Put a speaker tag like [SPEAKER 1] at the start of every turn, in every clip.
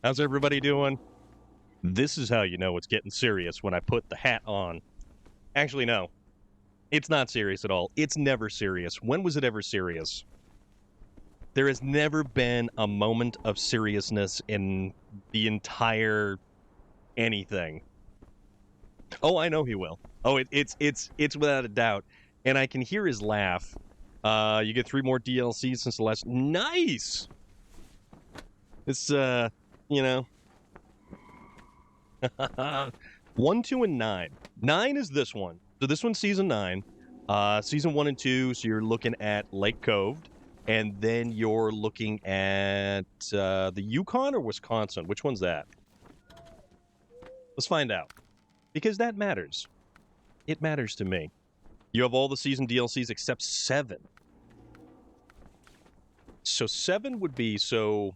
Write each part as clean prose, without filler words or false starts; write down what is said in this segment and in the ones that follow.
[SPEAKER 1] How's everybody doing? This is how you know it's getting serious when I put the hat on. Actually, no. It's not serious at all. It's never serious. When was it ever serious? There has never been a moment of seriousness in the entire anything. Oh, I know he will. Oh, it's without a doubt. And I can hear his laugh. You get 3 more DLCs since the last... Nice! It's, you know... 1, 2, and 9. 9 is this one. So this one's Season 9. Season 1 and 2, so you're looking at Lake Cove. And then you're looking at the Yukon or Wisconsin? Which one's that? Let's find out. Because that matters. It matters to me. You have all the season DLCs except 7. So 7 would be, so...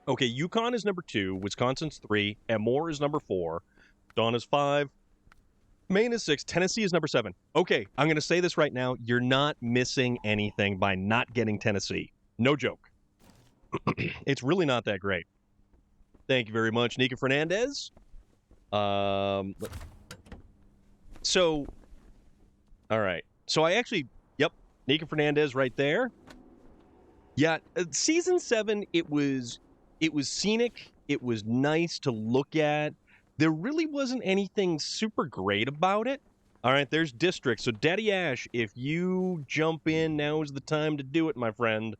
[SPEAKER 1] Okay, Yukon is number 2, Wisconsin's 3, Amour is number 4, Dawn is 5, Maine is 6, Tennessee is number 7. Okay, I'm going to say this right now. You're not missing anything by not getting Tennessee. No joke. It's really not that great. Thank you very much, Nika Fernandez. So, all right. So I actually, yep, Nika Fernandez right there. Yeah, Season 7, it was scenic. It was nice to look at. There really wasn't anything super great about it. All right, there's District. So, Daddy Ash, if you jump in, now is the time to do it, my friend.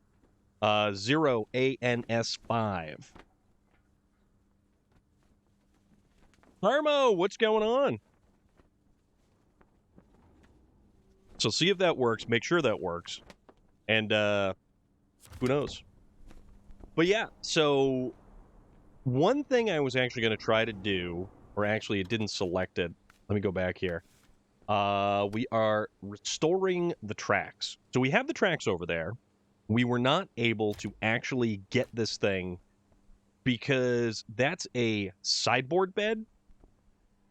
[SPEAKER 1] 0ANS5. Harmo, what's going on? So, see if that works. Make sure that works. And, who knows? But yeah, so one thing I was actually going to try to do, or actually it didn't select it. Let me go back here. We are restoring the tracks. So we have the tracks over there. We were not able to actually get this thing because that's a sideboard bed.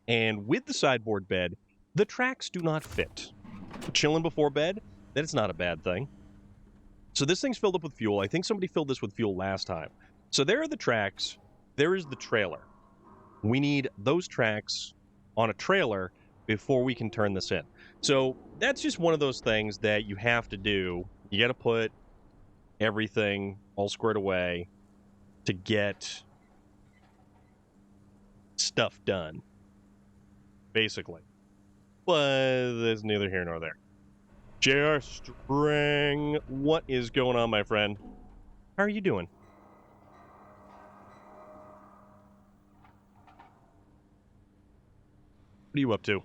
[SPEAKER 1] And with the sideboard bed, the tracks do not fit. Chilling before bed, that is not a bad thing. So this thing's filled up with fuel. I think somebody filled this with fuel last time. So there are the tracks. There is the trailer. We need those tracks on a trailer before we can turn this in. So that's just one of those things that you have to do. You got to put everything all squared away to get stuff done, basically. But there's neither here nor there. JR String, what is going on, my friend? How are you doing? What are you up to?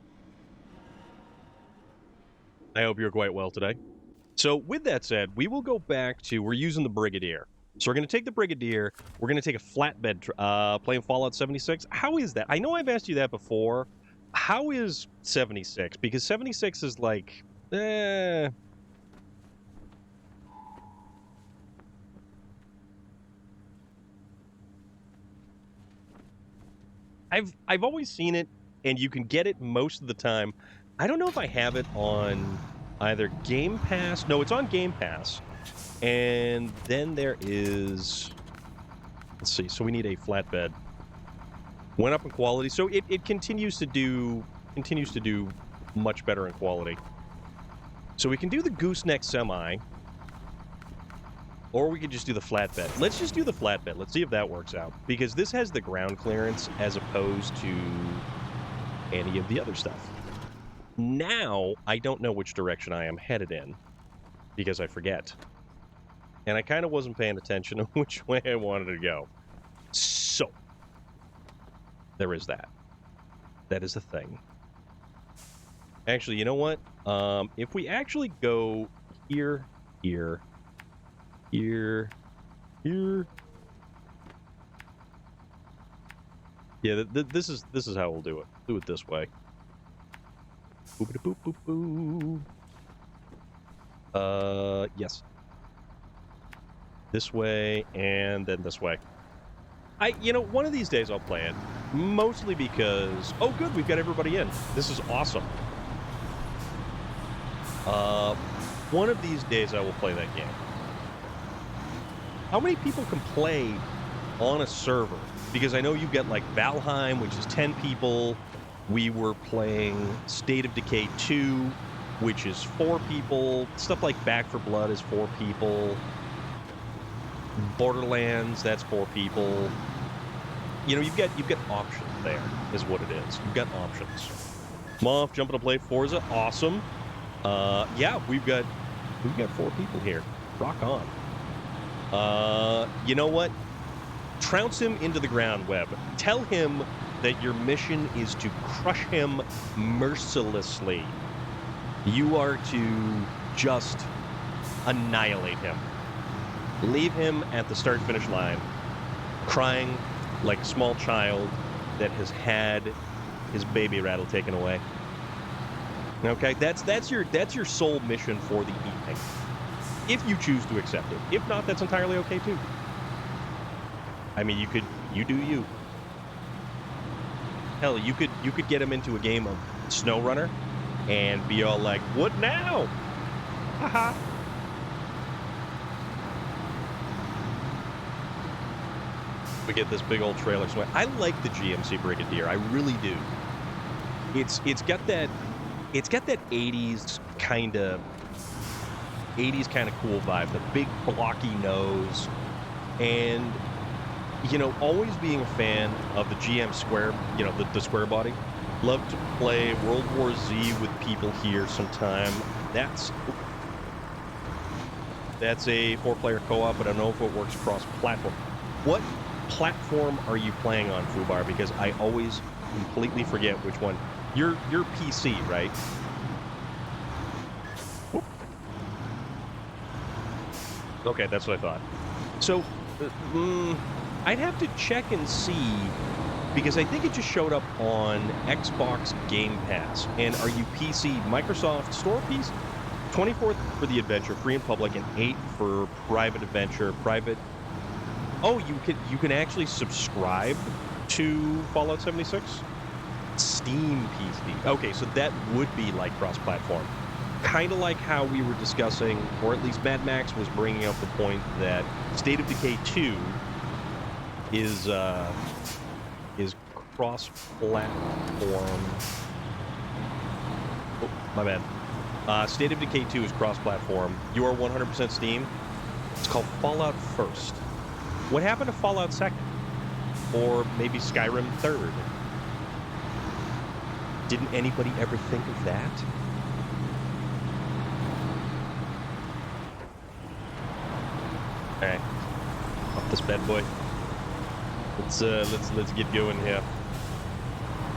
[SPEAKER 1] I hope you're quite well today. So with that said, we will go back to, we're using the Brigadier. So we're going to take the Brigadier. We're going to take a flatbed playing Fallout 76. How is that? I know I've asked you that before. How is 76? Because 76 is like... I've always seen it, and you can get it most of the time. I don't know if I have it on either Game Pass. No, it's on Game Pass. And then there is... Let's see. So we need a flatbed. Went up in quality. So it continues to do much better in quality. So we can do the gooseneck semi. Or we could just do the flatbed. Let's just do the flatbed. Let's see if that works out. Because this has the ground clearance as opposed to any of the other stuff. Now, I don't know which direction I am headed in. Because I forget. And I kind of wasn't paying attention to which way I wanted to go. So, there is that. That is a thing. Actually, you know what? If we actually go here, here, here. Yeah, this is how we'll do it. Do it this way. Boop boop boop boop. Yes. This way and then this way. One of these days I'll play it. Mostly because, oh good, we've got everybody in. This is awesome. One of these days I will play that game. How many people can play on a server? Because I know you get like Valheim, which is 10 people. We were playing State of Decay 2, which is 4 people. Stuff like Back 4 Blood is 4 people. Borderlands, that's 4 people. You've got options there, is what it is. You've got options. Moth jumping to play Forza, awesome. Yeah, we've got 4 people here. Rock on. You know what? Trounce him into the ground, Webb. Tell him that your mission is to crush him mercilessly. You are to just annihilate him. Leave him at the start-finish line, crying like a small child that has had his baby rattle taken away. Okay, that's your sole mission for the evening. If you choose to accept it. If not, that's entirely okay too. I mean, you do you. Hell, you could get him into a game of SnowRunner and be all like, "What now?" Haha. We get this big old trailer. So I like the GMC Brigadier. I really do. It's got that 80s kind of cool vibe. The big blocky nose, and always being a fan of the GM square. The square body. Love to play World War Z with people here sometime. That's a 4-player co-op, but I don't know if it works cross-platform. What platform are you playing on, Fubar? Because I always completely forget which one. You're PC, right? Whoop. Okay, that's what I thought. So, I'd have to check and see, because I think it just showed up on Xbox Game Pass. And are you PC Microsoft Store piece? 24th for the adventure, free and public, and 8 for private adventure, private. Oh, you can actually subscribe to Fallout 76? Steam PC. Okay, so that would be like cross-platform. Kind of like how we were discussing, or at least Mad Max was bringing up the point that State of Decay 2 is cross-platform. Oh, my bad. State of Decay 2 is cross-platform. You are 100% Steam. It's called Fallout First. What happened to Fallout 2nd? Or maybe Skyrim 3rd? Didn't anybody ever think of that? Alright. Off this bad boy. Let's get going here.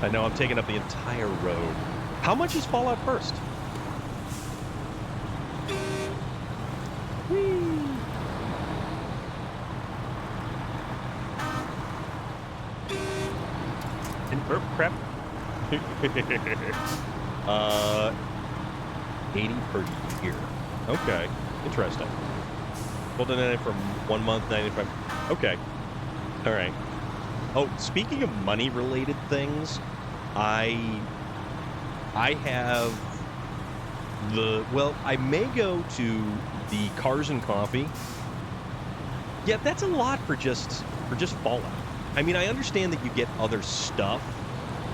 [SPEAKER 1] I know I'm taking up the entire road. How much is Fallout First? Whee! And crap. 80 per year. Okay, interesting. $12.99 for 1 month, 95. Okay, all right. Oh, speaking of money-related things, I have Well, I may go to the Cars and Coffee. Yeah, that's a lot for just Fallout. I mean, I understand that you get other stuff,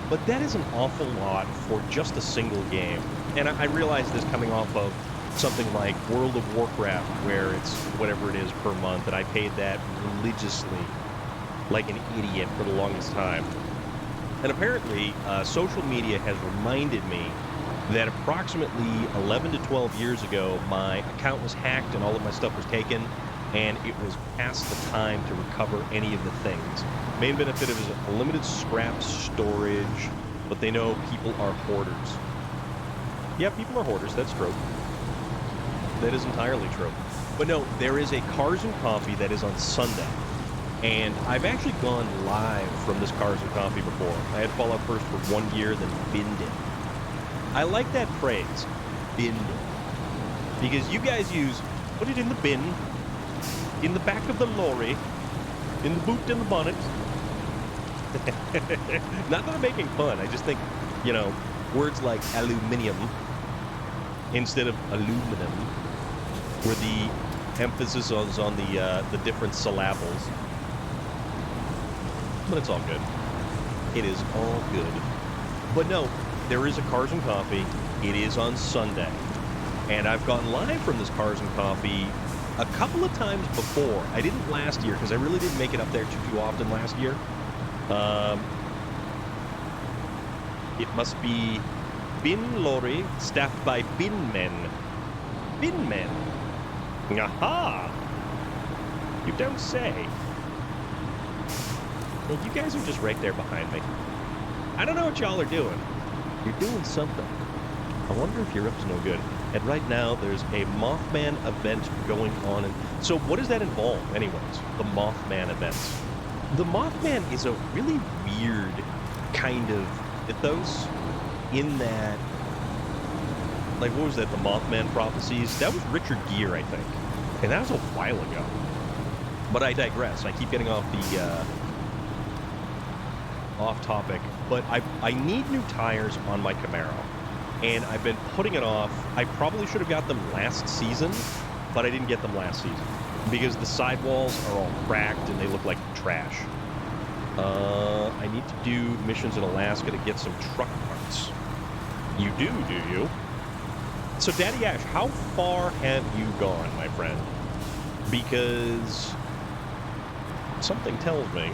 [SPEAKER 1] but that is an awful lot for just a single game. And I realize this coming off of something like World of Warcraft, where it's whatever it is per month, and I paid that religiously like an idiot for the longest time. And apparently, social media has reminded me that approximately 11 to 12 years ago, my account was hacked and all of my stuff was taken, and it was past the time to recover any of the things. Main benefit of it is a limited scrap storage, but they know people are hoarders. Yeah, people are hoarders, that's true. That is entirely true. But no, there is a Cars and Coffee that is on Sunday. And I've actually gone live from this Cars and Coffee before. I had Fallout First for 1 year, then binned it. I like that phrase, binned it. Because you guys use, put it in the bin, in the back of the lorry, in the boot and the bonnet. Not that I'm making fun, I just think, you know, words like aluminium instead of aluminum, where the emphasis is on the different syllables. But it's all good. It is all good. But no, there is a Cars and Coffee. It is on Sunday. And I've gone live from this Cars and Coffee a couple of times before. I didn't last year because I really didn't make it up there too often last year. It must be bin lorry staffed by bin men. Bin men. Aha! You don't say. Well, you guys are just right there behind me. I don't know what y'all are doing. You're doing something. I wonder if you're up to no good. And right now, there's a Mothman event going on. And so what does that involve, anyways? The Mothman event. The Mothman is a really weird kind of ethos in that, like, what was that, the Mothman prophecies? That was Richard Gere, I think. And that was a while ago. But I digress. I keep getting off the, off topic. But I need new tires on my Camaro. And I've been putting it off. I probably should have got them last season, but I didn't get them last season. Because the sidewalls are all cracked and they look like trash. I need to do missions in Alaska to get some truck parts. You do you? So, Daddy Ash, how far have you gone, my friend? Because something tells me.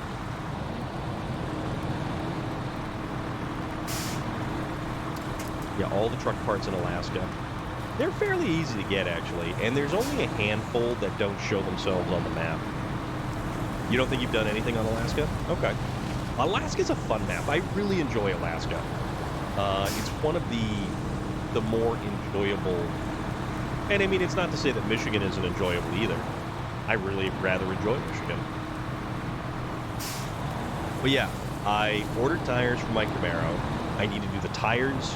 [SPEAKER 1] Yeah, all the truck parts in Alaska. They're fairly easy to get, actually, and there's only a handful that don't show themselves on the map. You don't think you've done anything on Alaska? Okay. Alaska's a fun map. I really enjoy Alaska. It's one of the more enjoyable... And I mean, it's not to say that Michigan isn't enjoyable either. I really rather enjoy Michigan. But yeah, I ordered tires for my Camaro. I need to do the tires,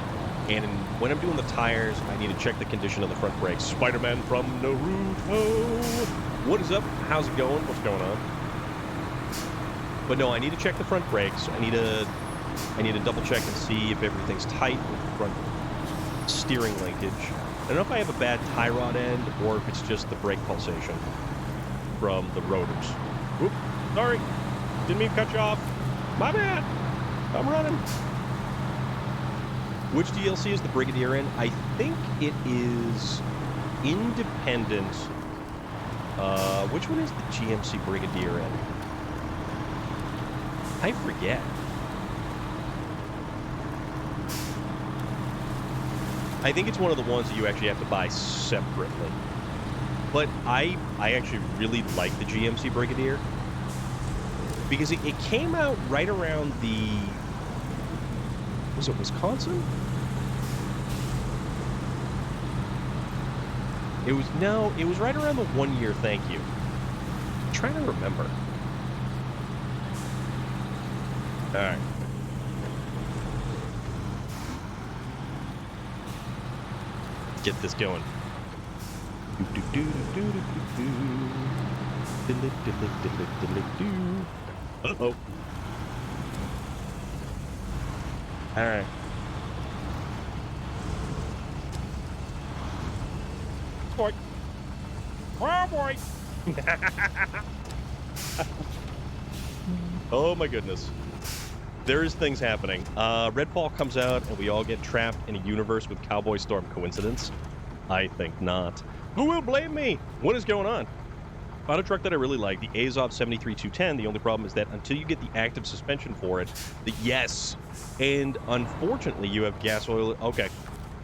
[SPEAKER 1] and when I'm doing the tires, I need to check the condition of the front brakes. Spider-Man from Naruto! What is up? How's it going? What's going on? But no, I need to check the front brakes. I need to double check and see if everything's tight with the front steering linkage. I don't know if I have a bad tie rod end or if it's just the brake pulsation from the rotors. Oop, sorry. Didn't mean to cut you off. My bad. I'm running. Which DLC is the Brigadier in? I think it is Independent. Which one is the GMC Brigadier in? I forget. I think it's one of the ones that you actually have to buy separately. But I actually really like the GMC Brigadier. Because it came out right around the... Was it Wisconsin? It was right around the 1 year thank you. I'm trying to remember. Alright. Get this going. Uh-oh. Alright. boy. Oh, boy. Oh, my goodness. There is things happening. Redfall comes out, and we all get trapped in a universe with Cowboy Storm. Coincidence? I think not. Who will blame me? What is going on? Found a truck that I really like, the Azov 73210. The only problem is that until you get the active suspension for it, yes. And unfortunately, you have gas oil. Okay.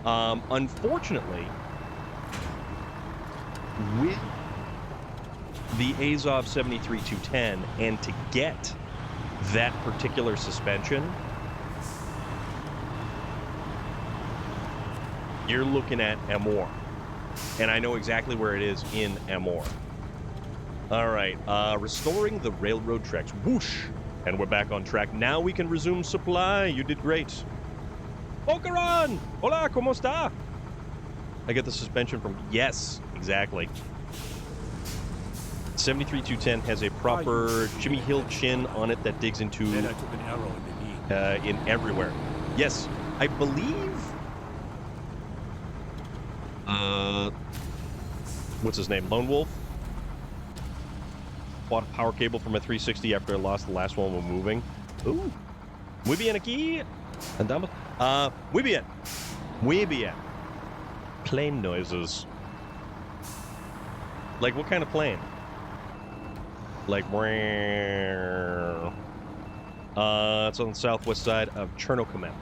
[SPEAKER 1] Unfortunately, with the Azov 73210, and to get that particular suspension, you're looking at Amor. And I know exactly where it is in Amor. All right, restoring the railroad tracks. Whoosh! And we're back on track. Now we can resume supply. You did great. Bocaron! Hola, ¿cómo está? I get the suspension from... Yes, exactly. 73210 has a proper Jimmy Hill chin on it that digs into...
[SPEAKER 2] Then I took an arrow in the knee.
[SPEAKER 1] in everywhere. Yes, I believe... what's his name? Lone Wolf? Bought a power cable from a 360 after I lost the last one when moving. Ooh. Muy bien aquí. Andamos. Muy bien. Muy bien. Plane noises. Like what kind of plane? Like, it's on the southwest side of Chernobyl.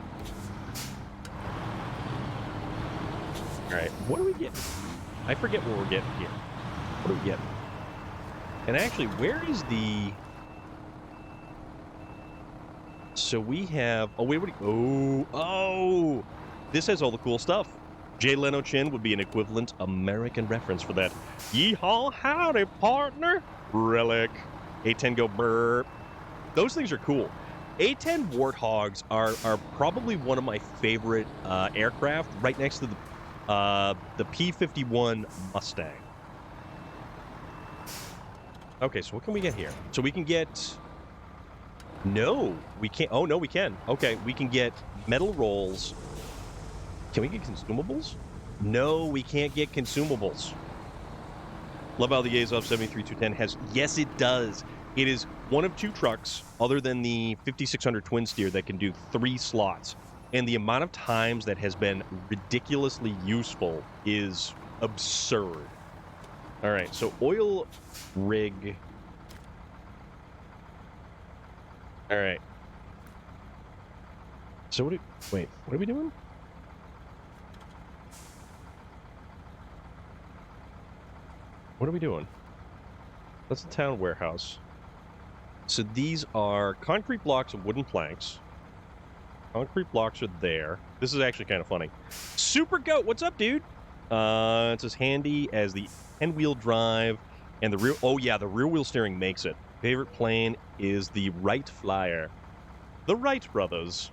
[SPEAKER 1] Alright, what do we get? I forget what we're getting here. What do we get? And actually, where is the... So we have... Oh, wait, what do you... Oh! This has all the cool stuff. Jay Leno Chin would be an equivalent American reference for that. Yeehaw, howdy, partner! Relic. A-10 go brrr. Those things are cool. A-10 Warthogs are probably one of my favorite aircraft, right next to the P-51 Mustang. Okay, so what can we get here? So we can get... No, we can't. Oh, no, we can. Okay, we can get metal rolls. Can we get consumables? No, we can't get consumables. Love how the Azov 73210 has... Yes, it does. It is one of two trucks, other than the 5600 Twin Steer, that can do 3 slots. And the amount of times that has been ridiculously useful is absurd. All right, so oil rig. All right. So what are we doing? What are we doing? That's the town warehouse. So these are concrete blocks and wooden planks. Concrete blocks are there. This is actually kind of funny. Super Goat, what's up, dude? It's as handy as the end-wheel drive and the rear... Oh, yeah, the rear-wheel steering makes it. Favorite plane is the Wright Flyer. The Wright brothers.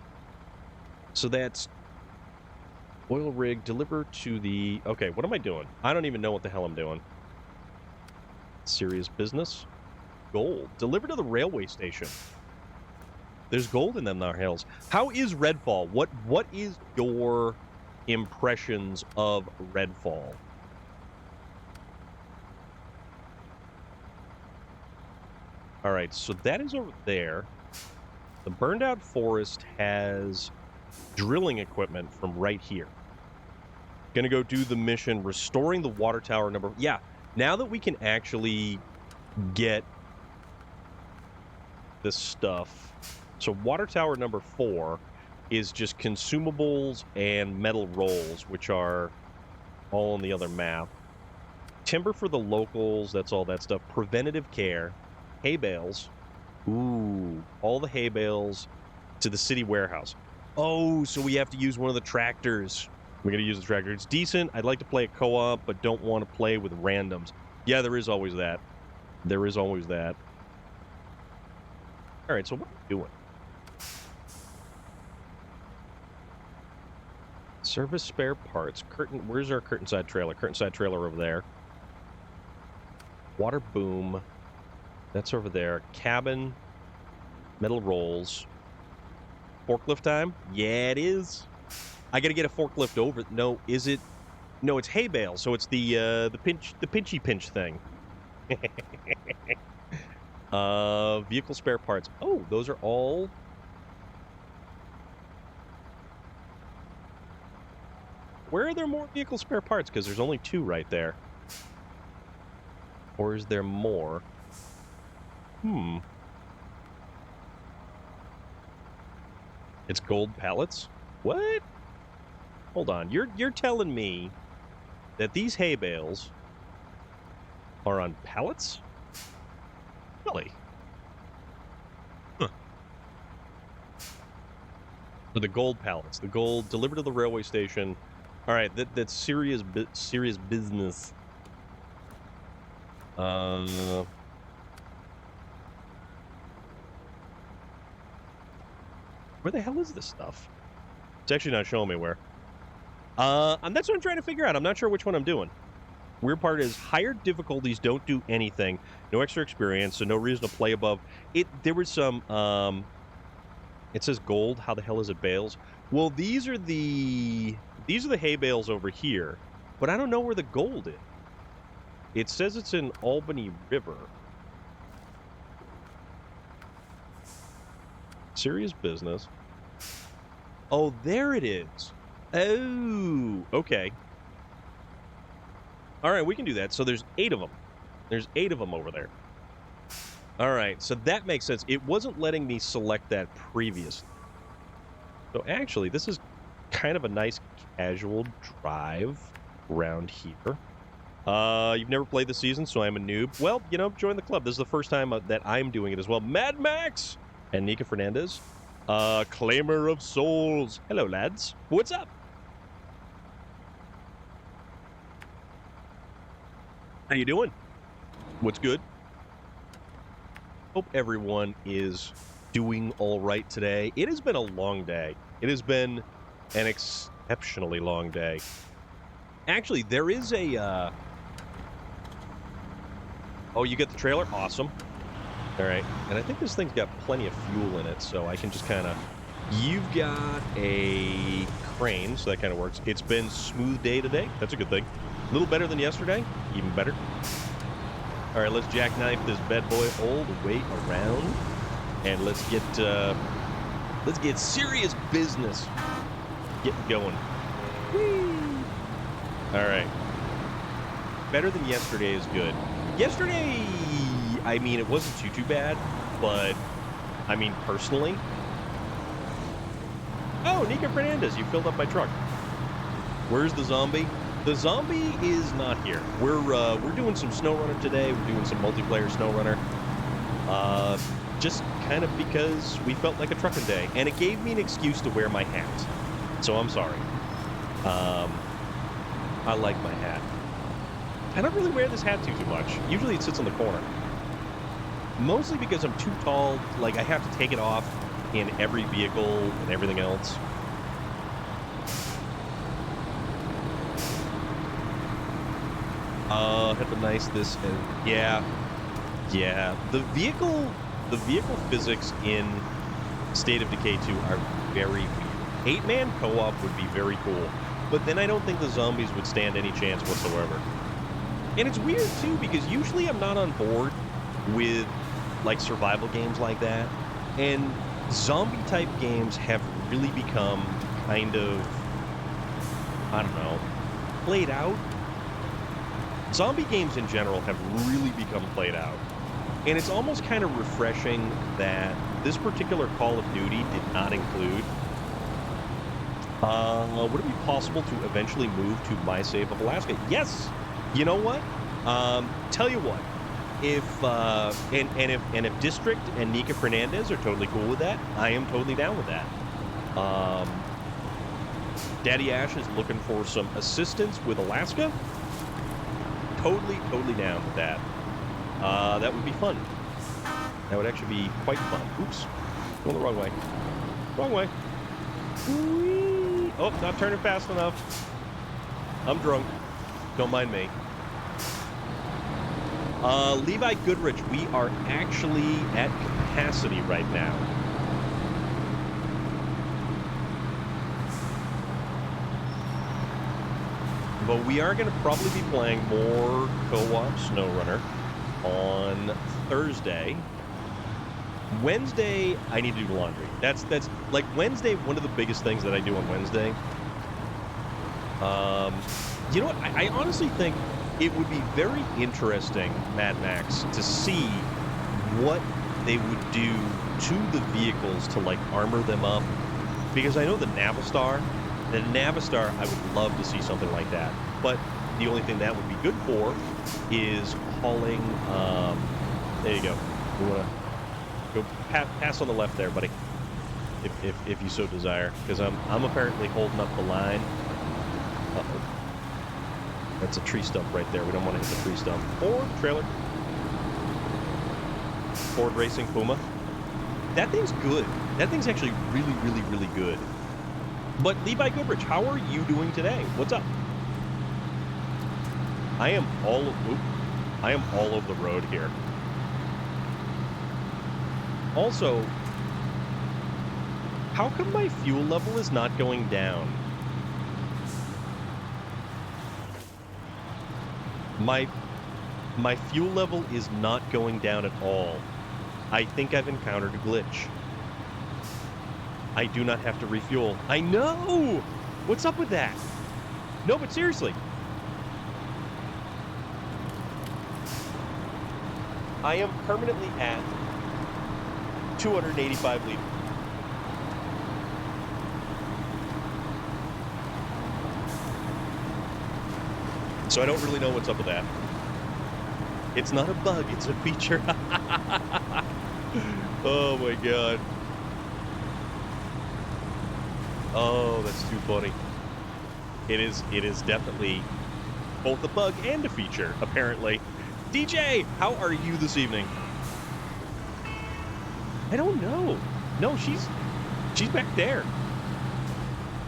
[SPEAKER 1] So that's... Oil rig, deliver to the... Okay, what am I doing? I don't even know what the hell I'm doing. Serious business. Gold. Deliver to the railway station. There's gold in them now, hills. How is Redfall? What is your impressions of Redfall? All right, so that is over there. The burned out forest has drilling equipment from right here. Gonna go do the mission restoring the water tower number... Yeah, now that we can actually get this stuff. So water tower number 4 is just consumables and metal rolls, which are all on the other map. Timber for the locals, that's all that stuff. Preventative care. Hay bales. Ooh, all the hay bales to the city warehouse. Oh, so we have to use one of the tractors. We're going to use the tractor. It's decent. I'd like to play a co-op, but don't want to play with randoms. Yeah, there is always that. There is always that. All right, so what are we doing? Service spare parts. Curtain. Where's our curtain side trailer? Curtain side trailer over there. Water boom. That's over there. Cabin. Metal rolls. Forklift time? Yeah, it is. I got to get a forklift over. No, is it? No, it's hay bale, so it's the pinchy pinch thing. Vehicle spare parts. Oh, those are all... Where are there more vehicle spare parts? Because there's only 2 right there. Or is there more? It's gold pallets? What? Hold on. You're telling me that these hay bales are on pallets? Really? Huh. Or the gold pallets. The gold delivered to the railway station. All right, that's serious business. Where the hell is this stuff? It's actually not showing me where. And that's what I'm trying to figure out. I'm not sure which one I'm doing. Weird part is higher difficulties don't do anything. No extra experience, so no reason to play above. There was some, it says gold. How the hell is it bales? Well, these are the hay bales over here, but I don't know where the gold is. It says it's in Albany River. Serious business. Oh, there it is. Oh, okay. All right, we can do that. So there's 8 of them. There's 8 of them over there. All right, so that makes sense. It wasn't letting me select that previously. So actually, this is kind of a nice casual drive around here. You've never played the season, so I'm a noob. Well, you know, join the club. This is the first time that I'm doing it as well. Mad Max and Nika Fernandez. Claimer of Souls. Hello, lads. What's up? How you doing? What's good? Hope everyone is doing all right today. It has been a long day. It has been an exceptionally long day. Actually, there is a... Oh, you get the trailer? Awesome. All right. And I think this thing's got plenty of fuel in it, so I can just kind of... You've got a crane, so that kind of works. It's been smooth day today. That's a good thing. A little better than yesterday. Even better. All right, let's jackknife this bad boy all the way around. And let's get serious business. Get going. Whee! All right. Better than yesterday is good. Yesterday, I mean, it wasn't too bad, but, I mean, personally. Oh, Nika Fernandez, you filled up my truck. Where's the zombie? The zombie is not here. We're doing some SnowRunner today. We're doing some multiplayer SnowRunner. Just kind of because we felt like a trucking day, and it gave me an excuse to wear my hat. So I'm sorry. I like my hat. I don't really wear this hat too much. Usually it sits in the corner. Mostly because I'm too tall. Like, I have to take it off in every vehicle and everything else. Have to nice this and yeah. The vehicle physics in State of Decay 2 are very weird. 8-man co-op would be very cool, but then I don't think the zombies would stand any chance whatsoever. And it's weird too, because usually I'm not on board with like survival games like that, and zombie type games have really become kind of, I don't know, played out. Zombie games in general have really become played out. And it's almost kind of refreshing that this particular Call of Duty did not include. Would it be possible to eventually move to My Save of Alaska? Yes! You know what? Tell you what. If District and Nika Fernandez are totally cool with that, I am totally down with that. Daddy Ash is looking for some assistance with Alaska. Totally down with that. That would be fun. That would actually be quite fun. Oops. Going the wrong way. Wrong way. Whee! Oh, not turning fast enough. I'm drunk. Don't mind me. Levi Goodrich, we are actually at capacity right now. But we are going to probably be playing more co-op SnowRunner on Thursday. Wednesday, I need to do laundry. That's like Wednesday, one of the biggest things that I do on Wednesday. You know what? I honestly think it would be very interesting, Mad Max, to see what they would do to the vehicles to, like, armor them up. Because I know the Navistar, I would love to see something like that. But the only thing that would be good for is hauling, there you go. You want to go pass on the left there, buddy, if you so desire. Because I'm apparently holding up the line. Uh-oh. That's a tree stump right there. We don't want to hit the tree stump. Or trailer. Ford Racing Puma. That thing's good. That thing's actually really, really, really good. But Levi Goodrich, how are you doing today? What's up? I am all over the road here. Also, how come my fuel level is not going down? My fuel level is not going down at all. I think I've encountered a glitch. I do not have to refuel. I know! What's up with that? No, but seriously. I am permanently at 285 liters. So I don't really know what's up with that. It's not a bug, it's a feature. Oh my god. Oh, that's too funny. It is definitely both a bug and a feature, apparently. DJ, how are you this evening? I don't know. No, she's back there.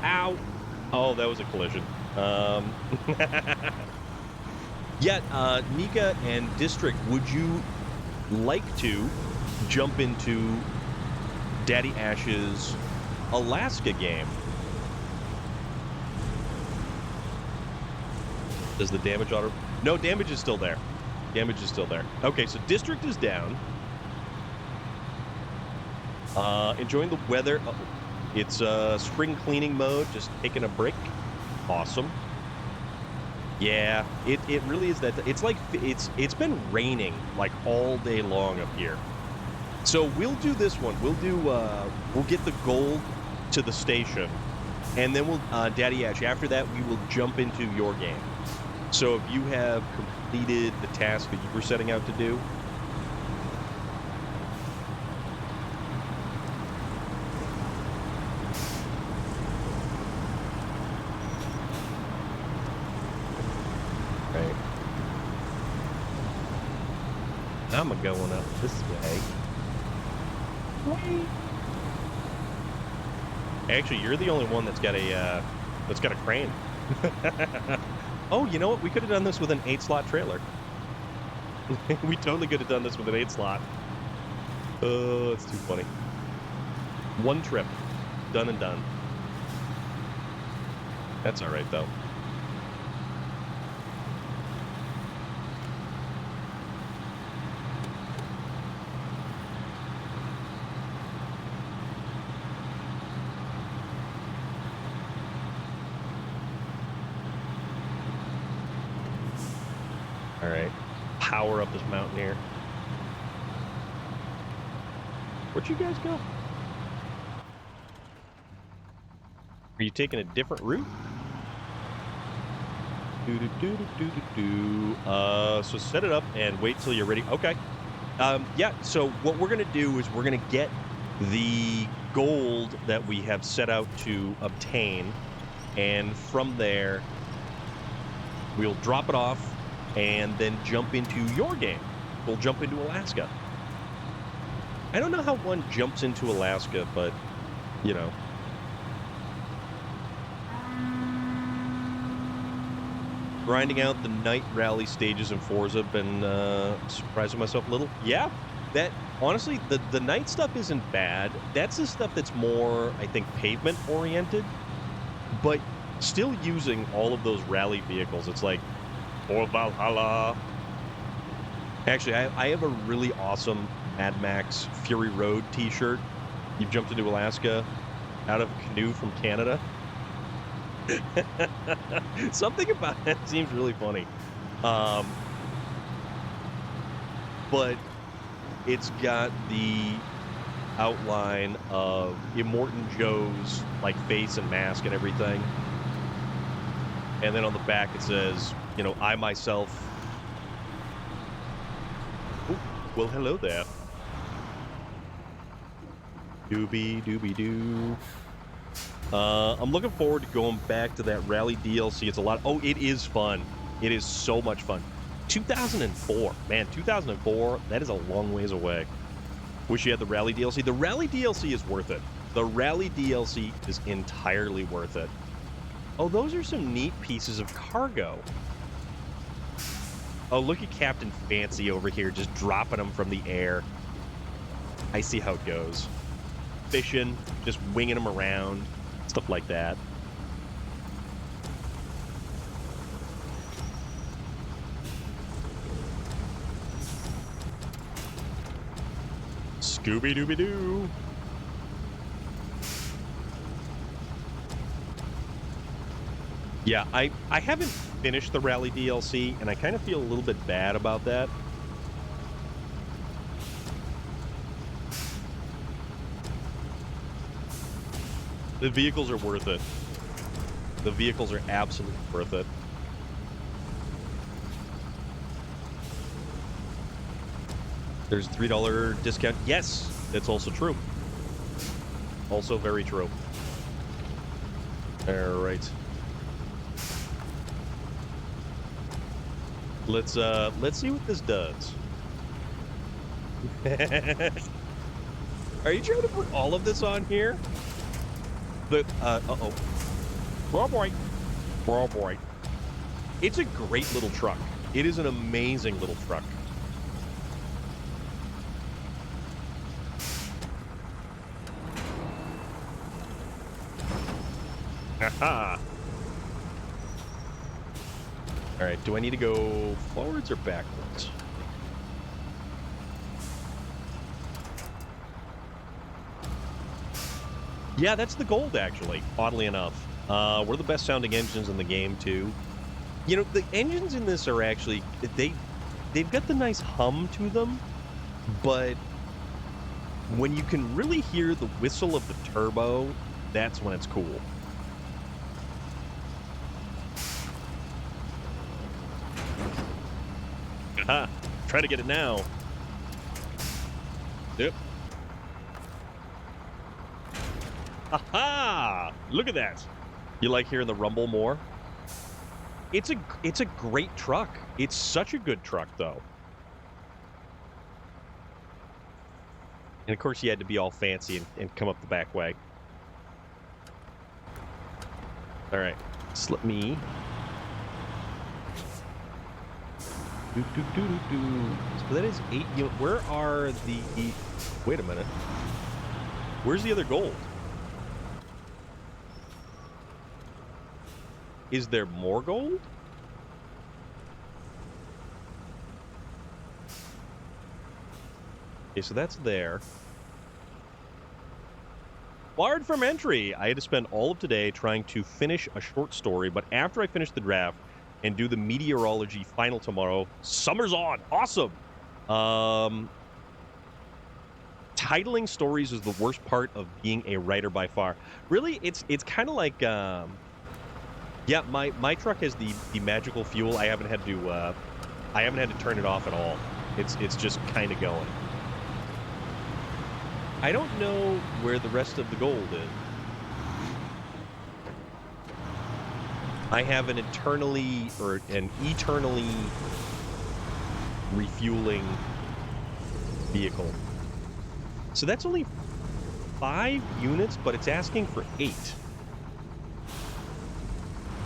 [SPEAKER 1] Ow. Oh, that was a collision. Yeah, Nika and District, would you like to jump into Daddy Ash's Alaska game? Does the damage auto... No, damage is still there. Damage is still there. Okay, so District is down. Enjoying the weather. Oh, it's spring cleaning mode, just taking a break. Awesome. Yeah, it really is that. It's like it's been raining like all day long up here. So we'll do this one. We'll get the gold to the station, and then we'll Daddy Ash. After that, we will jump into your game. So if you have completed the task that you were setting out to do. I'm going up this way. Actually, you're the only one that's got a crane. Oh, you know what? We could have done this with an 8-slot trailer. We totally could have done this with an 8-slot. Oh, it's too funny. One trip, done and done. That's all right though. All right, power up this mountaineer. Where'd you guys go? Are you taking a different route? So set it up and wait till you're ready. Okay. Yeah, so what we're going to do is we're going to get the gold that we have set out to obtain, and from there, we'll drop it off and then jump into your game. We'll jump into Alaska. I don't know how one jumps into Alaska, but, you know. Grinding out the night rally stages in Forza, been surprising myself a little. Yeah, that, honestly, the night stuff isn't bad. That's the stuff that's more, I think, pavement-oriented. But still using all of those rally vehicles. It's like, for Valhalla. Actually, I have a really awesome Mad Max Fury Road t-shirt. You've jumped into Alaska out of a canoe from Canada. Something about that seems really funny. But it's got the outline of Immortan Joe's like face and mask and everything. And then on the back it says, you know, I myself. Ooh, well, hello there. Doobie-doo. I'm looking forward to going back to that Rally DLC. It's a lot. Oh, it is fun. It is so much fun. 2004. Man, 2004, that is a long ways away. Wish you had the Rally DLC. The Rally DLC is worth it. The Rally DLC is entirely worth it. Oh, those are some neat pieces of cargo. Oh, look at Captain Fancy over here, just dropping them from the air. I see how it goes. Fishing, just winging them around, stuff like that. Scooby-Dooby-Doo. Yeah, I haven't finished the Rally DLC, and I kind of feel a little bit bad about that. The vehicles are worth it. The vehicles are absolutely worth it. There's a $3 discount. Yes, that's also true. Also very true. All right. Let's see what this does. Are you trying to put all of this on here? Uh-oh. Oh boy. Oh boy. It's a great little truck. It is an amazing little truck. Aha. All right, do I need to go forwards or backwards? Yeah, that's the gold, actually, oddly enough. We're the best sounding engines in the game, too. You know, the engines in this are actually, they've got the nice hum to them, but when you can really hear the whistle of the turbo, that's when it's cool. Aha! Try to get it now. Yep. Aha! Look at that. You like hearing the rumble more? It's a great truck. It's such a good truck, though. And of course, you had to be all fancy and come up the back way. All right, so let me. So that is 8. Where are the? Wait a minute. Where's the other gold? Is there more gold? Okay, so that's there. Barred from entry. I had to spend all of today trying to finish a short story, but after I finish the draft and do the meteorology final tomorrow, summer's on. Awesome. Titling stories is the worst part of being a writer by far. Really, it's kind of like yeah, my truck has the magical fuel. I haven't had to turn it off at all. It's just kind of going. I don't know where the rest of the gold is. I have an eternally refueling vehicle. So that's only 5 units, but it's asking for 8.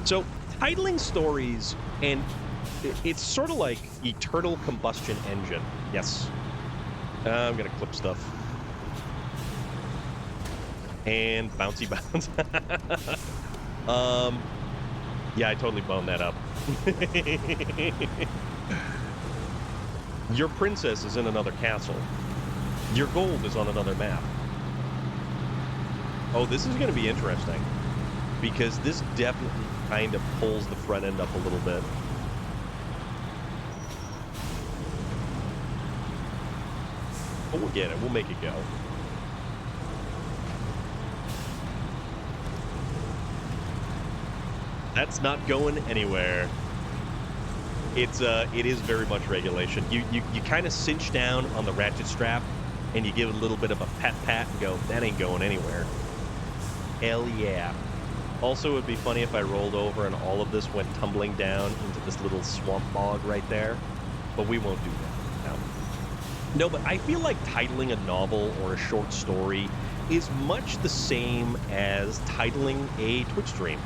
[SPEAKER 1] So titling stories, and it's sort of like eternal combustion engine. Yes. I'm going to clip stuff. And bouncy bounce. Yeah, I totally boned that up. Your princess is in another castle. Your gold is on another map. Oh, this is going to be interesting. Because this definitely kind of pulls the front end up a little bit. But we'll get it. We'll make it go. That's not going anywhere. It is very much regulation. You kind of cinch down on the ratchet strap, and you give it a little bit of a pat and go, that ain't going anywhere. Hell yeah. Also, it would be funny if I rolled over and all of this went tumbling down into this little swamp bog right there. But we won't do that. No, but I feel like titling a novel or a short story is much the same as titling a Twitch stream.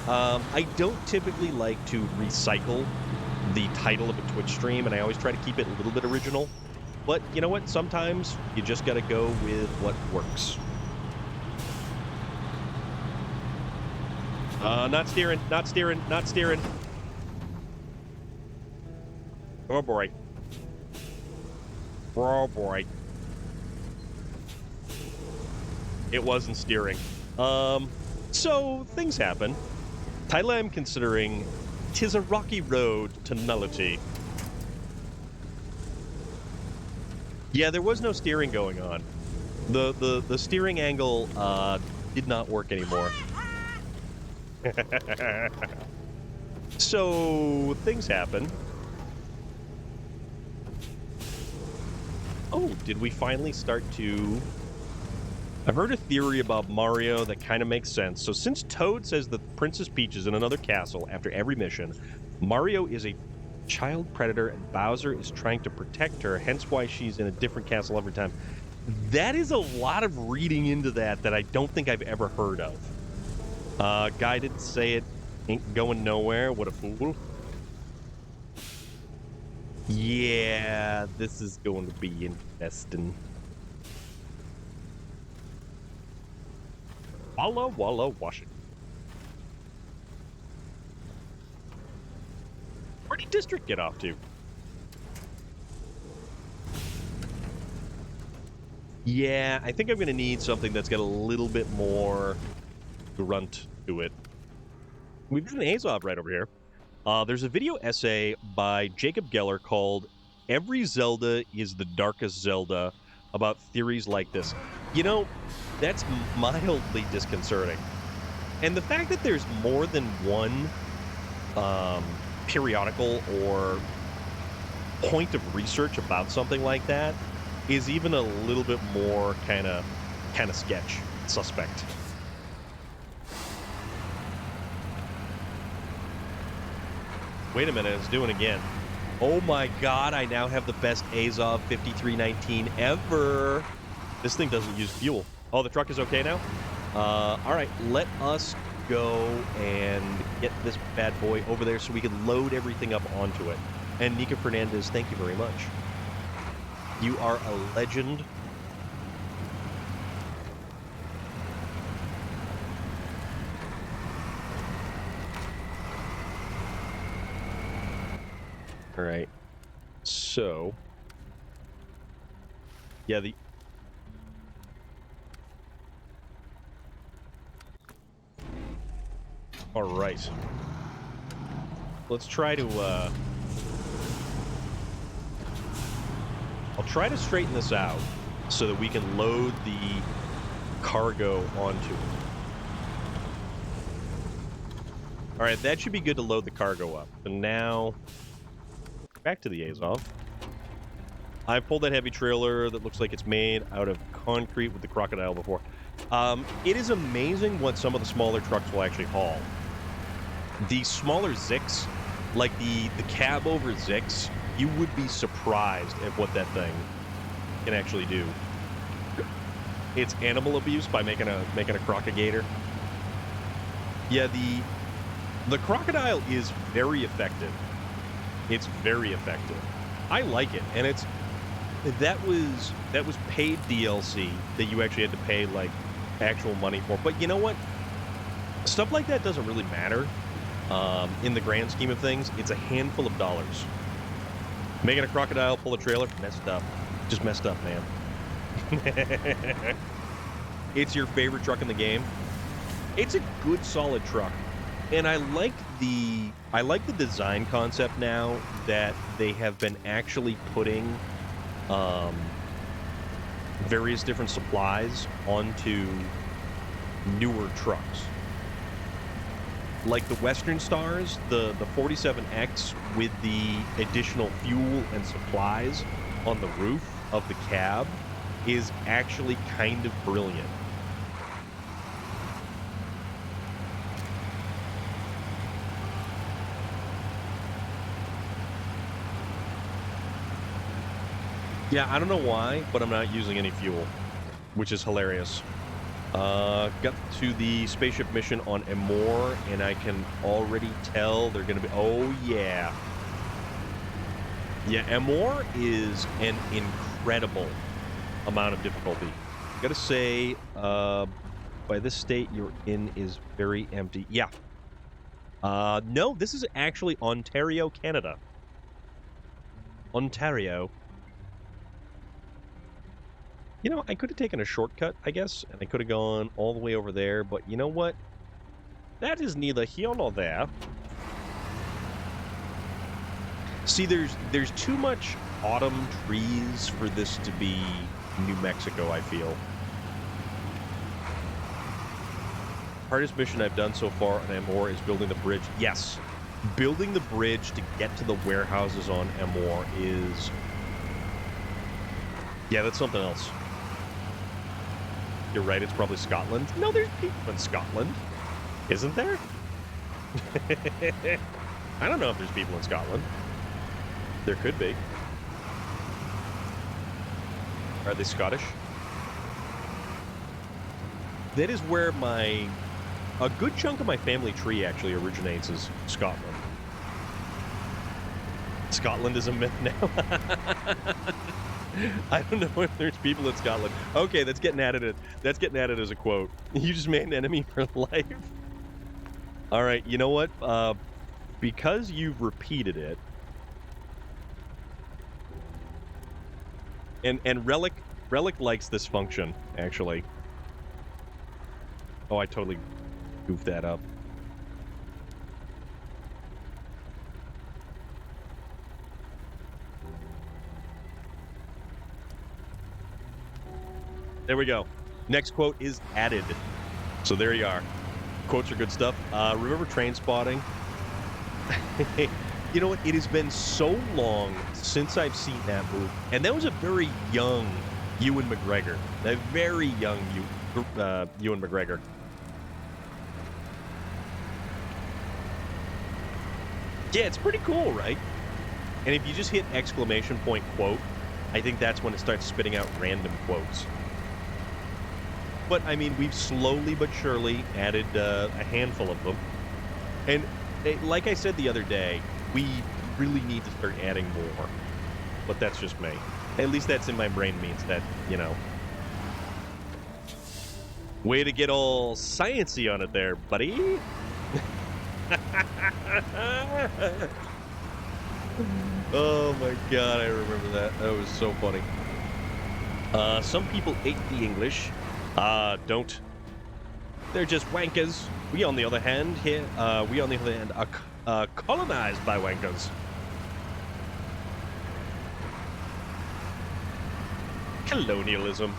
[SPEAKER 1] I don't typically like to recycle the title of a Twitch stream, and I always try to keep it a little bit original. But you know what? Sometimes you just got to go with what works. Not steering, not steering, not steering. Oh boy. Oh boy. It wasn't steering. So things happen. Title I'm considering, 'Tis a Rocky Road to Nullity. Yeah, there was no steering going on. The steering angle did not work anymore. So things happen. Oh, did we finally start to... I've heard a theory about Mario that kind of makes sense. So since Toad says that Princess Peach is in another castle after every mission, Mario is a child predator and Bowser is trying to protect her, hence why she's in a different castle every time. That is a lot of reading into that I don't think I've ever heard of. Guy didn't say it. Ain't going nowhere. What a fool. Yeah, this is going to be interesting. Walla Walla, Washington. Where did District get off to? Yeah, I think I'm going to need something that's got a little bit more grunt to it. We've got an Azov right over here. There's a video essay by Jacob Geller called Every Zelda is the Darkest Zelda, about theories like this. You know, that's mildly disconcerting. And the fact that there's more than one periodical or point of research about something like that is even a little bit more kind of sketch, suspect. Wait a minute, it's doing it again. Oh my god, I now have the best Azov 5319 ever. This thing doesn't use fuel. Oh, the truck is okay now? Alright, let us go and get this bad boy over there so we can load everything up onto it. And Nika Fernandez, thank you very much. You are a legend. All right. So, yeah, all right. Let's try to, I'll try to straighten this out so that we can load the cargo onto it. All right, that should be good to load the cargo up. And now, back to the Azov. I pulled that heavy trailer that looks like it's made out of concrete with the crocodile before. It is amazing what some of the smaller trucks will actually haul. The smaller Zix, like the cab over Zix, you would be surprised at what that thing can actually do. It's animal abuse by making a crocagator. Yeah, the crocodile is very effective. It's very effective. I like it, and that was paid DLC that you actually had to pay like actual money for. But you know what? Stuff like that doesn't really matter in the grand scheme of things, it's a handful of dollars. Making a crocodile pull a trailer, messed up. Just messed up, man. It's your favorite truck in the game. It's a good, solid truck. And I like the design concept now that they have been actually putting various different supplies onto newer trucks. Like the Western Stars, the 47X with the additional fuel and supplies on the roof of the cab is actually kind of brilliant. Yeah, I don't know why, but I'm not using any fuel, which is hilarious. Got to the spaceship mission on Amor, and I can already tell they're going to be... Oh, yeah. Yeah, Amor is an incredible amount of difficulty. Gotta say, by this state you're in is very empty. Yeah. No, this is actually Ontario, Canada. Ontario. You know, I could have taken a shortcut, I guess, and I could have gone all the way over there, but you know what? That is neither here nor there. See, there's too much autumn trees for this to be New Mexico, I feel. Hardest mission I've done so far on Amor is building the bridge. Yes, building the bridge to get to the warehouses on Amor is... Yeah, that's something else. You're right, it's probably Scotland. No, there's people in Scotland. Isn't there? I don't know if there's people in Scotland. There could be. Are they Scottish? That is where a good chunk of my family tree actually originates, is Scotland. Scotland is a myth now. I don't know if there's people in Scotland. Okay, that's getting added. That's getting added as a quote. You just made an enemy for life. All right, you know what? Because you've repeated it, and Relic likes this function actually. Oh, I totally goofed that up. There we go. Next quote is added. So there you are. Quotes are good stuff. Remember Train Spotting? You know what? It has been so long since I've seen that movie. And that was a very young Ewan McGregor. A very young Ewan McGregor. Yeah, it's pretty cool, right? And if you just hit exclamation point quote, I think that's when it starts spitting out random quotes. But, I mean, we've slowly but surely added a handful of them. And like I said the other day, we really need to start adding more. But that's just me. At least that's in my brain means that, you know. Way to get all sciencey on it there, buddy. Oh my god, I remember that. That was so funny. Some people hate the English. Don't. They're just wankers. We, on the other hand, are colonized by wankers. Colonialism.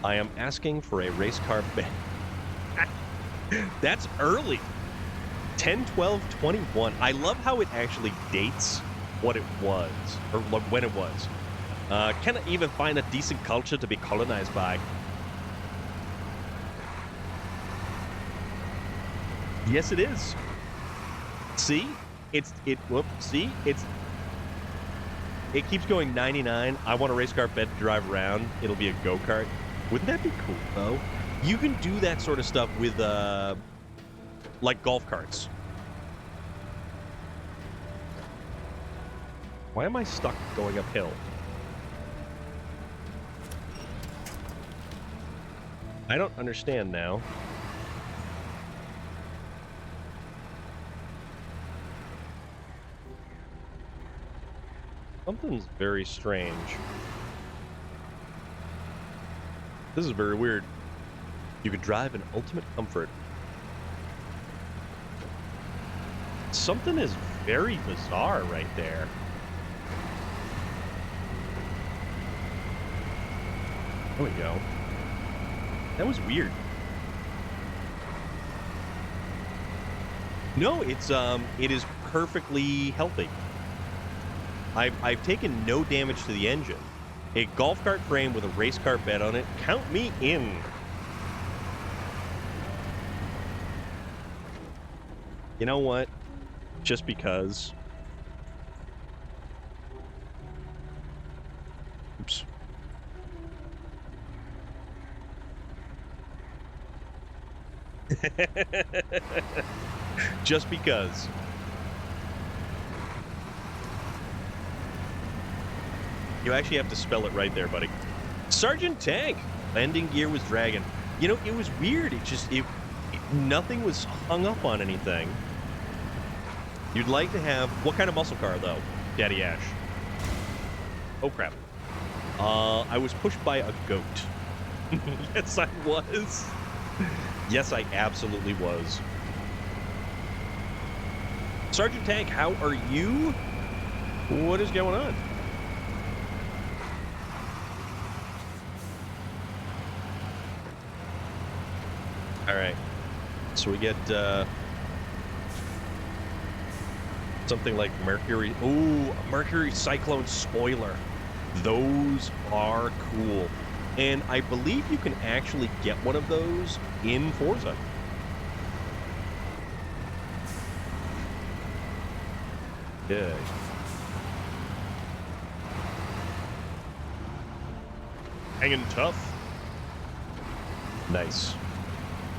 [SPEAKER 1] I am asking for a race car ban. That's early. 10, 12, 21. I love how it actually dates what it was, or when it was. Cannot even find a decent culture to be colonized by. Yes, it is. See? It keeps going 99. I want a race car bed to drive around. It'll be a go-kart. Wouldn't that be cool, though? You can do that sort of stuff with, like golf carts. Why am I stuck going uphill? I don't understand now. Something's very strange. This is very weird. You could drive in ultimate comfort. Something is very bizarre right there. There we go. That was weird. No, it is perfectly healthy. I've taken no damage to the engine. A golf cart frame with a race car bed on it. Count me in. You know what? Just because. Oops. Just because. You actually have to spell it right there, buddy. Sergeant Tank. Landing gear was dragging. You know, it was weird. Nothing was hung up on anything. You'd like to have... What kind of muscle car, though, Daddy Ash? Oh, crap. I was pushed by a goat. Yes, I was. Yes, I absolutely was. Sergeant Tank, how are you? What is going on? All right. So we get something like Mercury. Ooh, Mercury Cyclone spoiler. Those are cool. And I believe you can actually get one of those in Forza. Okay. Hanging tough. Nice.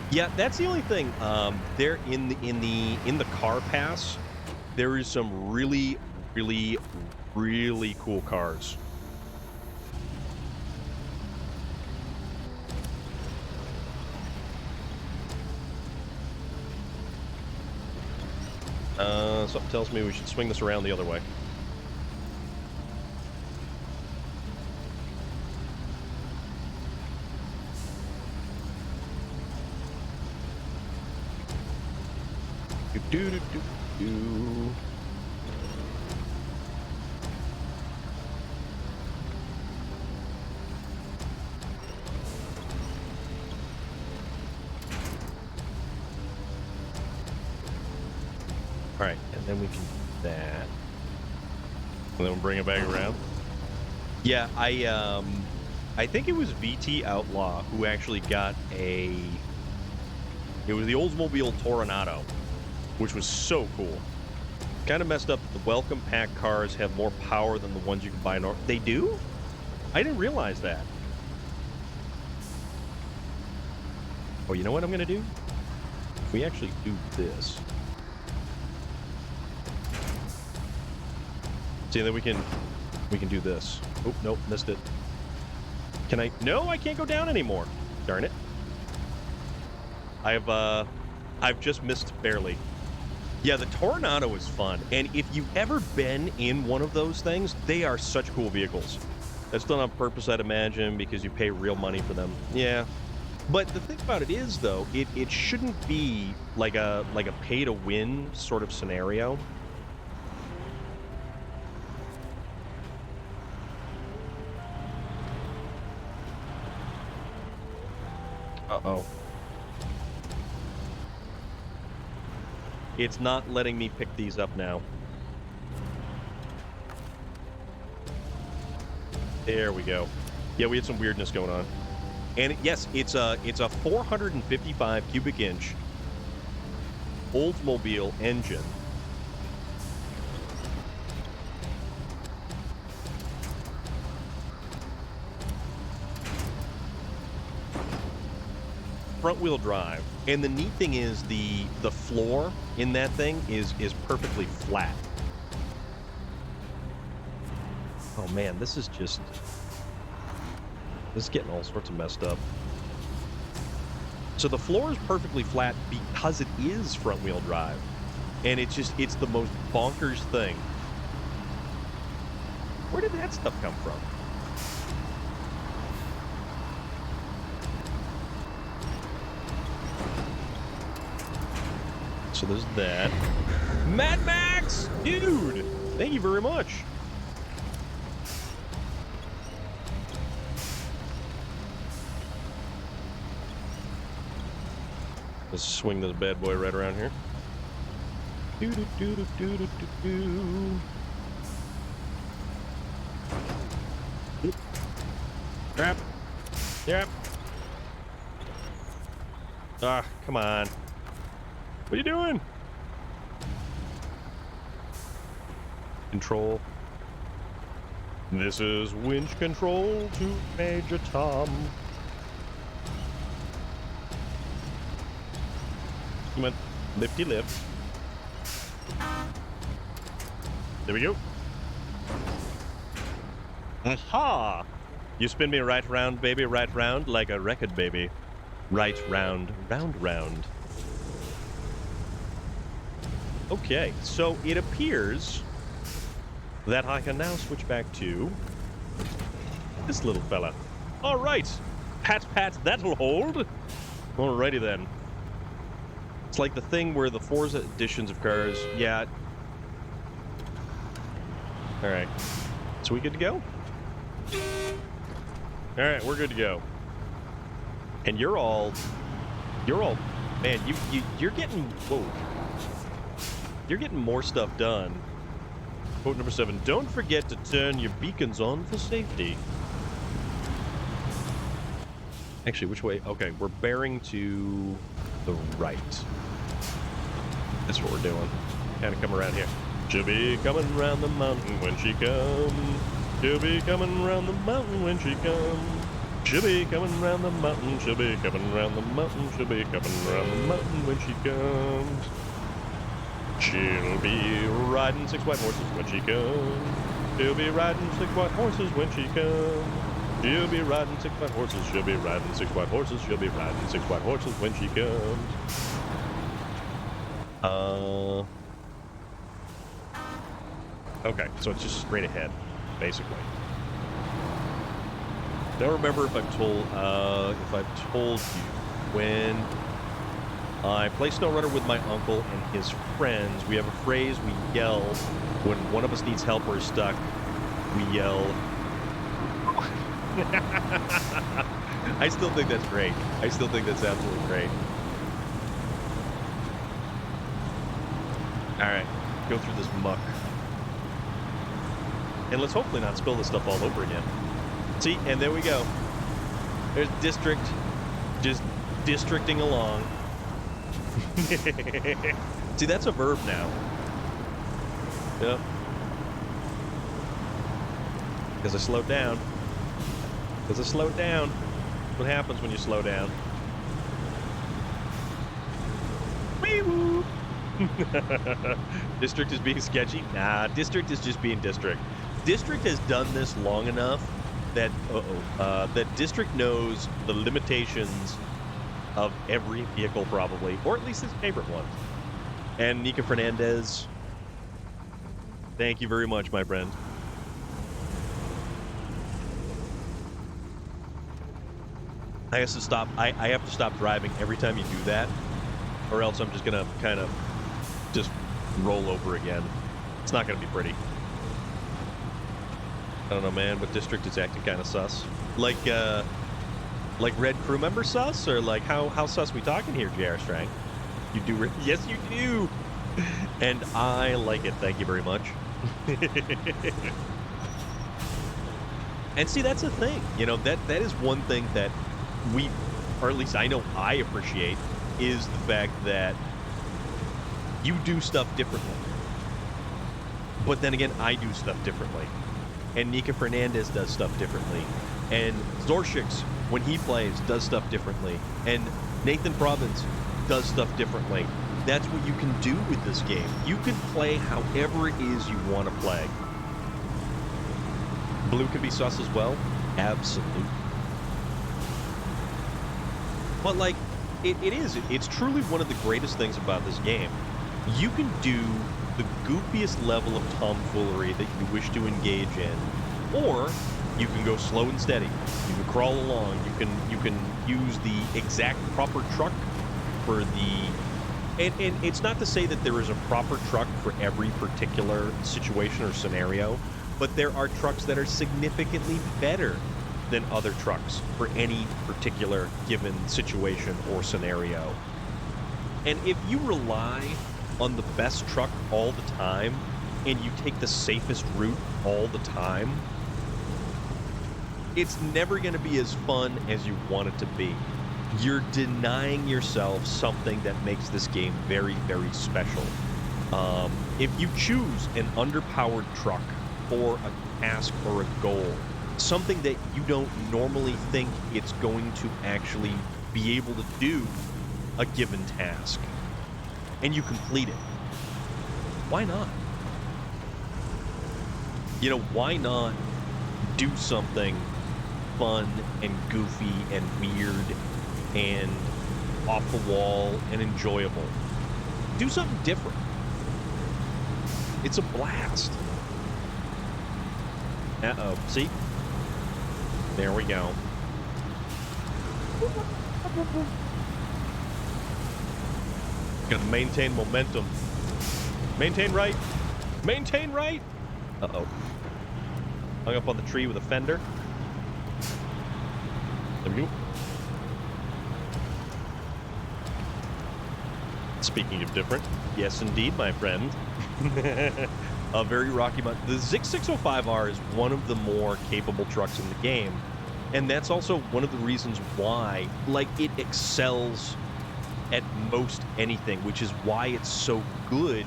[SPEAKER 1] Yeah, that's the only thing. There in the car pass, there is some really cool cars. Something tells me we should swing this around the other way. Do. All right, and then we can do that. And then we'll bring it back around. Yeah, I think it was VT Outlaw who actually got a... It was the Oldsmobile Toronado, which was so cool. Kind of messed up that the welcome pack cars have more power than the ones you can buy. They do? I didn't realize that. Oh, you know what I'm going to do? If we actually do this... See, then we can do this. Oh, nope, missed it. Can I? No, I can't go down anymore. Darn it. I've just missed barely. Yeah, the Toronado is fun, and if you've ever been in one of those things, they are such cool vehicles. That's done on purpose, I'd imagine, because you pay real money for them. Yeah. But the thing about it is, though, it shouldn't be like a pay-to-win sort of scenario. Uh-oh. It's not letting me pick these up now. There we go. Yeah, we had some weirdness going on. And yes, it's a 455 cubic inch Oldsmobile engine. Front wheel drive. And the neat thing is the floor in that thing is perfectly flat. Oh man, this is getting all sorts of messed up. So the floor is perfectly flat because it is front wheel drive. And it's the most bonkers thing. Where did that stuff come from? So there's that. Mad Max! Dude! Thank you very much. Let's swing this bad boy right around here. Yep. Yep. Ah, come on. What are you doing? Control. This is winch control to Major Tom. Come on, lifty lift. There we go. Aha! You spin me right round, baby, right round, like a record, baby. Right round, round, round. Okay, so it appears that I can now switch back to this little fella. All right, pat, pat, that'll hold. Alrighty then. It's like the thing where the Forza editions of cars, yeah. All right, so we good to go? All right, we're good to go. And you're all, man, you're getting, whoa. You're getting more stuff done. Quote number 7, don't forget to turn your beacons on for safety. Actually, which way? Okay, we're bearing to the right. That's what we're doing. Kind of come around here. She'll be coming around the mountain when she comes. She'll be coming around the mountain when she comes. She'll be coming around the mountain. She'll be coming around the mountain. She'll be coming around the mountain when she comes. She'll be riding 6 white horses when she comes. She'll be riding 6 white horses when she comes. She'll be riding 6 white horses. She'll be riding 6 white horses. She'll be riding 6 white horses when she comes. Okay, so it's just straight ahead, basically. Don't remember if I've told you when I play SnowRunner with my uncle and his friends. We have a phrase we yell when one of us needs help or is stuck. We yell. I still think that's great. I still think that's absolutely great. All right, go through this muck. And let's hopefully not spill this stuff all over again. See, and there we go. There's District, just districting along. See, that's a verb now. Yep. Because I slowed down. Because I slowed down. What happens when you slow down? Wee-woo! District is being sketchy? Nah, District is just being District. District has done this long enough that that District knows the limitations of every vehicle, probably, or at least his favorite one. And Nika Fernandez, thank you very much, my friend. I have to stop. I have to stop driving every time you do that, or else I'm just gonna kind of just roll over again. It's not gonna be pretty. I don't know, man, but District is acting kind of sus. Like Red Crew member sus, or like how sus we talking here, JR Strang? You do? Yes, you do. And I like it. Thank you very much. And see, that's the thing. You know, that is one thing that we, or at least I know I appreciate, is the fact that you do stuff differently. But then again, I do stuff differently. And Nika Fernandez does stuff differently. And Zorshix, when he plays, does stuff differently. And Nathan Province does stuff differently. That's what you can do with this game. You can play however it is you want to play. Blue can be sus as well. Absolutely. But like, it's truly one of the greatest things about this game you can do the goofiest level of tomfoolery that you wish to engage in, or you can go slow and steady. You can crawl along. You can use the exact proper truck for the. And it's not to say that there is a proper truck for every particular situation or scenario, but there are trucks that are significantly better than other trucks for any particular given situation or scenario. And if you rely on the best truck all the time, and you take the safest route all the time, it's never going to be as fun as you want it to be. You're denying yourself something that makes this game very, very special. If you choose an underpowered truck for a task or a goal, something that you don't normally think it's going to actually be able to do a given task, and you complete it, why not? You know, why not do something fun and goofy and weird and off the wall and enjoyable? Do something different. It's a blast. Uh-oh. See? There we go. Gotta maintain momentum. Maintain right. Maintain right. Uh-oh. Hung up on the tree with a fender. There we go. Speaking of different, yes indeed, my friend. A very rocky mountain. The Zix 605R is one of the more capable trucks in the game, and that's also one of the reasons why, like, it excels at most anything, which is why it's so good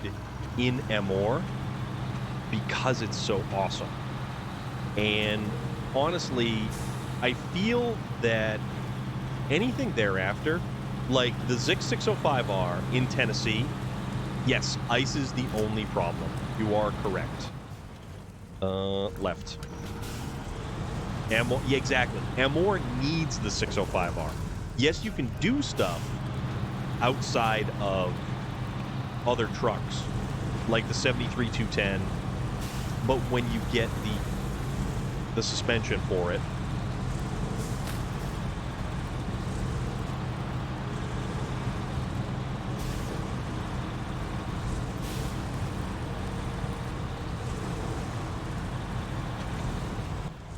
[SPEAKER 1] in MR, because it's so awesome. And honestly, I feel that anything thereafter, like the Zix 605R in Tennessee, yes, ice is the only problem. You are correct. Left. Amor, yeah, exactly. Amor needs the 605R. Yes, you can do stuff outside of other trucks, like the 73-210, but when you get the suspension for it,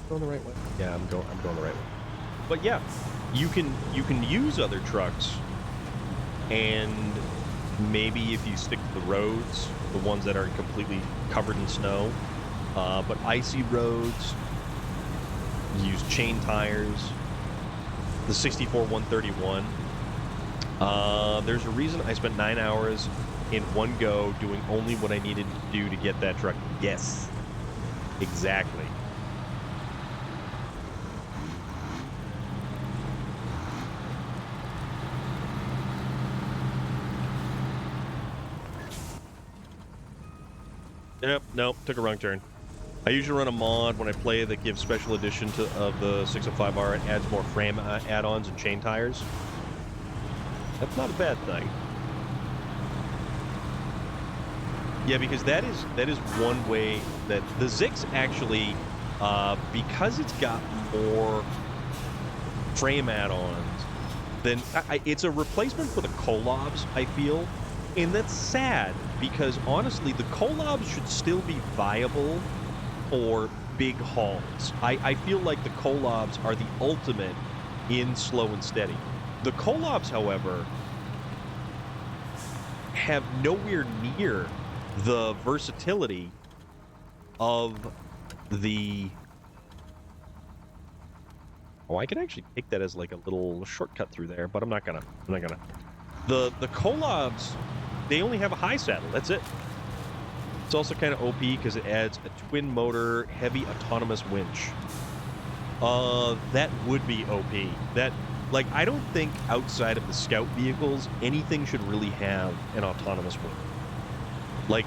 [SPEAKER 1] going the right way. Yeah, I'm going the right way. But yeah, you can use other trucks, and maybe if you stick to the roads, the ones that are completely covered in snow, but icy roads, use chain tires. The 64-131. There's a reason I spent 9 hours in one go doing only what I needed to do to get that truck. Yes, exactly. Yep, nope, took a wrong turn. I usually run a mod when I play that gives special edition of the 605R. It adds more frame add-ons and chain tires. That's not a bad thing. Yeah, because that is one way that the Zix actually, because it's got more frame add-ons, then it's a replacement for the Kolobs, I feel. And that's sad, because honestly, the Kolobs should still be viable for big hauls. I feel like the Kolobs are the ultimate in slow and steady. The Kolobs, however, have nowhere near the versatility of the... Oh, I could actually take that as like a little shortcut through there, but I'm not gonna. The Kolobs, they only have a high saddle. That's it. It's also kind of OP because it adds a twin motor, heavy autonomous winch. That would be OP. That, like, I don't think outside of the scout vehicles, anything should really have an autonomous winch. Like,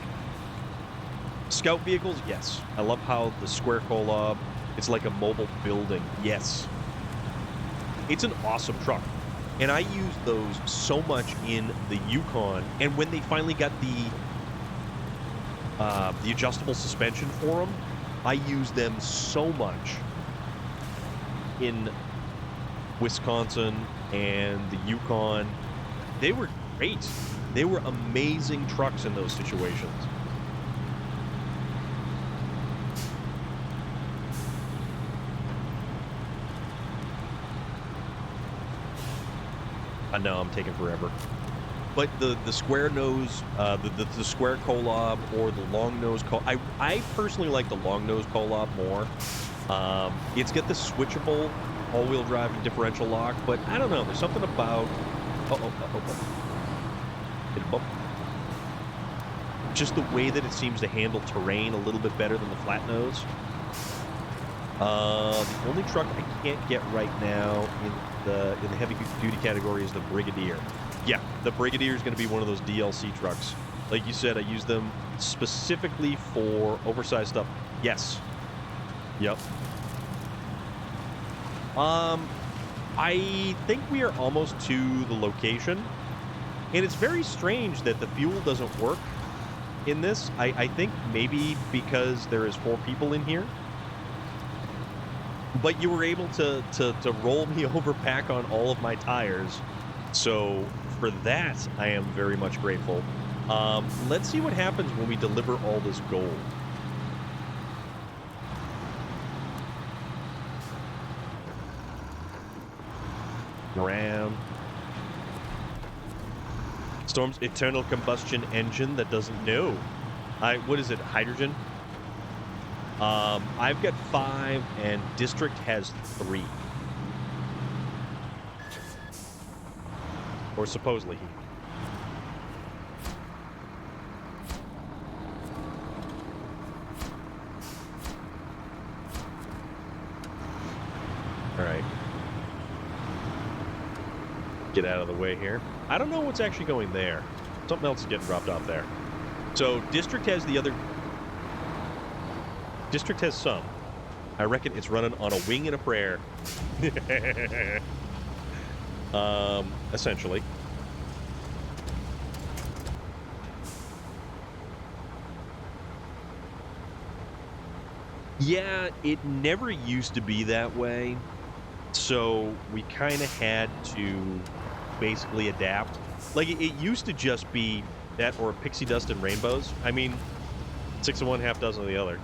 [SPEAKER 1] scout vehicles, yes. I love how the square Kolob, it's like a mobile building. Yes. It's an awesome truck. And I used those so much in the Yukon. And when they finally got the adjustable suspension for them, I used them so much in Wisconsin and the Yukon. They were great. They were amazing trucks in those situations. I know I'm taking forever. But the square nose, the square Kolob or the long nose Kolob, I personally like the long nose Kolob more. It's got the switchable all-wheel drive and differential lock, but I don't know. There's something about hit a bump. Just the way that it seems to handle terrain a little bit better than the flat nose. The only truck I can't get right now in the heavy duty category is the Brigadier. Yeah, the Brigadier is going to be one of those DLC trucks. Like you said, I use them specifically for oversized stuff. Yes. Yep. I think we are almost to the location. And it's very strange that the fuel doesn't work in this. I think maybe because there is 4 people in here. But you were able to roll me over back on all of my tires. So for that, I am very much grateful. Let's see what happens when we deliver all this gold. Around. Storm's internal combustion engine that doesn't know. What is it? Hydrogen? I've got 5 and District has 3. Or supposedly he. Alright. Get out of the way here. I don't know what's actually going there. Something else is getting dropped off there. So District has the other... District has some. I reckon it's running on a wing and a prayer. Essentially. Yeah, it never used to be that way. So we kind of had to basically adapt. Like, it used to just be that or pixie dust and rainbows. I mean, 6 of one, half dozen of the other.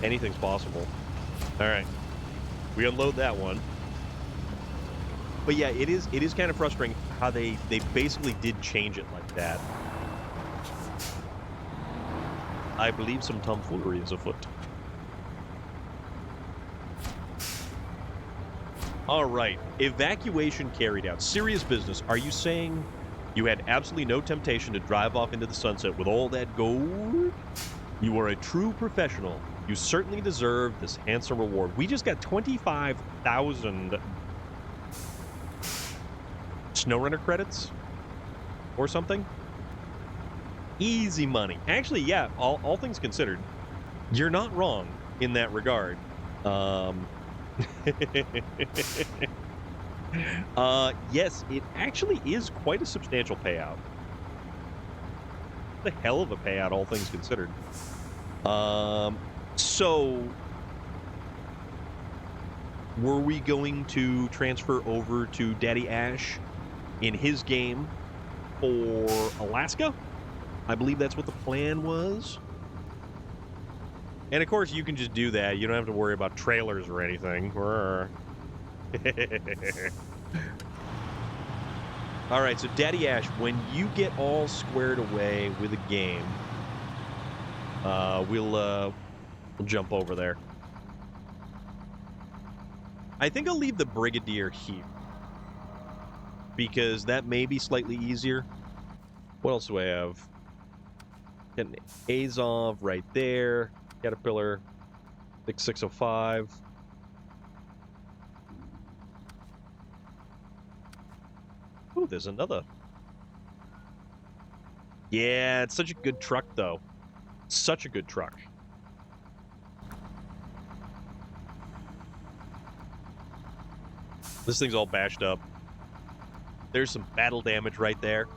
[SPEAKER 1] Anything's possible. All right. We unload that one. But yeah, it is kind of frustrating how they basically did change it like that. I believe some tomfoolery is afoot. All right. Evacuation carried out. Serious business. Are you saying you had absolutely no temptation to drive off into the sunset with all that gold? You are a true professional. You certainly deserve this handsome reward. We just got 25,000 SnowRunner credits or something. Easy money. Actually, yeah, all things considered, you're not wrong in that regard. Yes, it actually is quite a substantial payout. The hell of a payout, all things considered. So were we going to transfer over to Daddy Ash in his game for Alaska? I believe that's what the plan was. And of course, you can just do that. You don't have to worry about trailers or anything. All right, so Daddy Ash, when you get all squared away with a game, we'll jump over there. I think I'll leave the Brigadier here because that may be slightly easier. What else do I have? Got an Azov right there. Caterpillar 6605. Oh, there's another Yeah, it's such a good truck, though. Such a good truck. This thing's all bashed up. There's some battle damage right there.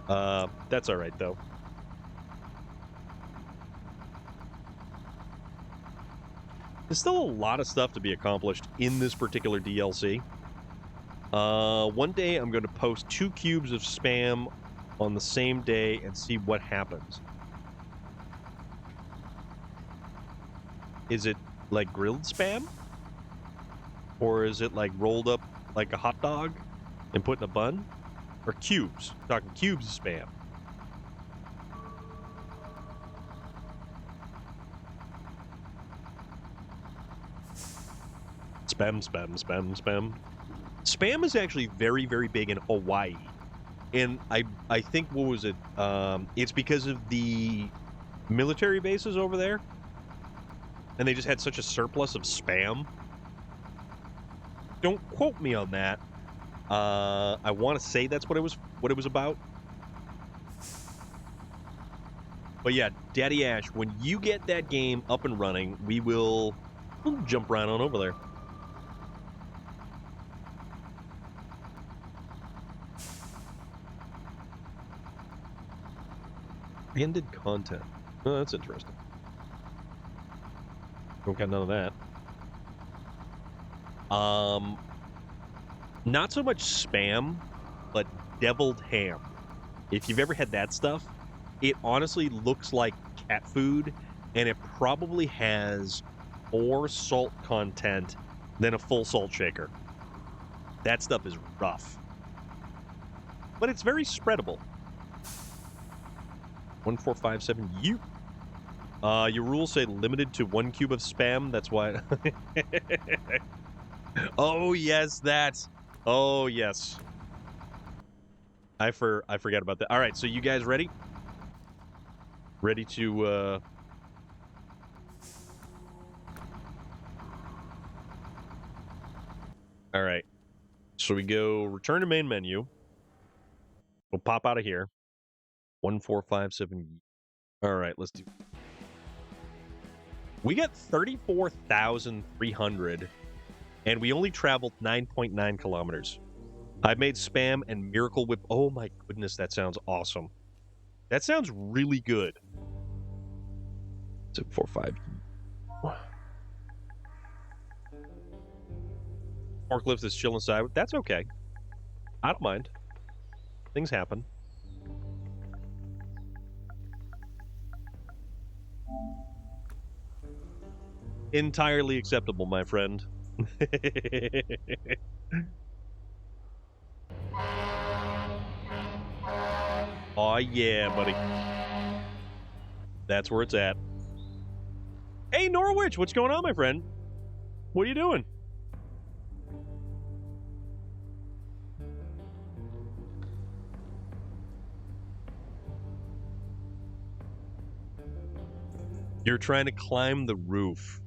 [SPEAKER 1] That's all right, though. There's still a lot of stuff to be accomplished in this particular DLC. One day I'm going to post 2 cubes of spam on the same day and see what happens. Is it like grilled spam? Or is it like rolled up like a hot dog and put in a bun? Or cubes? I'm talking cubes of spam. Spam, spam, spam, spam. Spam is actually very, very big in Hawaii. And I think, what was it? It's because of the military bases over there. And they just had such a surplus of spam. Don't quote me on that. I want to say that's what it was about. But yeah, Daddy Ash, when you get that game up and running, we'll jump right on over there. Ended content. Oh, that's interesting. Don't got none of that. Not so much spam, but deviled ham. If you've ever had that stuff, it honestly looks like cat food, and it probably has more salt content than a full salt shaker. That stuff is rough. But it's very spreadable. 1457U. Your rules say limited to 1 cube of spam. That's why. Oh yes, that. Oh yes. I forgot about that. All right, so you guys ready? Ready to All right. So we go return to main menu. We'll pop out of here. 1457. All right, let's do. We got 34,300 and we only traveled 9.9 kilometers. I made spam and Miracle Whip. Oh my goodness, that sounds awesome. That sounds really good. 745. Forklift is chilling inside. That's okay. I don't mind. Things happen. Entirely acceptable, my friend. Oh yeah, buddy. That's where it's at. Hey, Norwich, what's going on, my friend? What are you doing? You're trying to climb the roof.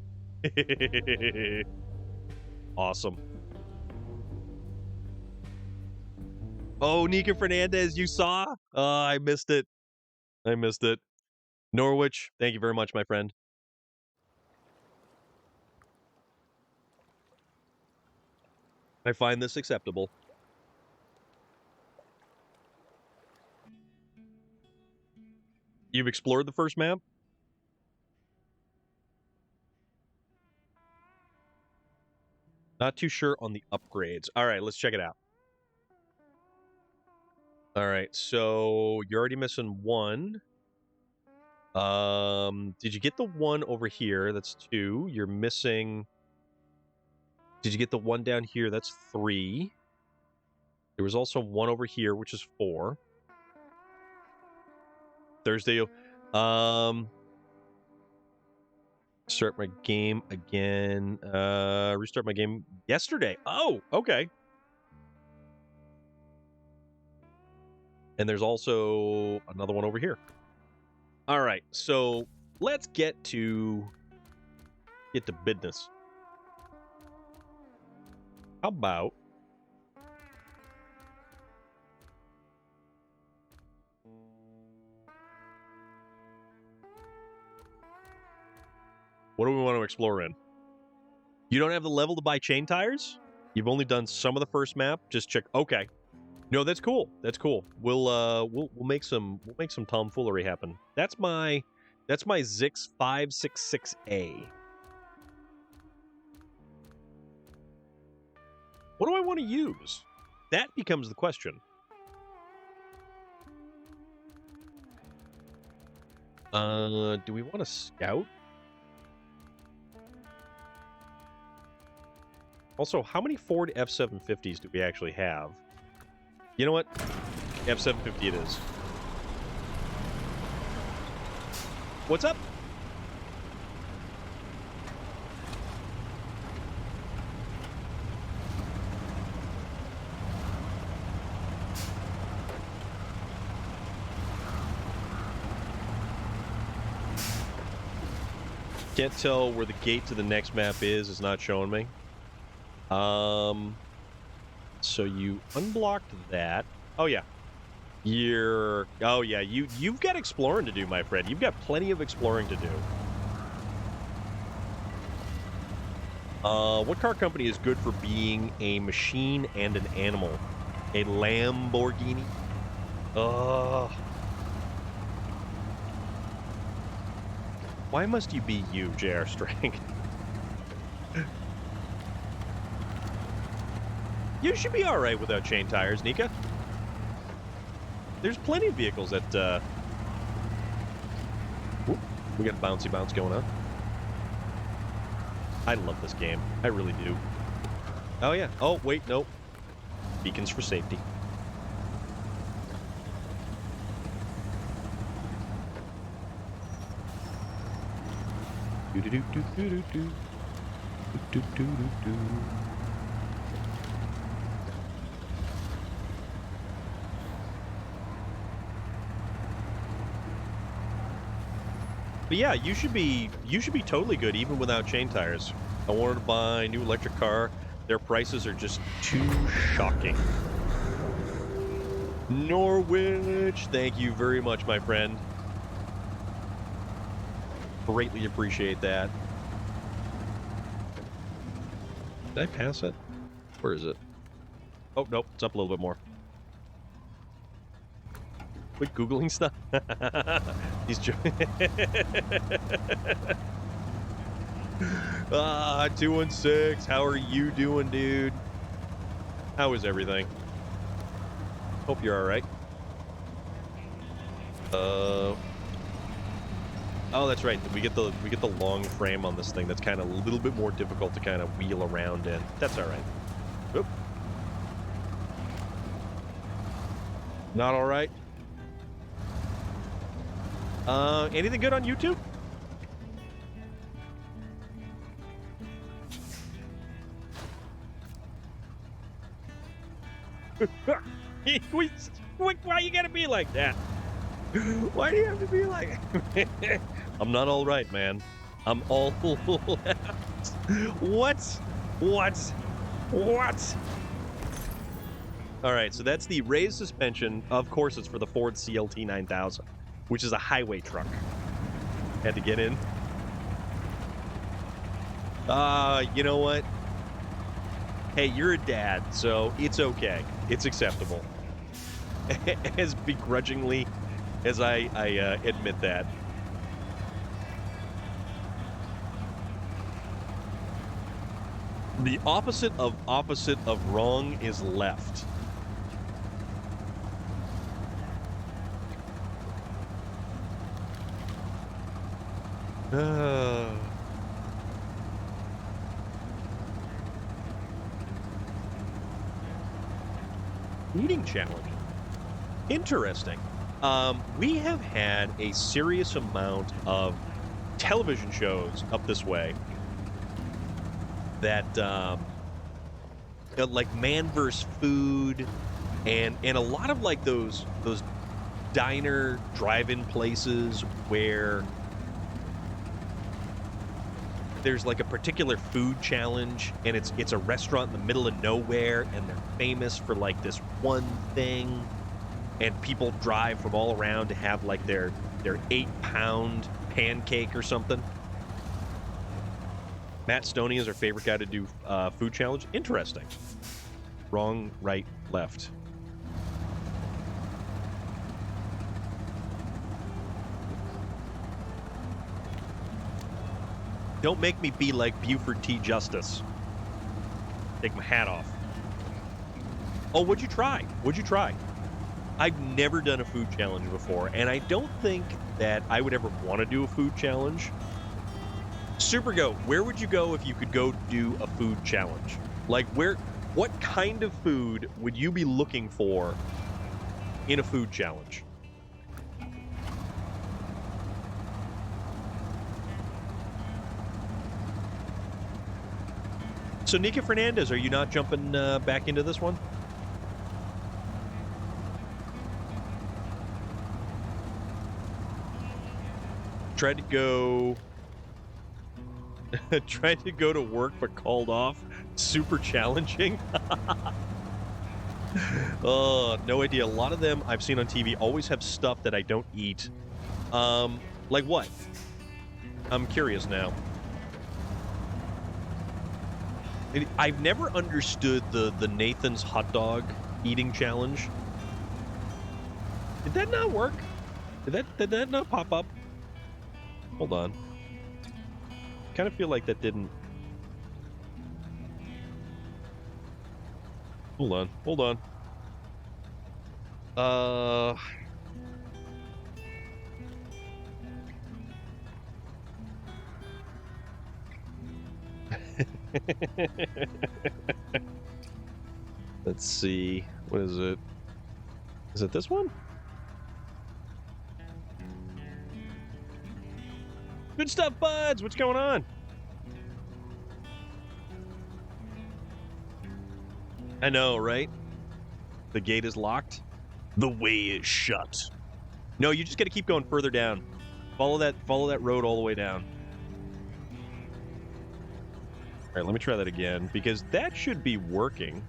[SPEAKER 1] Awesome. Oh, Nika Fernandez, you saw? I missed it. I missed it. Norwich, thank you very much, my friend. I find this acceptable. You've explored the first map? Not too sure on the upgrades. All right, let's check it out. All right, so you're already missing one. Did you get the one over here? That's 2. You're missing. Did you get the one down here? That's 3. There was also one over here, which is 4. Thursday. Start my game again. Restart my game yesterday. Oh, okay. And there's also another one over here. All right, so let's get to business. How about What do we want to explore in? You don't have the level to buy chain tires? You've only done some of the first map? Just check. Okay. No, that's cool. That's cool. We'll make some tomfoolery happen. That's my Zix 566A. What do I want to use? That becomes the question. Do we want to scout? Also, how many Ford F-750s do we actually have? You know what? F-750 it is. What's up? Can't tell where the gate to the next map is. It's not showing me. So you unblocked that. Oh yeah. Oh yeah, you've got exploring to do, my friend. You've got plenty of exploring to do. What car company is good for being a machine and an animal? A Lamborghini? Why must you be you, J.R. Strang? You should be alright without chain tires, Nika. There's plenty of vehicles that, Whoop, we got a bouncy bounce going on. I love this game. I really do. Oh, yeah. Oh, wait, nope. Beacons for safety. Do-do-do-do-do-do-do. Do-do-do-do-do. But yeah, you should be totally good even without chain tires. I wanted to buy a new electric car. Their prices are just too shocking. Norwich, thank you very much, my friend. Greatly appreciate that. Did I pass it? Where is it? Oh, nope, it's up a little bit more. Quit Googling stuff. He's joking. 216. How are you doing, dude? How is everything? Hope you're all right. Oh, that's right. We get the long frame on this thing. That's kind of a little bit more difficult to kind of wheel around in. That's all right. Oop. Not all right. Anything good on YouTube? Why you gotta be like that? Why do you have to be like that? I'm not all right, man. I'm all left. What? All right, so that's the raised suspension. Of course, it's for the Ford CLT 9000. Which is a highway truck. Had to get in. You know what? Hey, you're a dad, so it's okay. It's acceptable. As begrudgingly as I admit that. The opposite of wrong is left. Eating challenge. Interesting. We have had a serious amount of television shows up this way that like Man vs. Food and a lot of like those diner drive-in places where there's like a particular food challenge and it's a restaurant in the middle of nowhere and they're famous for like this one thing and people drive from all around to have like their 8-pound pancake or something. Matt Stoney is our favorite guy to do food challenge. Interesting. Wrong, right, left. Don't make me be like Buford T. Justice. Take my hat off. Oh, what'd you try? What'd you try? I've never done a food challenge before, and I don't think that I would ever want to do a food challenge. Supergoat, where would you go if you could go do a food challenge? Like, what kind of food would you be looking for in a food challenge? So, Nika Fernandez, are you not jumping back into this one? Tried to go to work but called off. Super challenging. Oh, no idea. A lot of them I've seen on TV always have stuff that I don't eat. Like what? I'm curious now. I've never understood the Nathan's hot dog eating challenge. Did that not work? Did that not pop up? Hold on. Kind of feel like that didn't. Hold on. Let's see. What is it? Is it this one? Good stuff, buds. What's going on? I know, right? The gate is locked. The way is shut. No, you just got to keep going further down. Follow that road all the way down. All right, let me try that again because that should be working.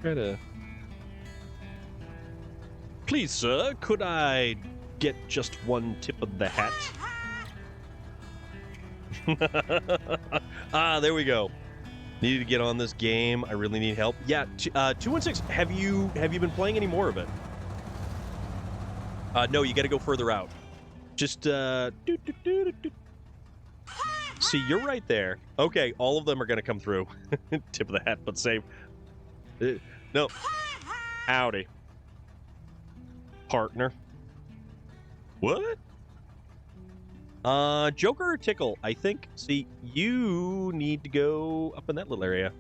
[SPEAKER 1] Try to. Please, sir, could I get just one tip of the hat? There we go. Needed to get on this game. I really need help. Yeah, 216. Have you been playing any more of it? No, you got to go further out. Just See, you're right there. Okay, all of them are gonna come through. Tip of the hat, but save. No. Howdy. Partner. What? Joker or Tickle? I think, see, you need to go up in that little area.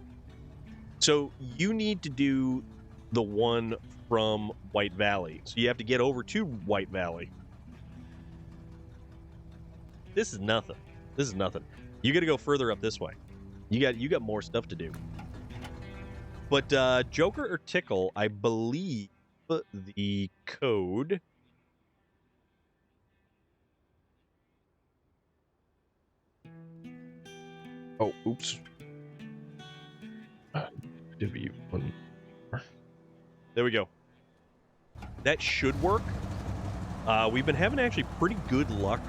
[SPEAKER 1] So you need to do the one from White Valley. So you have to get over to White Valley. This is nothing. You got to go further up this way. You got more stuff to do. But Joker or Tickle, I believe the code. Oh, oops. W1. There we go. That should work. We've been having actually pretty good luck.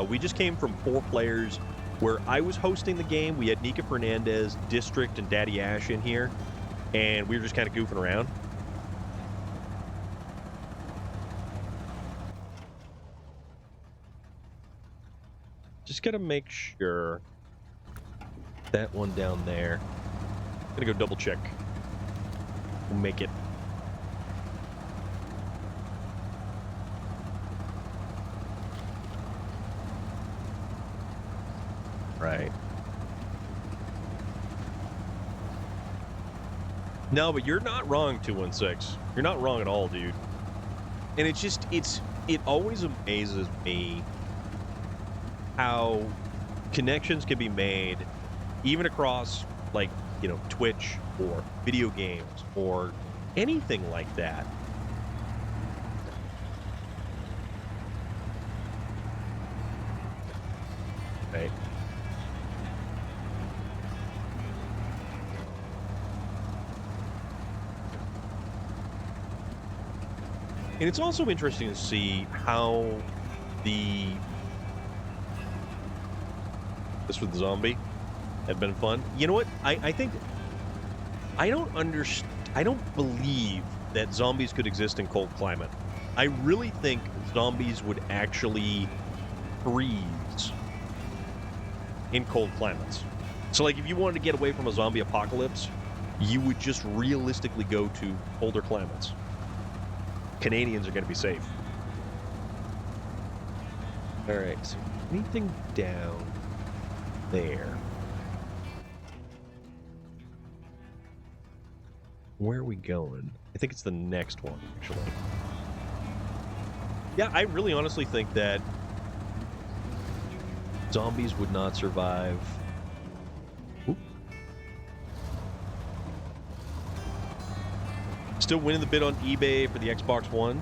[SPEAKER 1] We just came from 4 players where I was hosting the game. We had Nika Fernandez, District, and Daddy Ash in here, and we were just kind of goofing around. Just gotta make sure that one down there. Gonna go double check. We'll make it. Right. No, but you're not wrong, 216. You're not wrong at all, dude. And it's just, it always amazes me how connections can be made even across, like, you know, Twitch or video games or anything like that. Right. And it's also interesting to see how this with the zombie had been fun. You know what? I think I don't believe that zombies could exist in cold climate. I really think zombies would actually freeze in cold climates. So, like, if you wanted to get away from a zombie apocalypse, you would just realistically go to colder climates. Canadians are going to be safe. All right, so anything down there? Where are we going? I think it's the next one, actually. Yeah, I really honestly think that zombies would not survive. Oop. Still winning the bid on eBay for the Xbox One.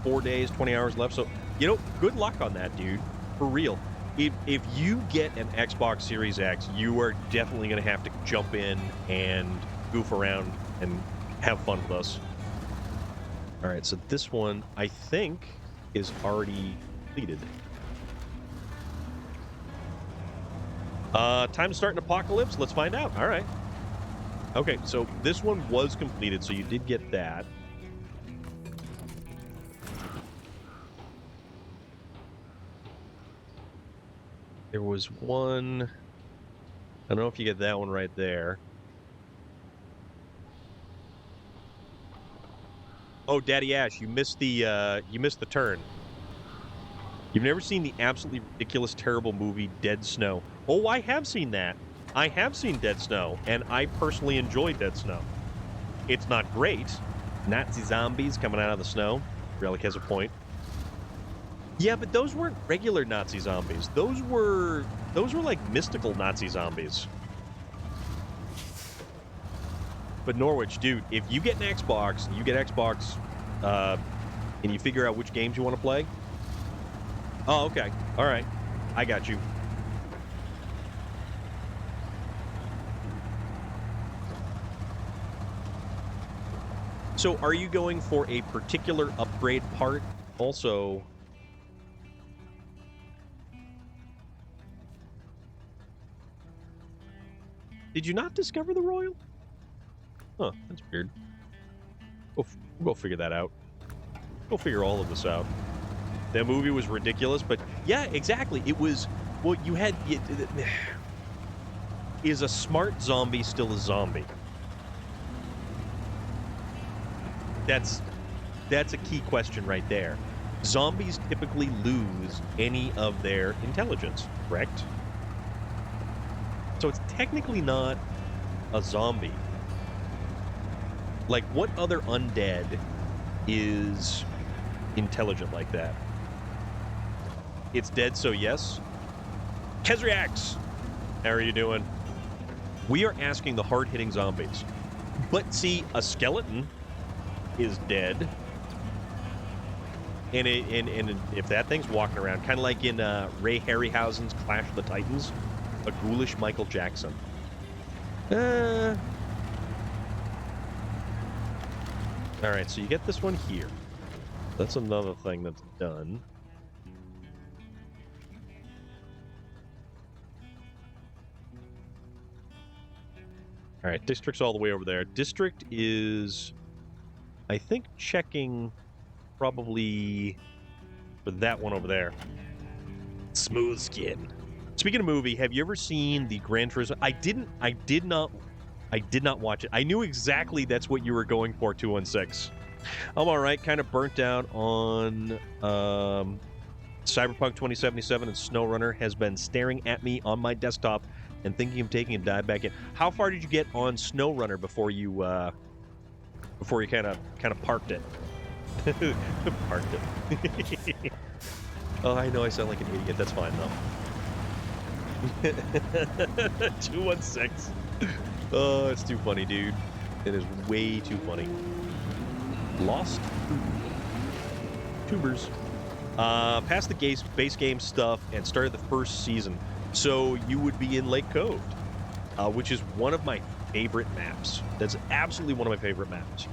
[SPEAKER 1] 4 days, 20 hours left. So, you know, good luck on that, dude. For real. If you get an Xbox Series X, you are definitely going to have to jump in and goof around and have fun with us. All right, so this one, I think, is already completed. Time to start an apocalypse? Let's find out. All right. Okay, so this one was completed, so you did get that. There was one... I don't know if you get that one right there. Oh, Daddy Ash, you missed the turn. You've never seen the absolutely ridiculous, terrible movie Dead Snow. Oh, I have seen that. I have seen Dead Snow, and I personally enjoy Dead Snow. It's not great. Nazi zombies coming out of the snow. Relic has a point. Yeah, but those weren't regular Nazi zombies. Those were like mystical Nazi zombies. But Norwich, dude, if you get an Xbox, and you figure out which games you want to play. Oh, okay. All right. I got you. So are you going for a particular upgrade part? Also... Did you not discover the Royal? Huh, that's weird. We'll go figure that out. We'll figure all of this out. That movie was ridiculous, but yeah, exactly. It was, well, you had... Is a smart zombie still a zombie? That's a key question right there. Zombies typically lose any of their intelligence, correct? So it's technically not a zombie. Like, what other undead is intelligent like that? It's dead, so yes. Kezriax! How are you doing? We are asking the hard-hitting zombies. But see, a skeleton is dead. And if that thing's walking around, kind of like in Ray Harryhausen's Clash of the Titans, a ghoulish Michael Jackson. All right, so you get this one here. That's another thing that's done. All right, district's all the way over there. District is, I think, checking probably for that one over there. Smooth skin. Speaking of movie, have you ever seen the Gran Turismo? I did not watch it. I knew exactly that's what you were going for, 216. I'm all right. Kind of burnt out on Cyberpunk 2077, and SnowRunner has been staring at me on my desktop and thinking of taking a dive back in. How far did you get on SnowRunner before you kind of parked it? Parked it. Oh, I know I sound like an idiot. That's fine though. 216. Oh, it's too funny, dude. It is way too funny. Lost tubers. Passed the base game stuff and started the first season. So you would be in Lake Cove, which is one of my favorite maps. That's absolutely one of my favorite maps.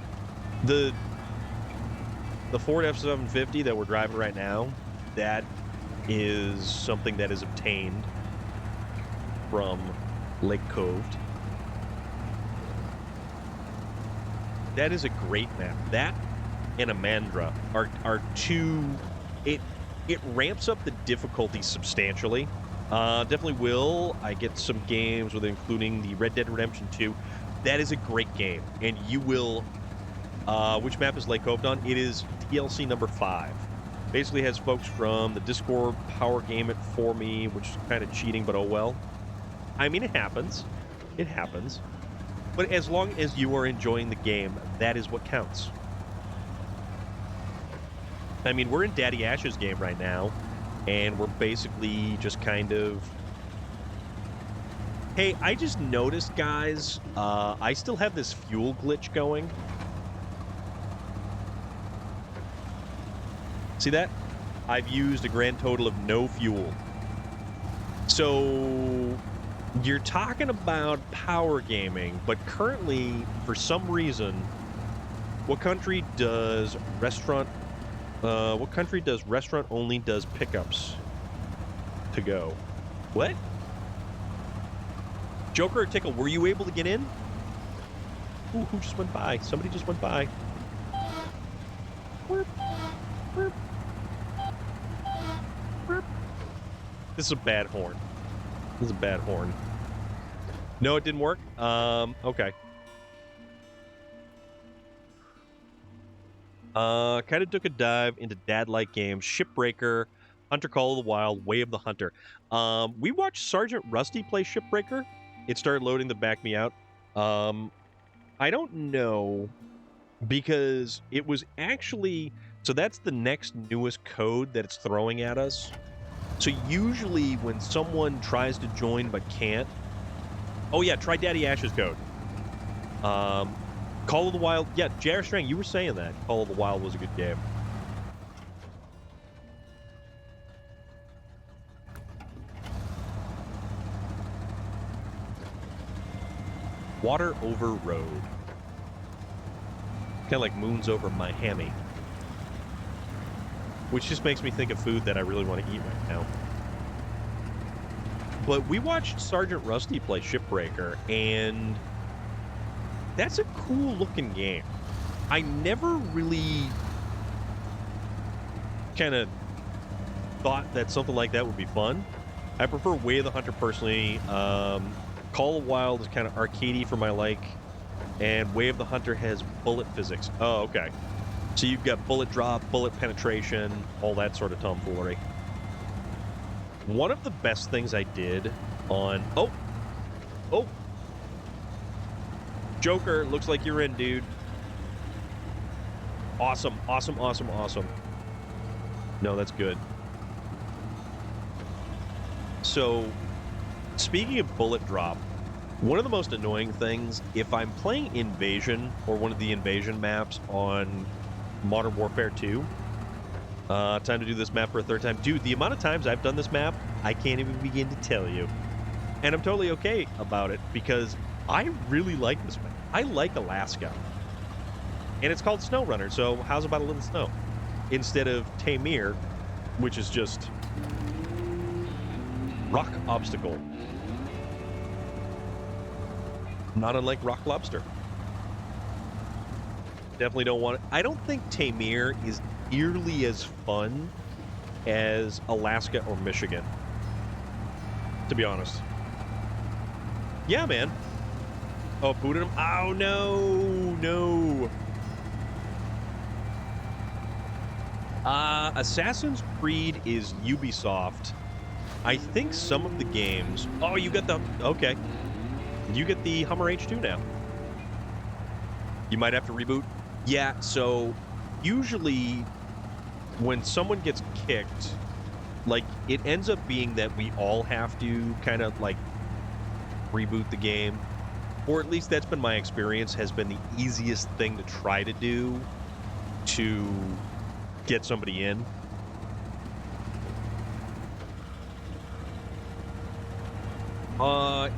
[SPEAKER 1] the Ford F-750 that we're driving right now, that is something that is obtained from Lake Cove. That is a great map. That and Amandra are two. It ramps up the difficulty substantially. Definitely will. I get some games with including the Red Dead Redemption 2. That is a great game, and you will. Which map is Lake Cove on? It is DLC number 5. Basically has folks from the Discord power game it for me, which is kind of cheating, but oh well. I mean, it happens. It happens. But as long as you are enjoying the game, that is what counts. I mean, we're in Daddy Ash's game right now, and we're basically just kind of... Hey, I just noticed, guys, I still have this fuel glitch going. See that? I've used a grand total of no fuel. So... You're talking about power gaming, but currently, for some reason, what country does restaurant only does pickups to go? What? Joker or Tickle, were you able to get in? Ooh, who just went by? Somebody just went by. This is a bad horn. This is a bad horn. No, it didn't work? Okay. Kind of took a dive into dad-like games. Shipbreaker, Hunter Call of the Wild, Way of the Hunter. We watched Sergeant Rusty play Shipbreaker. It started loading to back me out. I don't know, because it was actually... So that's the next newest code that it's throwing at us. So usually when someone tries to join but can't... Oh yeah, try Daddy Ash's code. Call of the Wild... Yeah, J.R. Strang, you were saying that. Call of the Wild was a good game. Water over road. Kind of like moons over Miami. Which just makes me think of food that I really want to eat right now. But we watched Sergeant Rusty play Shipbreaker, and that's a cool looking game. I never really kind of thought that something like that would be fun. I prefer Way of the Hunter personally. Call of the Wild is kind of arcadey for my like, and Way of the Hunter has bullet physics. Oh, okay. So you've got bullet drop, bullet penetration, all that sort of tomfoolery. One of the best things I did on... Oh! Joker, looks like you're in, dude. Awesome, awesome, awesome, awesome. No, that's good. So, speaking of bullet drop, one of the most annoying things, if I'm playing Invasion, or one of the Invasion maps on Modern Warfare 2, time to do this map for a third time. Dude, the amount of times I've done this map, I can't even begin to tell you. And I'm totally okay about it, because I really like this map. I like Alaska. And it's called SnowRunner, so how's about a little snow? Instead of Tamir, which is just rock obstacle. Not unlike Rock Lobster. Definitely don't want it. I don't think Tamir is nearly as fun as Alaska or Michigan, to be honest. Yeah, man. Oh, booted him. Oh, no. Assassin's Creed is Ubisoft. I think some of the games... Oh, you got the... Okay. You get the Hummer H2 now. You might have to reboot. Yeah, so usually when someone gets kicked, like, it ends up being that we all have to kind of, like, reboot the game. Or at least that's been my experience, has been the easiest thing to try to do to get somebody in.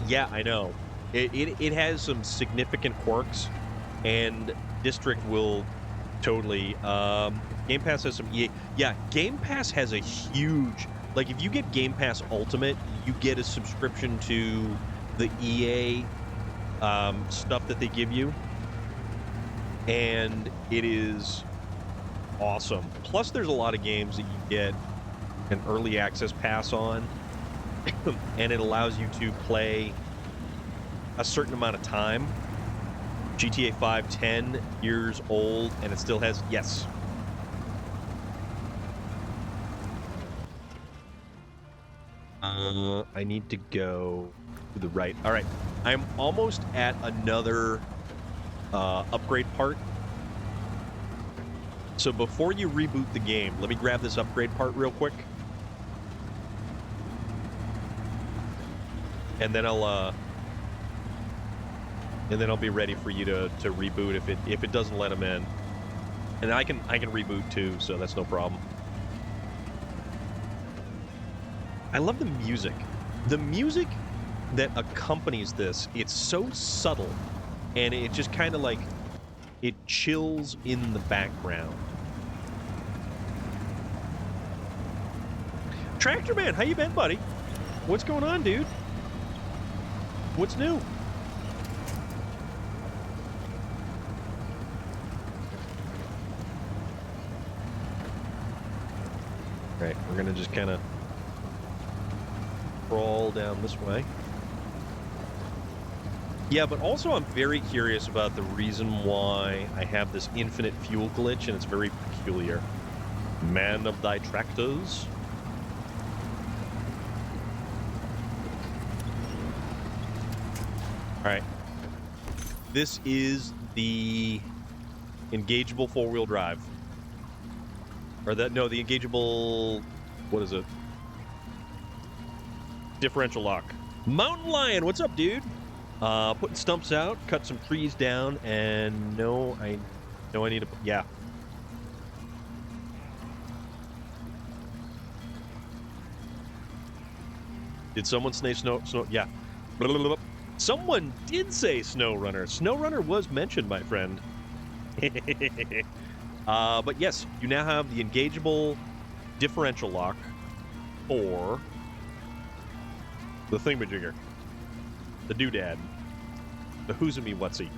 [SPEAKER 1] Yeah, I know. It has some significant quirks, and District will totally... Game Pass has some EA. Yeah, Game Pass has a huge... Like, if you get Game Pass Ultimate, you get a subscription to the EA stuff that they give you. And it is awesome. Plus, there's a lot of games that you get an early access pass on. And it allows you to play a certain amount of time. GTA 5, 10 years old, and it still has... Yes. I need to go to the right. All right. I'm almost at another upgrade part. So before you reboot the game, let me grab this upgrade part real quick. And then I'll be ready for you to reboot if it doesn't let him in. And I can reboot too, so that's no problem. I love the music. The music that accompanies this, it's so subtle, and it just kind of like, it chills in the background. Tractor Man, how you been, buddy? What's going on, dude? What's new? Right, we're gonna just kind of crawl down this way. Yeah, but also I'm very curious about the reason why I have this infinite fuel glitch, and it's very peculiar. Man of thy tractors. Alright. This is the engageable four-wheel drive. Or the engageable... What is it? Differential lock. Mountain Lion, what's up, dude? Putting stumps out, cut some trees down, and I need to... Yeah. Did someone say snow? Yeah. Someone did say SnowRunner. SnowRunner was mentioned, my friend. But yes, you now have the engageable differential lock for the thingamajigger, the doodad, the who's-a-me whatsy.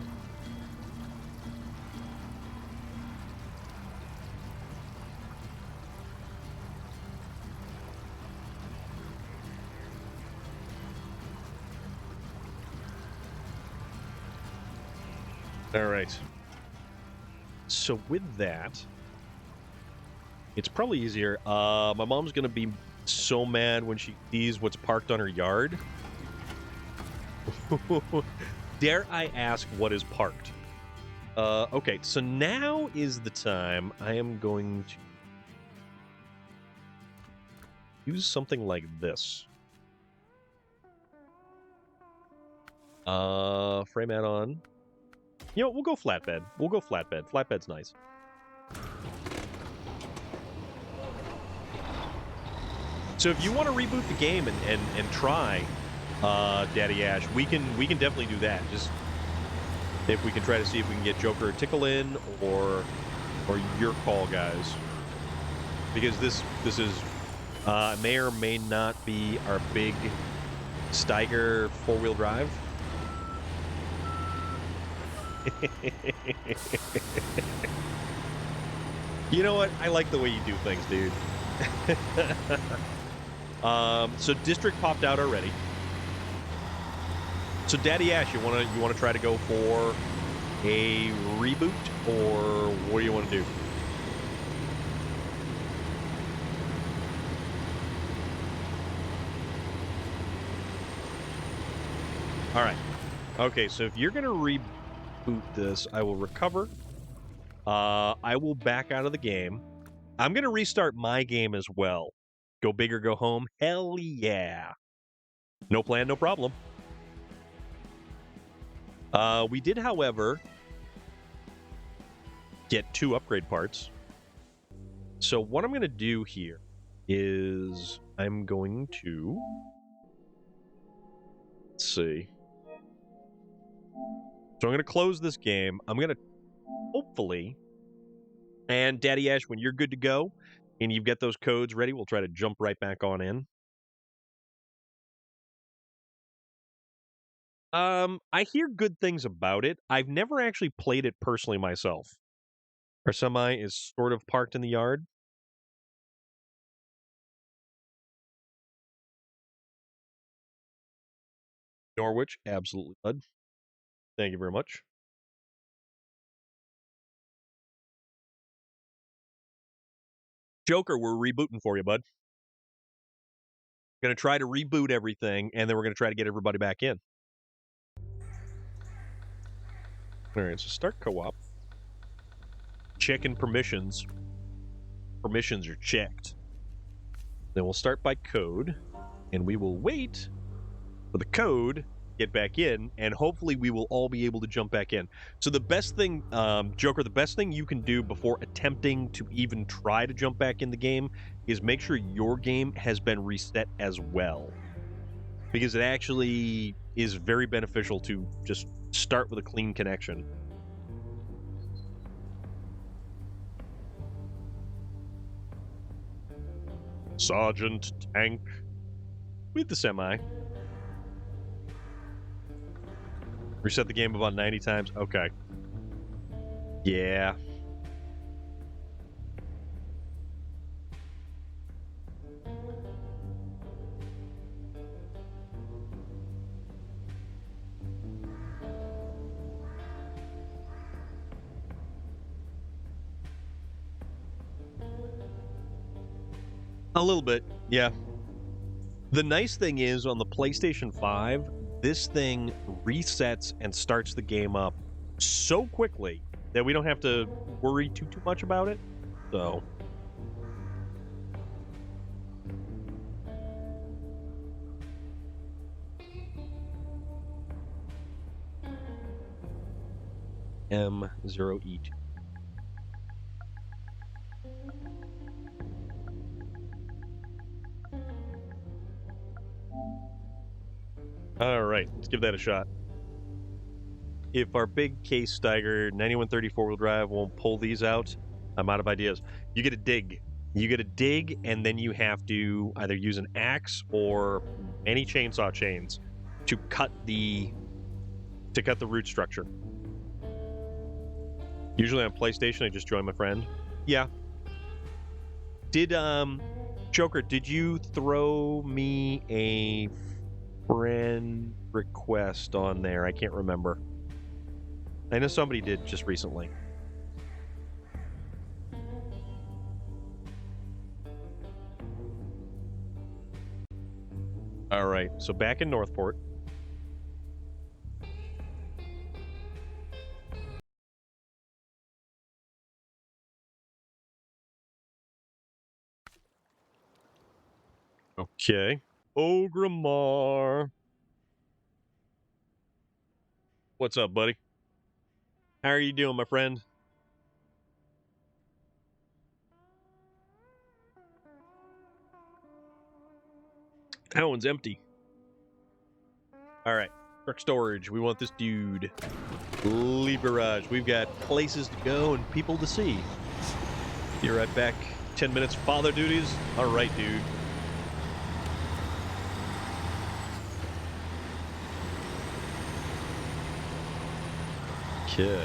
[SPEAKER 1] All right. So with that, it's probably easier. My mom's going to be so mad when she sees what's parked on her yard. Dare I ask what is parked? Okay, so now is the time I am going to use something like this. Frame add-on. You know, we'll go flatbed. We'll go flatbed. Flatbed's nice. So if you want to reboot the game and try Daddy Ash, we can definitely do that. Just if we can try to see if we can get Joker or Tickle in, or your call, guys. Because this is may or may not be our big Steiger four-wheel drive. You know what? I like the way you do things, dude. So District popped out already. So Daddy Ash, you wanna try to go for a reboot, or what do you want to do? All right. Okay, so if you're gonna reboot this, I will recover. I will back out of the game. I'm gonna restart my game as well. Go big or go home. Hell yeah. No plan, no problem. We did, however, get 2 upgrade parts. So what I'm going to do here is I'm going to... Let's see. So I'm going to close this game. I'm going to hopefully And Daddy Ash, when you're good to go and you've got those codes ready, we'll try to jump right back on in. I hear good things about it. I've never actually played it personally myself. Our semi is sort of parked in the yard. Norwich, absolutely, bud. Thank you very much. Joker, we're rebooting for you, bud. Going to try to reboot everything, and then we're going to try to get everybody back in. All right, so start co-op. Checking permissions. Permissions are checked. Then we'll start by code, and we will wait for the code, get back in, and hopefully we will all be able to jump back in. So the best thing, Joker, the best thing you can do before attempting to even try to jump back in the game is make sure your game has been reset as well. Because it actually is very beneficial to just start with a clean connection. Sergeant Tank with the semi. Reset the game about 90 times. Okay. Yeah. A little bit, yeah. The nice thing is on the PlayStation 5, this thing resets and starts the game up so quickly that we don't have to worry too much about it. So M0E2. All right, let's give that a shot. If our big case Steiger 9134 wheel drive won't pull these out, I'm out of ideas. You get a dig. You get a dig, and then you have to either use an axe or any chainsaw chains to cut the root structure. Usually on PlayStation, I just join my friend. Yeah. Did Joker, did you throw me a friend request on there? I can't remember. I know somebody did just recently. All right, so back in Northport. Okay. Ogrimmar. What's up, buddy? How are you doing, my friend? That one's empty. All right. Truck storage. We want this dude. Leave garage. We've got places to go and people to see. Be right back. 10 minutes. Father duties. All right, dude. Okay.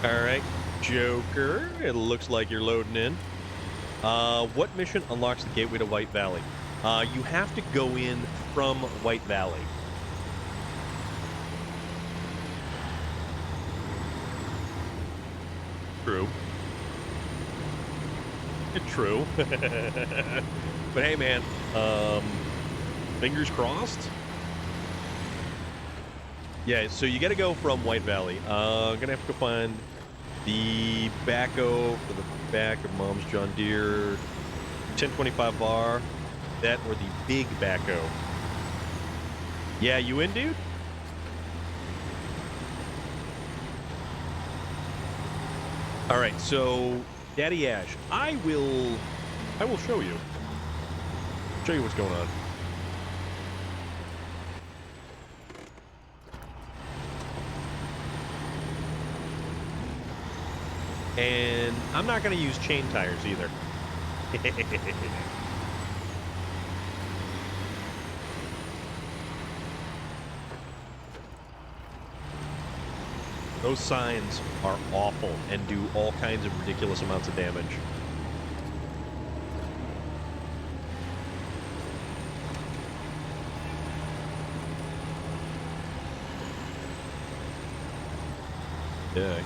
[SPEAKER 1] All right, Joker. It looks like you're loading in. What mission unlocks the gateway to White Valley? You have to go in from White Valley. True. True. But hey, man, fingers crossed. Yeah, so you got to go from White Valley. Gonna have to go find the backhoe for the back of Mom's John Deere 1025 bar. That or the big backhoe. Yeah, you in, dude? All right, so Daddy Ash, I will show you. Show you what's going on. And I'm not going to use chain tires either. Those signs are awful and do all kinds of ridiculous amounts of damage. Yeah.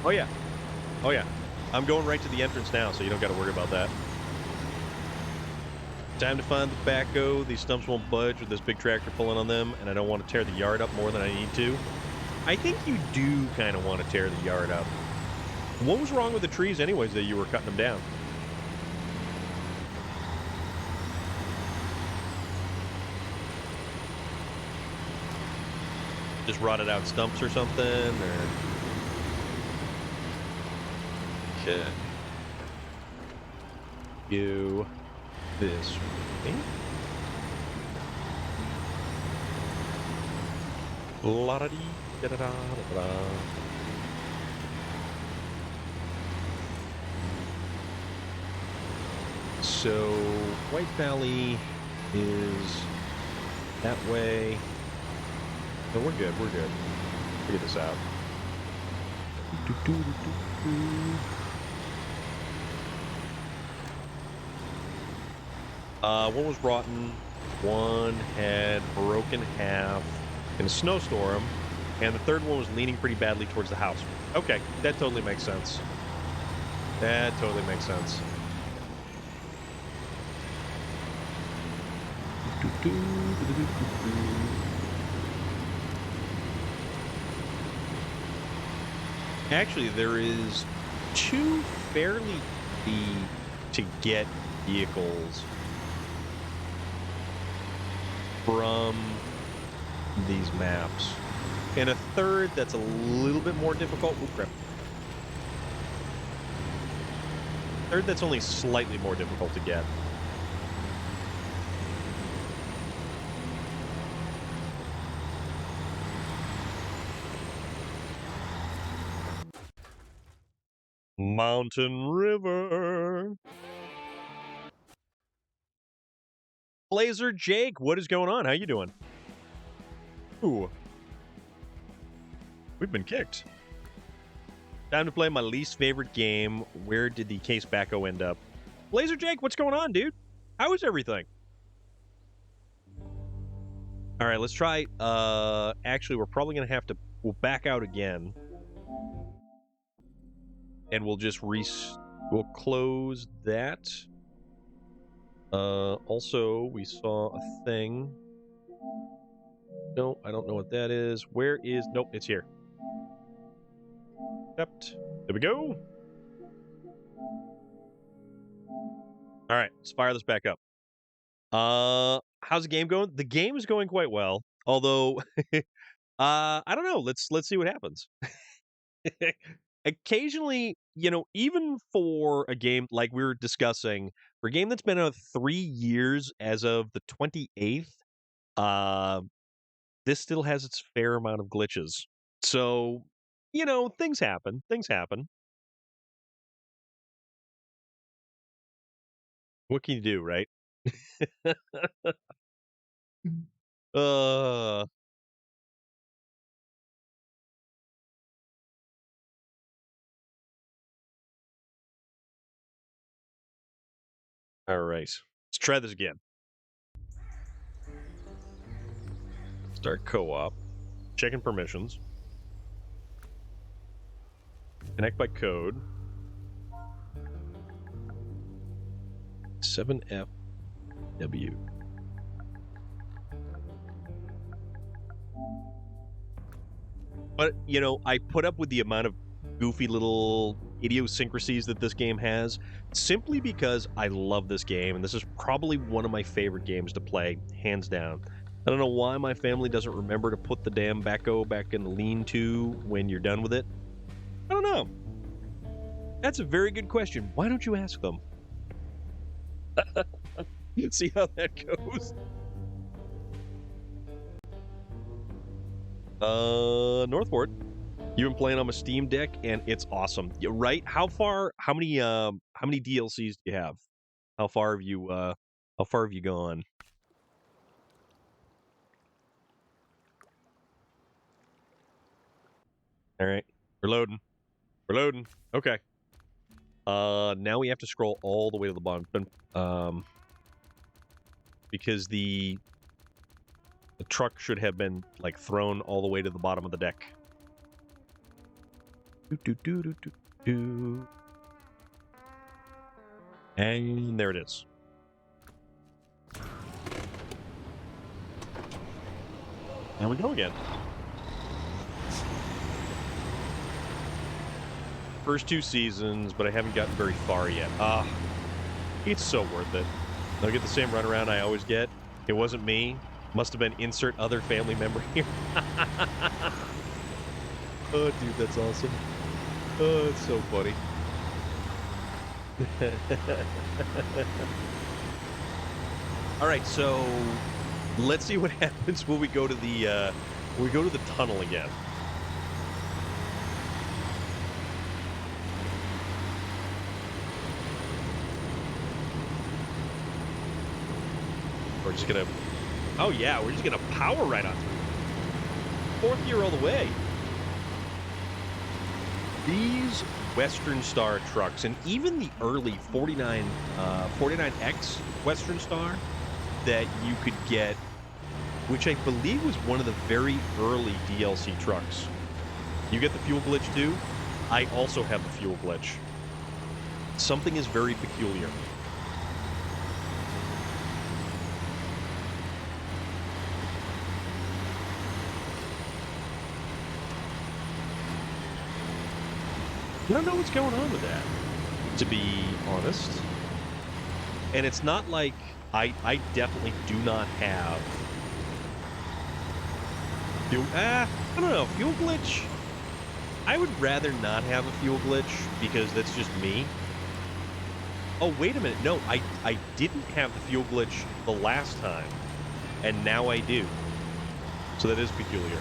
[SPEAKER 1] Oh, yeah. Oh, yeah. I'm going right to the entrance now, so you don't got to worry about that. Time to find the backhoe. These stumps won't budge with this big tractor pulling on them, and I don't want to tear the yard up more than I need to. I think you do kind of want to tear the yard up. What was wrong with the trees anyways that you were cutting them down? Just rotted out stumps or something, or... Okay. You... this way. La-da-dee, da-da-da-da-da. So, White Valley is that way. No, we're good, we're good. Figure this out. One was rotten, one had broken half in a snowstorm, and the third one was leaning pretty badly towards the house. Okay, that totally makes sense. That totally makes sense. Actually, there is two fairly easy to get vehicles from these maps, and a third that's a little bit more difficult. Ooh, crap. Third that's only slightly more difficult to get. Mountain River. Blazer Jake, what is going on? How you doing? Ooh. We've been kicked. Time to play my least favorite game. Where did the case backhoe end up? Blazer Jake, what's going on, dude? How is everything? All right, let's try. Actually, we're probably going to have to... We'll back out again. And we'll just we'll close that. Also, we saw a thing. No, I don't know what that is. Where is... Nope, it's here. Accept. There we go. All right, let's fire this back up. How's the game going? The game is going quite well. Although, I don't know. Let's see what happens. Occasionally, you know, even for a game like we were discussing, for a game that's been out 3 years as of the 28th, this still has its fair amount of glitches. So, you know, things happen. Things happen. What can you do, right? uh All right. Let's try this again. Start co-op. Checking permissions. Connect by code. 7FW. But, you know, I put up with the amount of goofy little idiosyncrasies that this game has simply because I love this game, and this is probably one of my favorite games to play, hands down. I don't know why my family doesn't remember to put the damn backhoe back in the lean-to when you're done with it. I don't know. That's a very good question. Why don't you ask them? See how that goes. Northport. You've been playing on my Steam Deck, and it's awesome. Yeah, right? How many DLCs do you have? How far have you gone? All right. We're loading. Okay. Now we have to scroll all the way to the bottom. Because the truck should have been, like, thrown all the way to the bottom of the deck. And there it is. And we go again. First 2 seasons, but I haven't gotten very far yet. It's so worth it. I'll get the same runaround I always get. It wasn't me. Must have been insert other family member here. Oh, dude, that's awesome. Oh, it's so funny. All right, so let's see what happens when we go to the tunnel again. We're just gonna, oh yeah, we're just gonna power right on through. 4th year all the way. These Western Star trucks, and even the early 49X Western Star that you could get, which I believe was one of the very early DLC trucks. You get the fuel glitch too? I also have the fuel glitch. Something is very peculiar. I don't know what's going on with that, to be honest. And it's not like I definitely do not have fuel. I don't know, fuel glitch. I would rather not have a fuel glitch because that's just me. Oh, wait a minute. No, I didn't have the fuel glitch the last time, and now I do. So that is peculiar.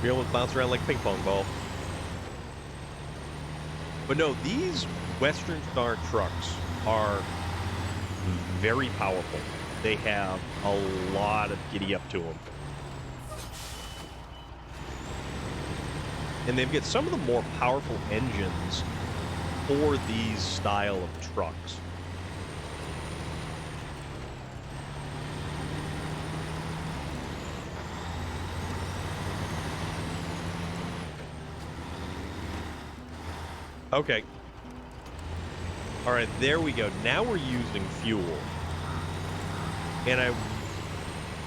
[SPEAKER 1] We almost bounce around like a ping pong ball. But no, these Western Star trucks are very powerful. They have a lot of giddy up to them. And they've got some of the more powerful engines for these style of trucks. Okay. All right, there we go. Now we're using fuel. And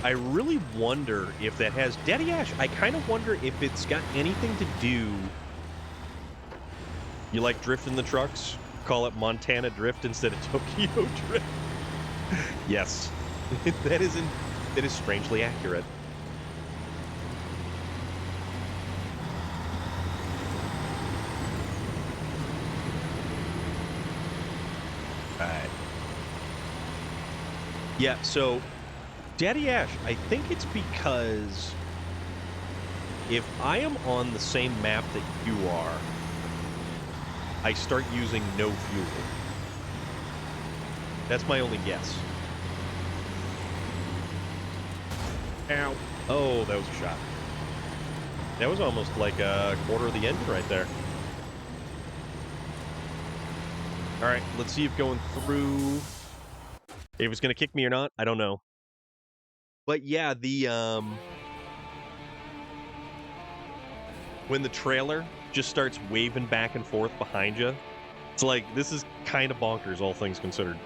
[SPEAKER 1] I really wonder if that has... Daddy Ash, I kind of wonder if it's got anything to do... You like drifting the trucks? Call it Montana Drift instead of Tokyo Drift. Yes. That is strangely accurate. Yeah, so, Daddy Ash, I think it's because if I am on the same map that you are, I start using no fuel. That's my only guess. Ow. Oh, that was a shot. That was almost like a quarter of the engine right there. All right, let's see if going through... If it's going to kick me or not, I don't know. But yeah, when the trailer just starts waving back and forth behind you, it's like, this is kind of bonkers, all things considered.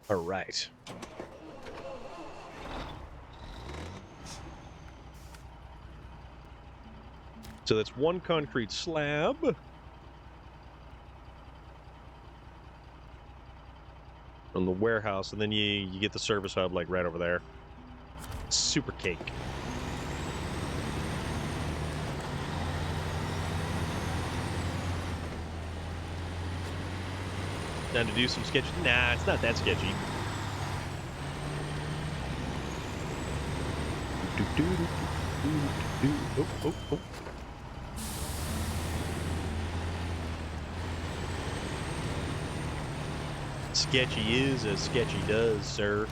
[SPEAKER 1] All right. So that's one concrete slab. From the warehouse, and then you get the service hub, like, right over there. Super cake. Time to do some sketchy. Nah, it's not that sketchy. Oh. Sketchy is as sketchy does, sir.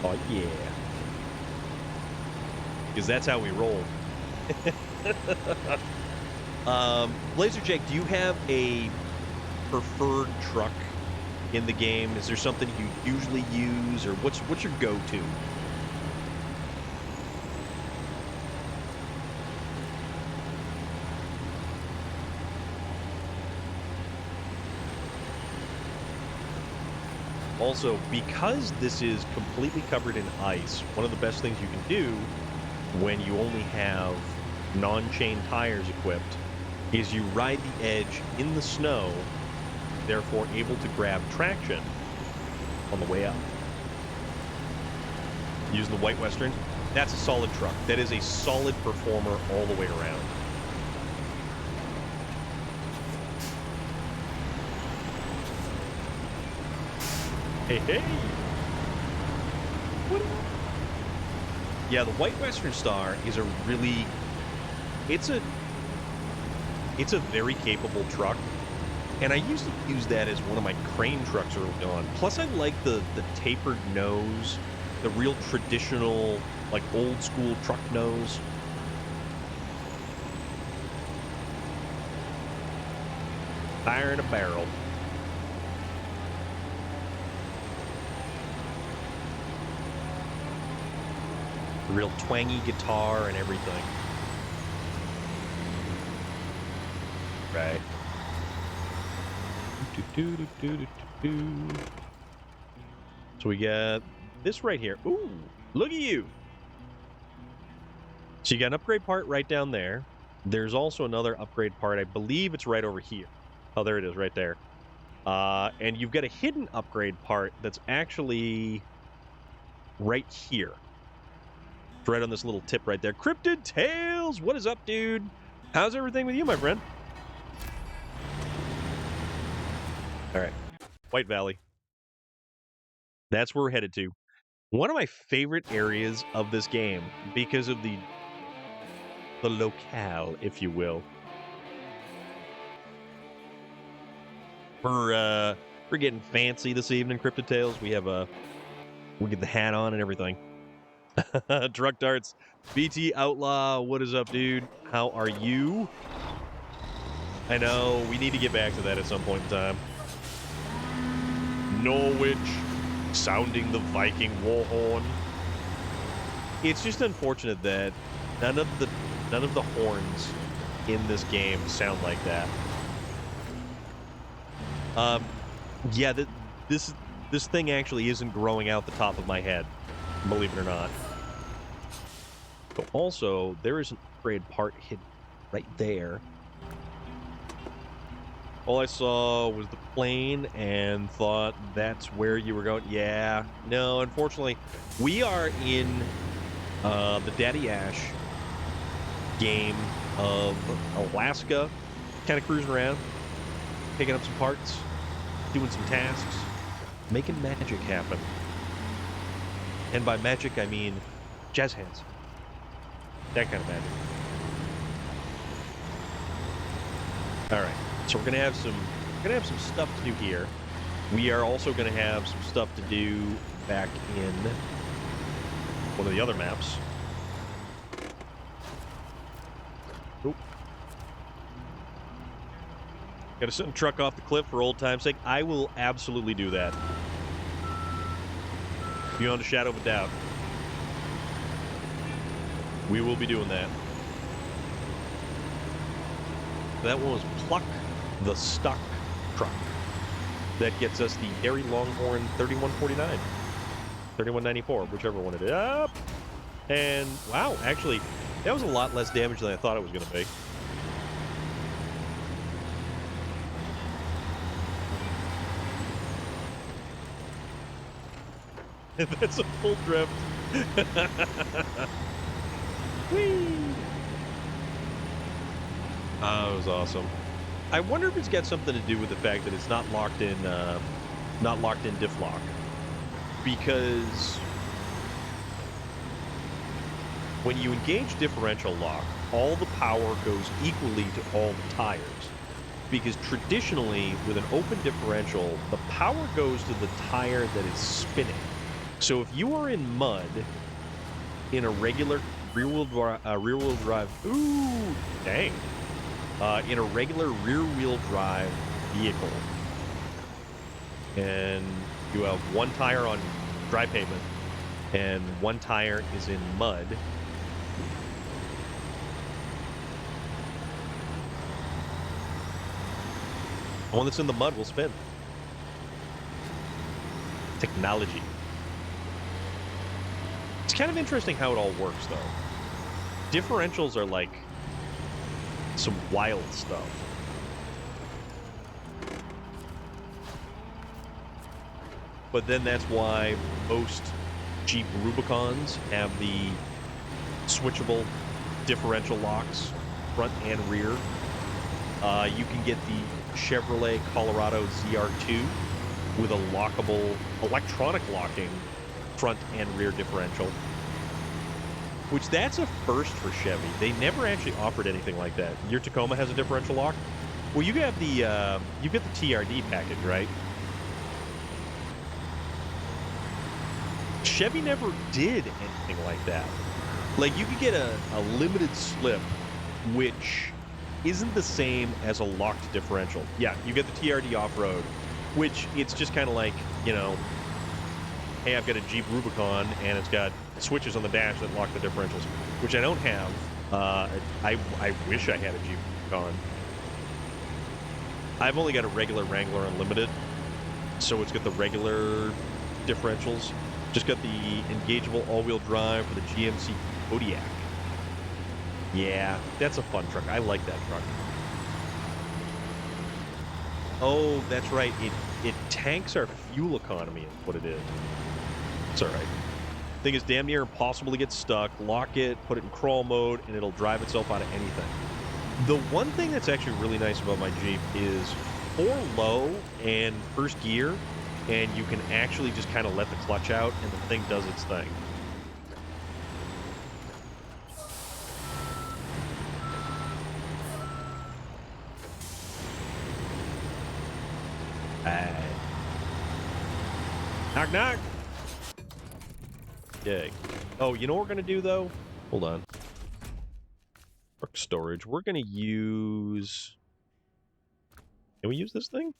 [SPEAKER 1] Oh yeah. Because that's how we roll. Blazerjack, do you have a preferred truck in the game? Is there something you usually use, or what's your go-to? Also, because this is completely covered in ice, one of the best things you can do when you only have non-chain tires equipped is you ride the edge in the snow, therefore able to grab traction on the way up. Using the White Western, that's a solid truck. That is a solid performer all the way around. Hey. Yeah, the White Western Star is a really... It's a very capable truck. And I used to use that as one of my crane trucks early on. Plus, I like the tapered nose, the real traditional, like, old-school truck nose. Fire in a barrel. Real twangy guitar and everything. Right. So we got this right here. Ooh, look at you. So you got an upgrade part right down there. There's also another upgrade part. I believe it's right over here. Oh, there it is, right there. And you've got a hidden upgrade part that's actually right here. Right on this little tip right there. Cryptid Tales, what is up, dude? How's everything with you, my friend? All right, White Valley. That's where we're headed to. One of my favorite areas of this game because of the locale, if you will. We're getting fancy this evening, Cryptid Tales. We get the hat on and everything. Truck Darts, BT Outlaw, what is up, dude? How are you? I know, we need to get back to that at some point in time. Norwich, sounding the Viking war horn. It's just unfortunate that none of the horns in this game sound like that. Yeah, this thing actually isn't growing out the top of my head, believe it or not. But also, there is an upgrade part hidden right there. All I saw was the plane and thought that's where you were going. Yeah, no, unfortunately, we are in the Daddy Ash game of Alaska, kind of cruising around, picking up some parts, doing some tasks, making magic happen. And by magic, I mean jazz hands. That kind of magic. All right, so we're gonna have some stuff to do here. We are also gonna have some stuff to do back in one of the other maps. Oop. Gotta send a truck off the cliff for old time's sake. I will absolutely do that. Beyond a shadow of a doubt. We will be doing that. That one was Pluck the Stuck truck. That gets us the Dairy Longhorn 3149. 3194, whichever one it is. Up! And, wow, actually, that was a lot less damage than I thought it was going to be. That's a full drift. Whee! Oh, it was awesome. I wonder if it's got something to do with the fact that it's not locked in diff lock. Because when you engage differential lock, all the power goes equally to all the tires. Because traditionally, with an open differential, the power goes to the tire that is spinning. So if you are in mud in a regular rear-wheel drive, ooh, dang, in a regular rear-wheel drive vehicle, and you have one tire on dry pavement and one tire is in mud, the one that's in the mud will spin. Technology. It's kind of interesting how it all works, though. Differentials are like some wild stuff. But then that's why most Jeep Rubicons have the switchable differential locks, front and rear. You can get the Chevrolet Colorado ZR2 with a lockable, electronic locking front and rear differential, which that's a first for Chevy. They never actually offered anything like that. Your Tacoma has a differential lock. Well, you got the TRD package, right? Chevy never did anything like that. Like, you could get a limited slip, which isn't the same as a locked differential. Yeah, you get the TRD off-road, which it's just kind of like, you know, hey, I've got a Jeep Rubicon, and it's got switches on the dash that lock the differentials, which I don't have. I wish I had a Jeep Rubicon. I've only got a regular Wrangler Unlimited, so it's got the regular differentials. Just got the engageable all-wheel drive for the GMC Kodiak. Yeah, that's a fun truck. I like that truck. Oh, that's right. It tanks our fuel economy is what it is. It's all right. Thing is damn near impossible to get stuck. Lock it, put it in crawl mode, and it'll drive itself out of anything. The one thing that's actually really nice about my Jeep is for low and first gear, and you can actually just kind of let the clutch out, and the thing does its thing. Knock, knock. Yay. Oh, you know what we're going to do, though? Hold on. Truck storage. We're going to use... Can we use this thing?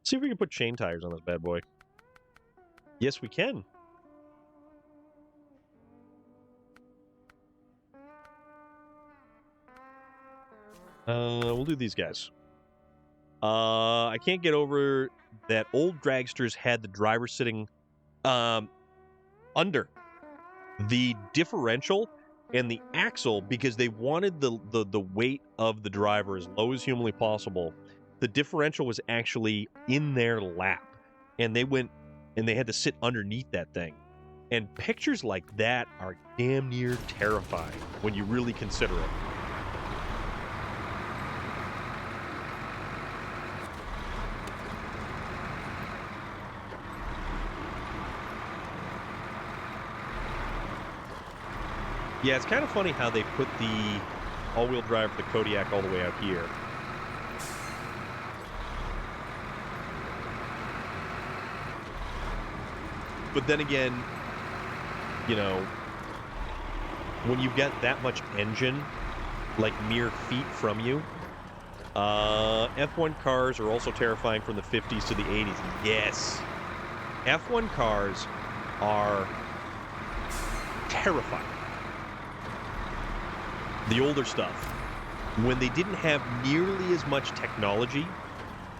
[SPEAKER 1] See if we can put chain tires on this bad boy. Yes, we can. We'll do these guys. I can't get over that old dragsters had the driver sitting under the differential and the axle because they wanted the weight of the driver as low as humanly possible. The differential was actually in their lap, and they went and they had to sit underneath that thing. And pictures like that are damn near terrifying when you really consider it. Yeah, it's kind of funny how they put the all-wheel drive for the Kodiak all the way out here. But then again, you know, when you've got that much engine, like mere feet from you, F1 cars are also terrifying from the 50s to the 80s. Yes, F1 cars are terrifying. The older stuff, when they didn't have nearly as much technology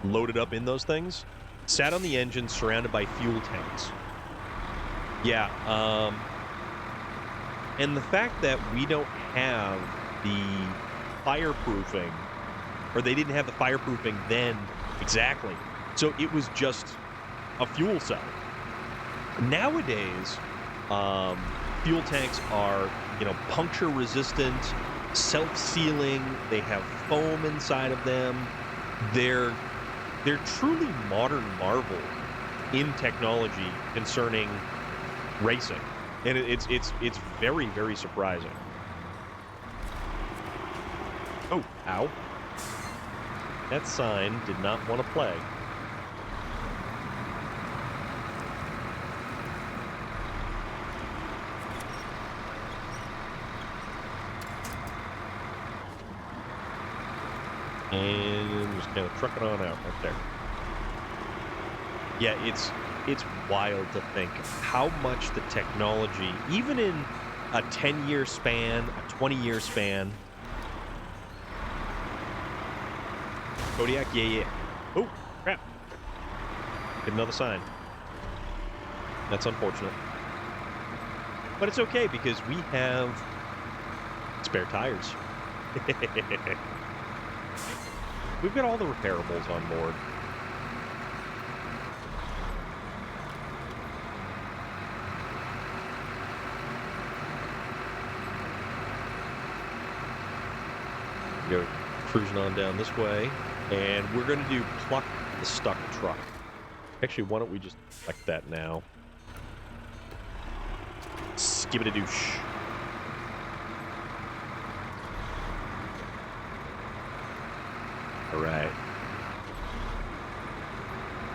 [SPEAKER 1] loaded up in those things, sat on the engine surrounded by fuel tanks. Yeah, and the fact that we don't have the fireproofing, or they didn't have the fireproofing then exactly. So it was just a fuel cell. Nowadays, fuel tanks are, puncture resistant, self-sealing. They have foam inside of them. They're truly modern marvel in technology concerning racing, and it's very, very surprising. Oh, ow! That sign did not want to play. And just kind of truck it on out right there. Yeah, it's wild to think how much the technology, even in a 10-year span, a 20-year span. Kodiak, yeah. Oh, crap. Get another sign. That's unfortunate. But it's okay because we have spare tires. We've got all the repairables on board. Go cruising on down this way, and we're going to do pluck the stuck truck. Actually, why don't we just select that now? Skip-it-a-douche. All right.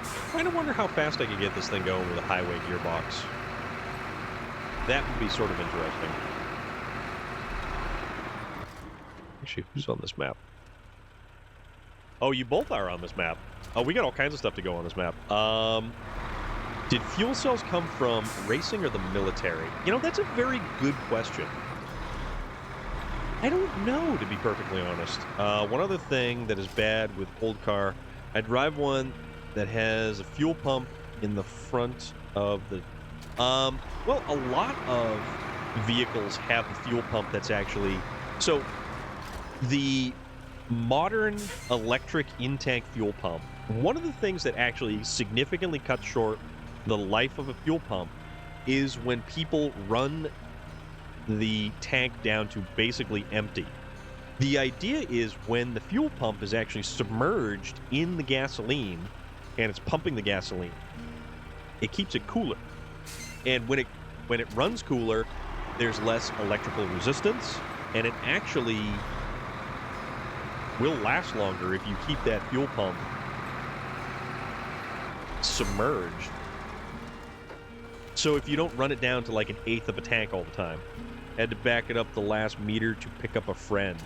[SPEAKER 1] I kind of wonder how fast I could get this thing going with a highway gearbox. That would be sort of interesting. Actually, who's on this map? Oh, you both are on this map. Oh, we got all kinds of stuff to go on this map. Did fuel cells come from racing or the military? That's a very good question. I don't know, to be perfectly honest. One other thing that is bad with old car, I drive one that has a fuel pump in the front of the... well, a lot of vehicles have a fuel pump that's actually... So, the modern electric in-tank fuel pump, one of the things that actually significantly cuts short the life of a fuel pump is when people run the tank down to basically empty. The idea is when the fuel pump is actually submerged in the gasoline and it's pumping the gasoline, it keeps it cooler. And when it runs cooler, there's less electrical resistance, and it actually will last longer if you keep that fuel pump submerged. So if you don't run it down to like an eighth of a tank all the time, had to back it up the last meter to pick up a friend.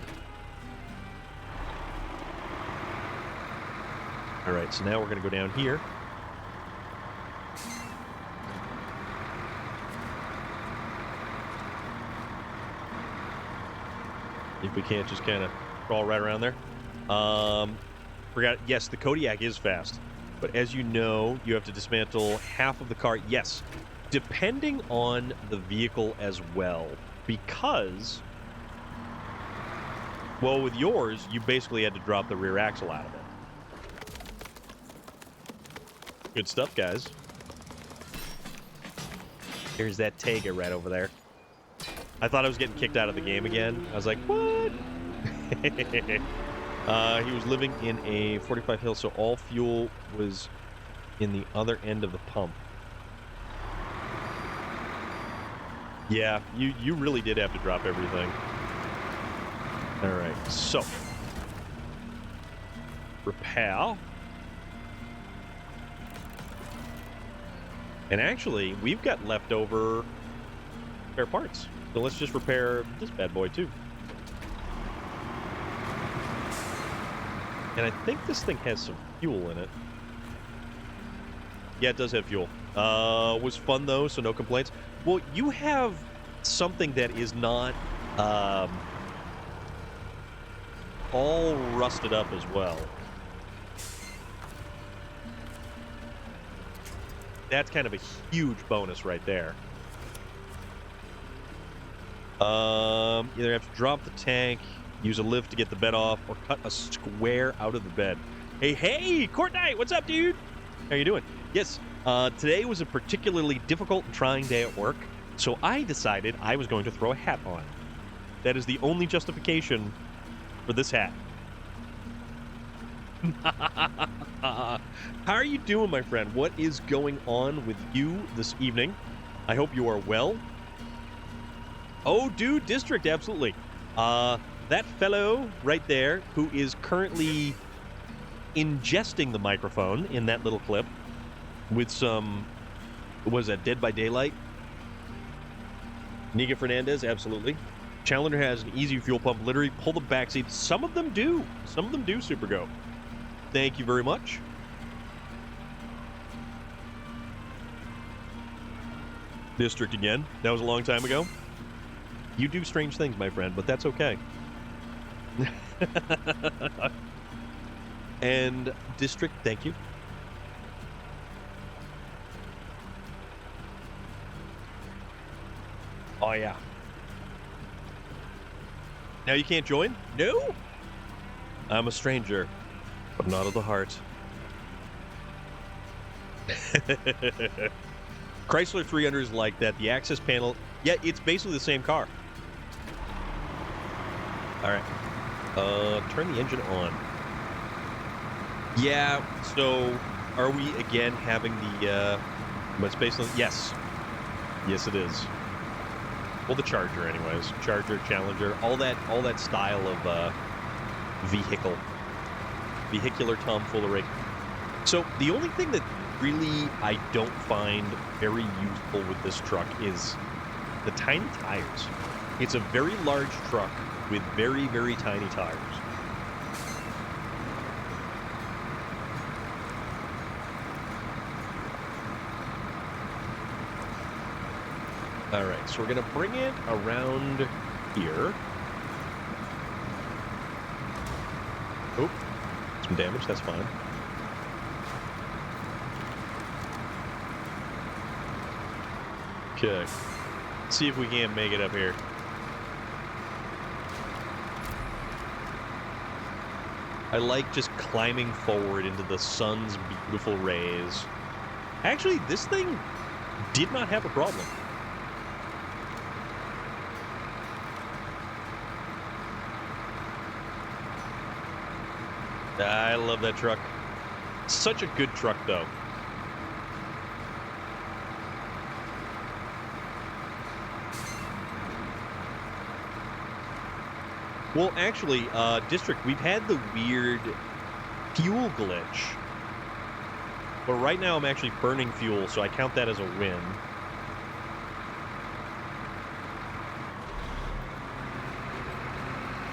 [SPEAKER 1] All right, so now we're going to go down here. If we can't just kind of crawl right around there. Forgot, yes, the Kodiak is fast. But as you know, you have to dismantle half of the car. Yes, depending on the vehicle as well. Because, well, with yours, you basically had to drop the rear axle out of it. Good stuff, guys. Here's that Tega right over there. I thought I was getting kicked out of the game again. I was like, what? He was living in a 45 Hill, so all fuel was in the other end of the pump. Yeah, you really did have to drop everything. All right, so repair. And actually, we've got leftover spare parts. So let's just repair this bad boy too. And I think this thing has some fuel in it. Yeah, it does have fuel. Was fun though, so no complaints. Well, you have something that is not all rusted up as well. That's kind of a huge bonus right there. Either have to drop the tank, use a lift to get the bed off, or cut a square out of the bed. Hey, Courtney, what's up, dude? How you doing? Yes, Today was a particularly difficult and trying day at work, so I decided I was going to throw a hat on. That is the only justification for this hat. How are you doing, my friend? What is going on with you this evening? I hope you are well. Oh, dude, District, absolutely. That fellow right there who is currently ingesting the microphone in that little clip with some, was that Dead by Daylight? Nika Fernandez, absolutely. Challenger has an easy fuel pump, literally pull the backseat. Some of them do. Some of them do, Super Go. Thank you very much. District again. That was a long time ago. You do strange things, my friend, but that's okay. And District, thank you. Oh, yeah. Now you can't join? No? I'm a stranger, but not of the heart. Chrysler 300 is like that. The access panel, yeah, it's basically the same car. All right. Turn the engine on. Yeah, so are we again having the, what's basically, yes. Yes, it is. Well, the Charger, anyways. Charger, Challenger, all that style of vehicular tomfoolery. So the only thing that really I don't find very useful with this truck is the tiny tires. It's a very large truck with very, very tiny tires. All right, so we're going to bring it around here. Oh, some damage, that's fine. Okay, let's see if we can't make it up here. I like just climbing forward into the sun's beautiful rays. Actually, this thing did not have a problem. I love that truck. Such a good truck, though. Well, actually, District, we've had the weird fuel glitch. But right now I'm actually burning fuel, so I count that as a win.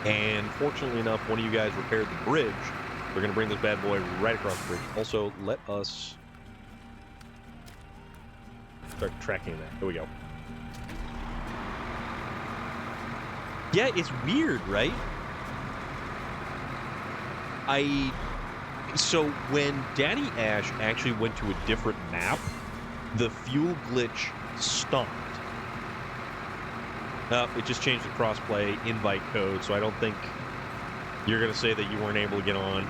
[SPEAKER 1] And fortunately enough, one of you guys repaired the bridge. We're going to bring this bad boy right across the bridge. Also, let us start tracking that. Here we go. Yeah, it's weird, right? So when Daddy Ash actually went to a different map, the fuel glitch stopped. It just changed the crossplay invite code, so I don't think you're going to say that you weren't able to get on.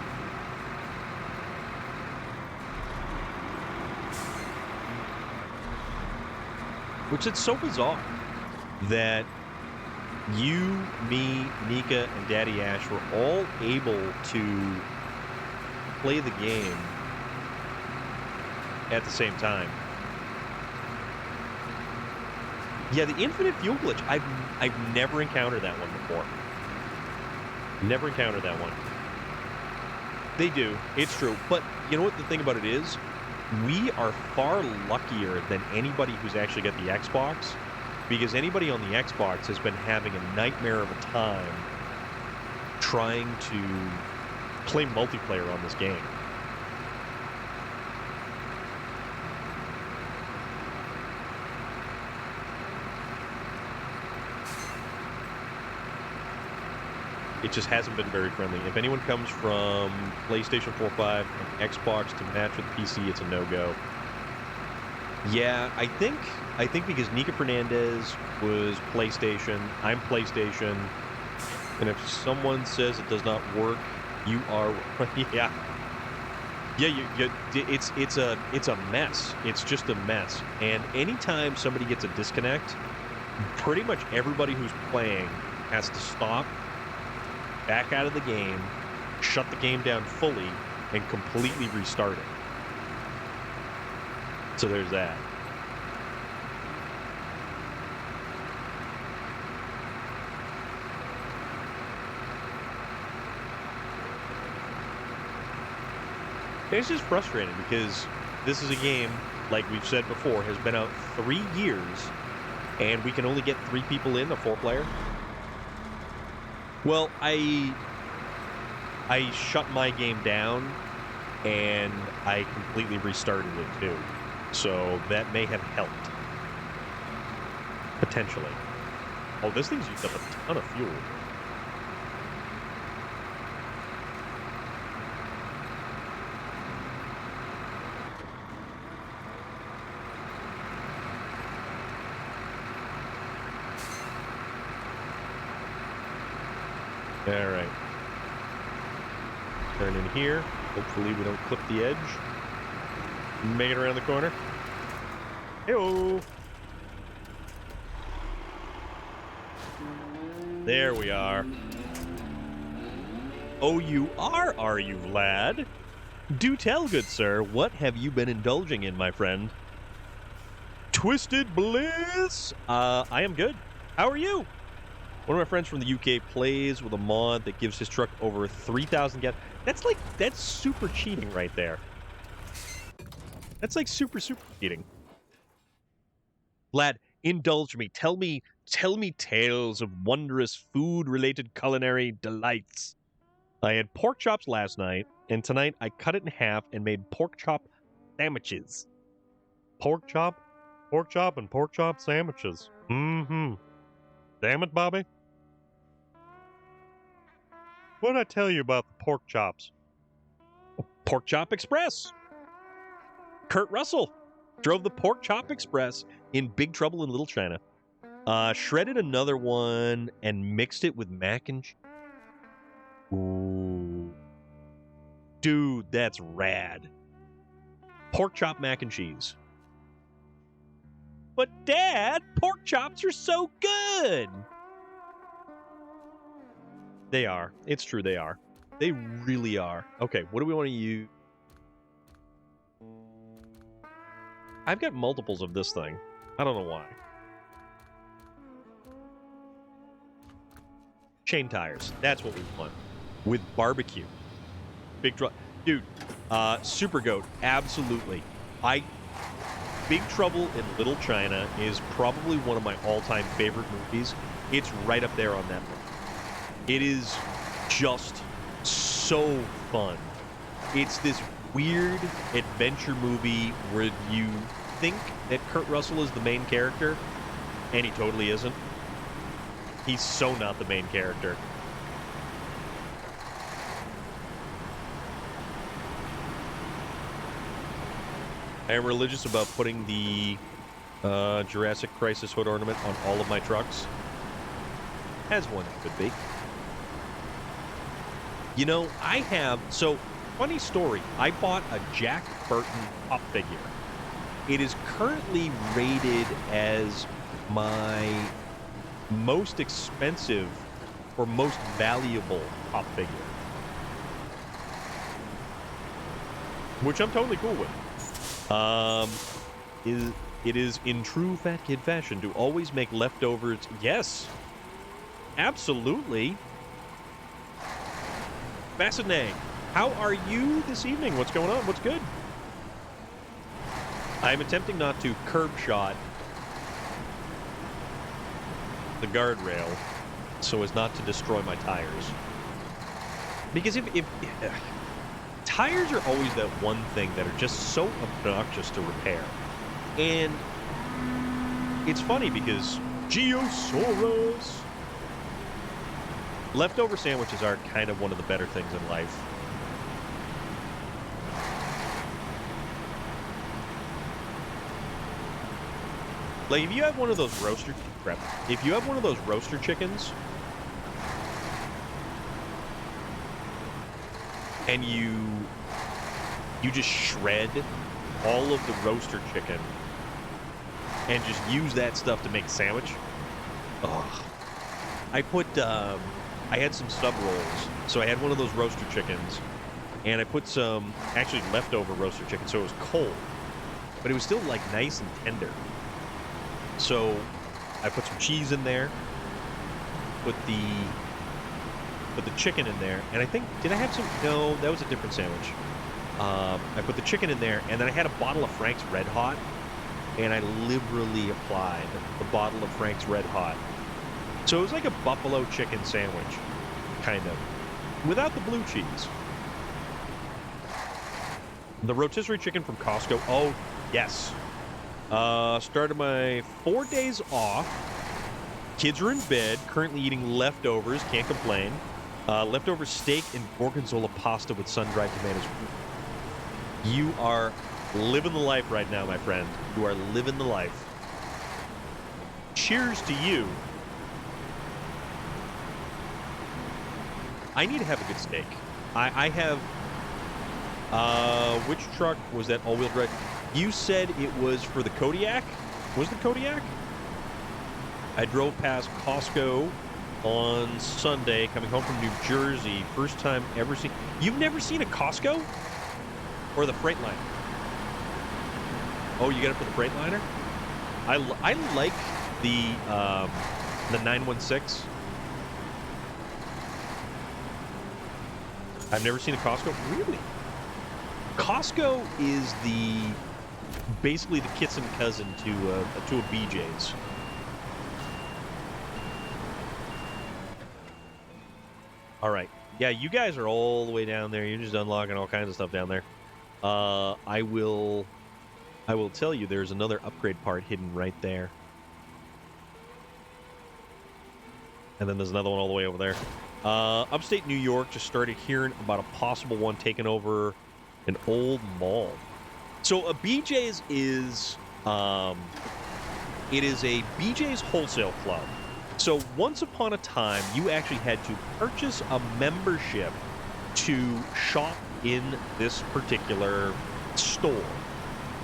[SPEAKER 1] Which is so bizarre that you, me, Nika, and Daddy Ash were all able to play the game at the same time. Yeah, the infinite fuel glitch. I've never encountered that one before. Never encountered that one. They do. It's true. But you know what the thing about it is? We are far luckier than anybody who's actually got the Xbox, because anybody on the Xbox has been having a nightmare of a time trying to play multiplayer on this game. It just hasn't been very friendly. If anyone comes from PlayStation 4, 5, and Xbox to match with PC, it's a no-go. Yeah, I think because Nika Fernandez was PlayStation, I'm PlayStation, and if someone says it does not work, you are... Yeah. Yeah, it's a mess. It's just a mess. And anytime somebody gets a disconnect, pretty much everybody who's playing has to stop, back out of the game, shut the game down fully, and completely restart it. So there's that. It's just frustrating because this is a game, like we've said before, has been out 3 years, and we can only get 3 people in, a 4-player. Well, I shut my game down, and I completely restarted it too. So that may have helped. Potentially. Oh, this thing's used up a ton of fuel. All right. Turn in here. Hopefully we don't clip the edge. Make it around the corner. Hey-oh. There we are. Oh, you are you, lad? Do tell, good sir, what have you been indulging in, my friend? Twisted Bliss? I am good. How are you? One of my friends from the UK plays with a mod that gives his truck over 3,000 gas. That's super cheating right there. That's like super cheating. Lad, indulge me. Tell me tales of wondrous food-related culinary delights. I had pork chops last night, and tonight I cut it in half and made pork chop sandwiches. Pork chop, and pork chop sandwiches. Mm-hmm. Damn it, Bobby. What did I tell you about the pork chops? Pork Chop Express. Kurt Russell drove the Pork Chop Express in Big Trouble in Little China. Shredded another one and mixed it with mac and cheese. Ooh. Dude, that's rad. Pork chop mac and cheese. But Dad, pork chops are so good. They are. It's true, they are. They really are. Okay, what do we want to use? I've got multiples of this thing. I don't know why. Chain tires. That's what we want. With barbecue. Big Trouble. Dude, Super Goat. Absolutely. Big Trouble in Little China is probably one of my all-time favorite movies. It's right up there on that one. It is just so fun. It's this weird adventure movie where you think that Kurt Russell is the main character, and he totally isn't. He's so not the main character. I am religious about putting the Jurassic Crisis hood ornament on all of my trucks. As one could be. You know, so, funny story, I bought a Jack Burton Pop figure. It is currently rated as my most expensive or most valuable Pop figure. Which I'm totally cool with. It is in true fat kid fashion to always make leftovers. Yes, absolutely. Fascinating. How are you this evening? What's going on? What's good? I'm attempting not to curb shot the guardrail so as not to destroy my tires. Because if tires are always that one thing that are just so obnoxious to repair. And it's funny because Geosaurus. Leftover sandwiches are kind of one of the better things in life. Like, if you have one of those roaster chickens, and you just shred all of the roaster chicken and just use that stuff to make a sandwich. Ugh. I had some sub rolls. So I had one of those roaster chickens, and I put some, actually leftover roaster chicken, so it was cold. But it was still, like, nice and tender. So I put some cheese in there, put the chicken in there, and I think, did I have some? No, that was a different sandwich. I put the chicken in there, and then I had a bottle of Frank's Red Hot, and I liberally applied the bottle of Frank's Red Hot. So it was like a buffalo chicken sandwich, kind of, without the blue cheese. The rotisserie chicken from Costco. Oh, yes. Started my 4 days off. Kids are in bed, currently eating leftovers, can't complain. Leftover steak and gorgonzola pasta with sun-dried tomatoes. You are living the life right now, my friend. You are living the life. Cheers to you. I need to have a good steak. I have... which truck was that all-wheel drive? You said it was for the Kodiak? Was it the Kodiak? I drove past Costco on Sunday, coming home from New Jersey. First time ever seen... You've never seen a Costco? Or the Freightliner? Oh, you got it for the Freightliner? I like the 916. I've never seen a Costco. Really? Costco is basically the kissing cousin to a BJ's. All right. Yeah, you guys are all the way down there. You're just unlocking all kinds of stuff down there. I will tell you there's another upgrade part hidden right there. And then there's another one all the way over there. Upstate New York just started hearing about a possible one taking over an old mall. So a BJ's is it is a BJ's wholesale club. So once upon a time, you actually had to purchase a membership to shop in this particular store,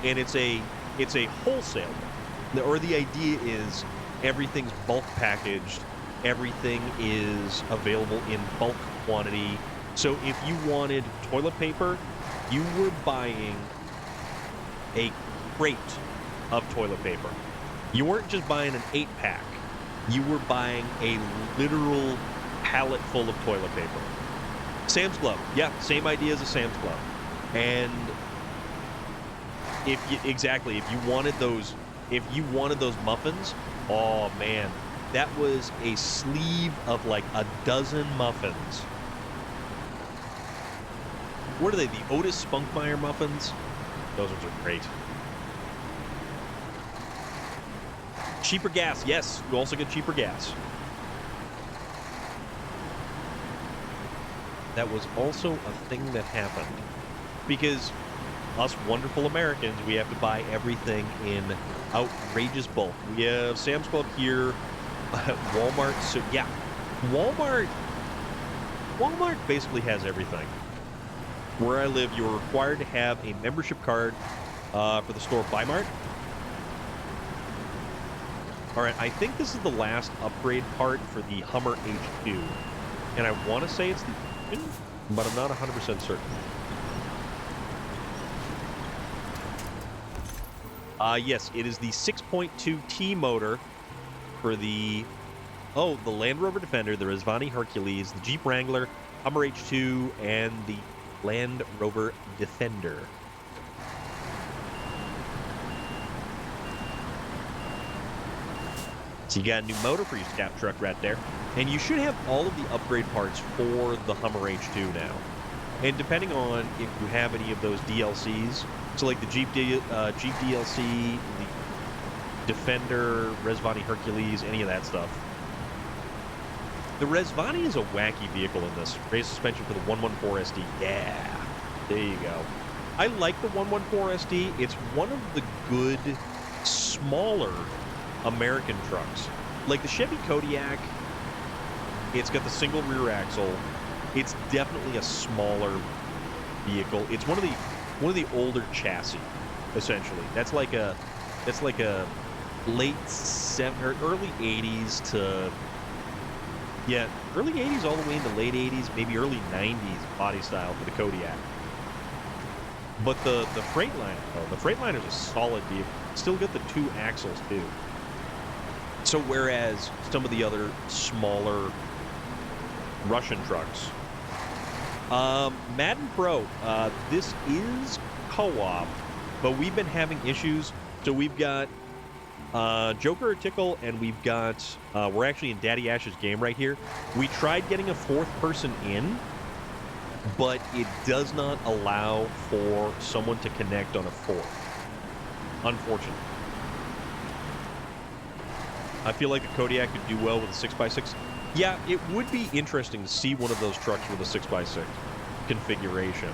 [SPEAKER 1] and it's a wholesale. Or the idea is everything's bulk packaged. Everything is available in bulk quantity. So if you wanted toilet paper, you were buying a crate of toilet paper. You weren't just buying an 8-pack. You were buying a literal pallet full of toilet paper. Sam's Club. Yeah, same idea as a Sam's Club. And if you wanted those muffins, oh man, that was a sleeve of like a dozen muffins. What are they? The Otis Spunkmeyer muffins? Those ones are great. Cheaper gas. Yes, you also get cheaper gas. That was also a thing that happened. Because us wonderful Americans, we have to buy everything in outrageous bulk. We have Sam's Club here, Walmart. So yeah, Walmart basically has everything. Where I live, you are required to have a membership card for the store Bi-Mart. All right, I think this is the last upgrade part for the Hummer H2. And I want to say it's the engine, but I'm not 100% certain. Yes, it is the 6.2T motor for the Land Rover Defender, the Rezvani Hercules, the Jeep Wrangler, Hummer H2, and the Land Rover Defender. So you got a new motor for your scout truck right there. And you should have all of the upgrade parts for the Hummer H2 now. And depending on if you have any of those DLCs, so like the Jeep DLC, the Defender, Rezvani Hercules, any of that stuff. The Rezvani is a wacky vehicle in this. Raised suspension for the 114 SD. Yeah, there you go. I like the 114 SD. It's one of the good, smaller American trucks. Like the Chevy Kodiak, it's got the single rear axle. It's definitely a smaller vehicle. It's one of the one of the older chassis, essentially. That's like a late or early 80s to early 80s all the way into late 80s, maybe early 90s body style for the Kodiak. But the Freightliner's a solid vehicle. Still got the 2 axles too. So whereas some of the other smaller Russian trucks, Madden Pro, this is co-op, but we've been having issues. So we've got Joker or Tickle, and we've got we're actually in Daddy Ash's game right here. We tried getting a 4th person in, but it does not allow for someone to connect on a 4th. Unfortunately. I feel like the Kodiak could do well with a 6x6. Yeah, it would be interesting to see one of those trucks with a 6x6 configuration.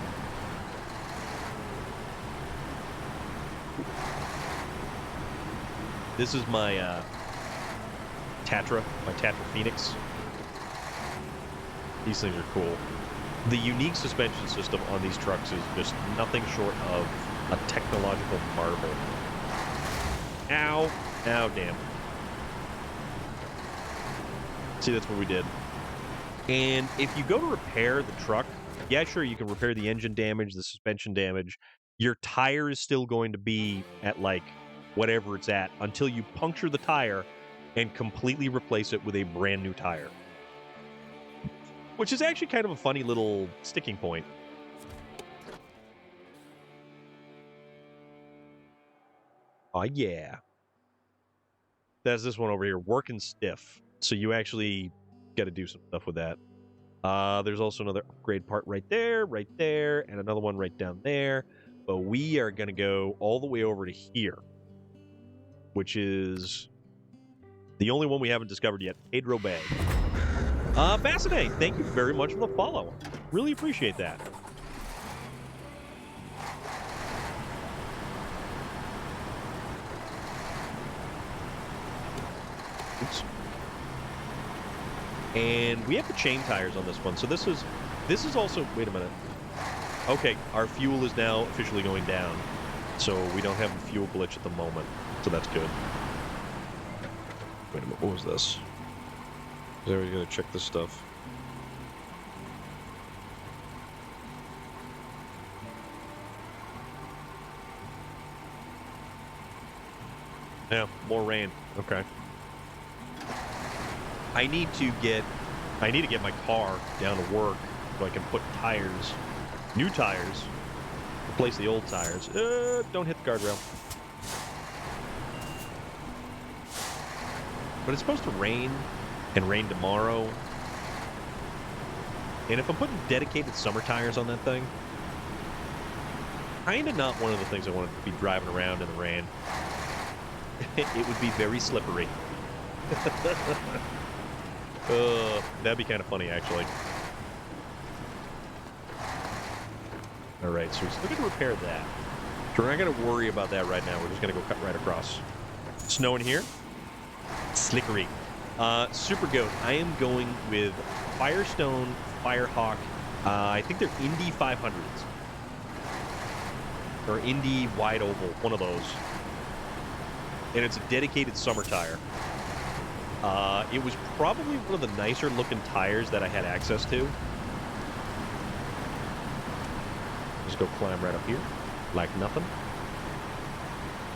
[SPEAKER 1] This is my Tatra Phoenix. These things are cool. The unique suspension system on these trucks is just nothing short of a technological marvel. Ow. Ow, damn. See, that's what we did. And if you go to repair the truck, yeah, sure, you can repair the engine damage, the suspension damage. Your tire is still going to be at, like, whatever it's at until you puncture the tire and completely replace it with a brand new tire. Which is actually kind of a funny little sticking point. Oh, yeah. That's this one over here, working stiff. So you actually got to do some stuff with that. There's also another upgrade part right there, and another one right down there. But we are going to go all the way over to here, which is the only one we haven't discovered yet, Pedro Bay. Bassinet, thank you very much for the follow. Really appreciate that. Oops. And we have the chain tires on this one. So this is also, wait a minute. Okay, our fuel is now officially going down. So we don't have a fuel glitch at the moment. So that's good. Wait a minute, what was this? There, we gotta check this stuff. Yeah, more rain. Okay. I need to get my car down to work so I can put tires, new tires, replace the old tires. Don't hit the guardrail. But it's supposed to rain, and rain tomorrow. And if I'm putting dedicated summer tires on that thing, kind of not one of the things I want to be driving around in the rain. It would be very slippery. That'd be kind of funny, actually. All right, so we're still going to repair that. So we're not going to worry about that right now. We're just going to go cut right across. Snow in here. Slickery. Super Goat, I am going with Firestone, Firehawk. I think they're Indy 500s. Or Indy Wide Oval, one of those. And it's a dedicated summer tire. It was probably one of the nicer looking tires that I had access to. Just go climb right up here, like nothing.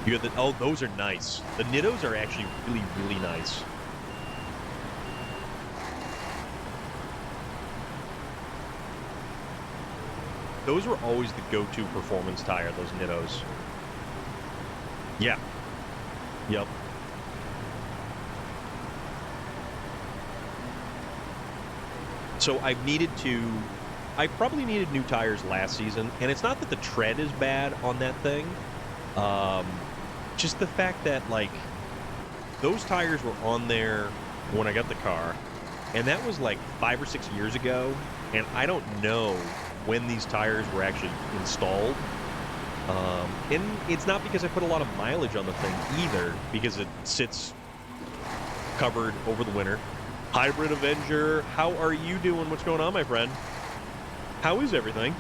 [SPEAKER 1] You have the, oh, those are nice. The Nittos are actually really, really nice. Those were always the go-to performance tire, those Nittos. Yeah. Yep. So I probably needed new tires last season, and it's not that the tread is bad on that thing. Just the fact that, like, those tires were on there when I got the car, and that was like 5 or 6 years ago, and I don't know when these tires were actually installed. And it's not because I put a lot of mileage on the thing either, because it sits covered over the winter. Hybrid Avenger, how are you doing? What's going on, my friend? How is everything?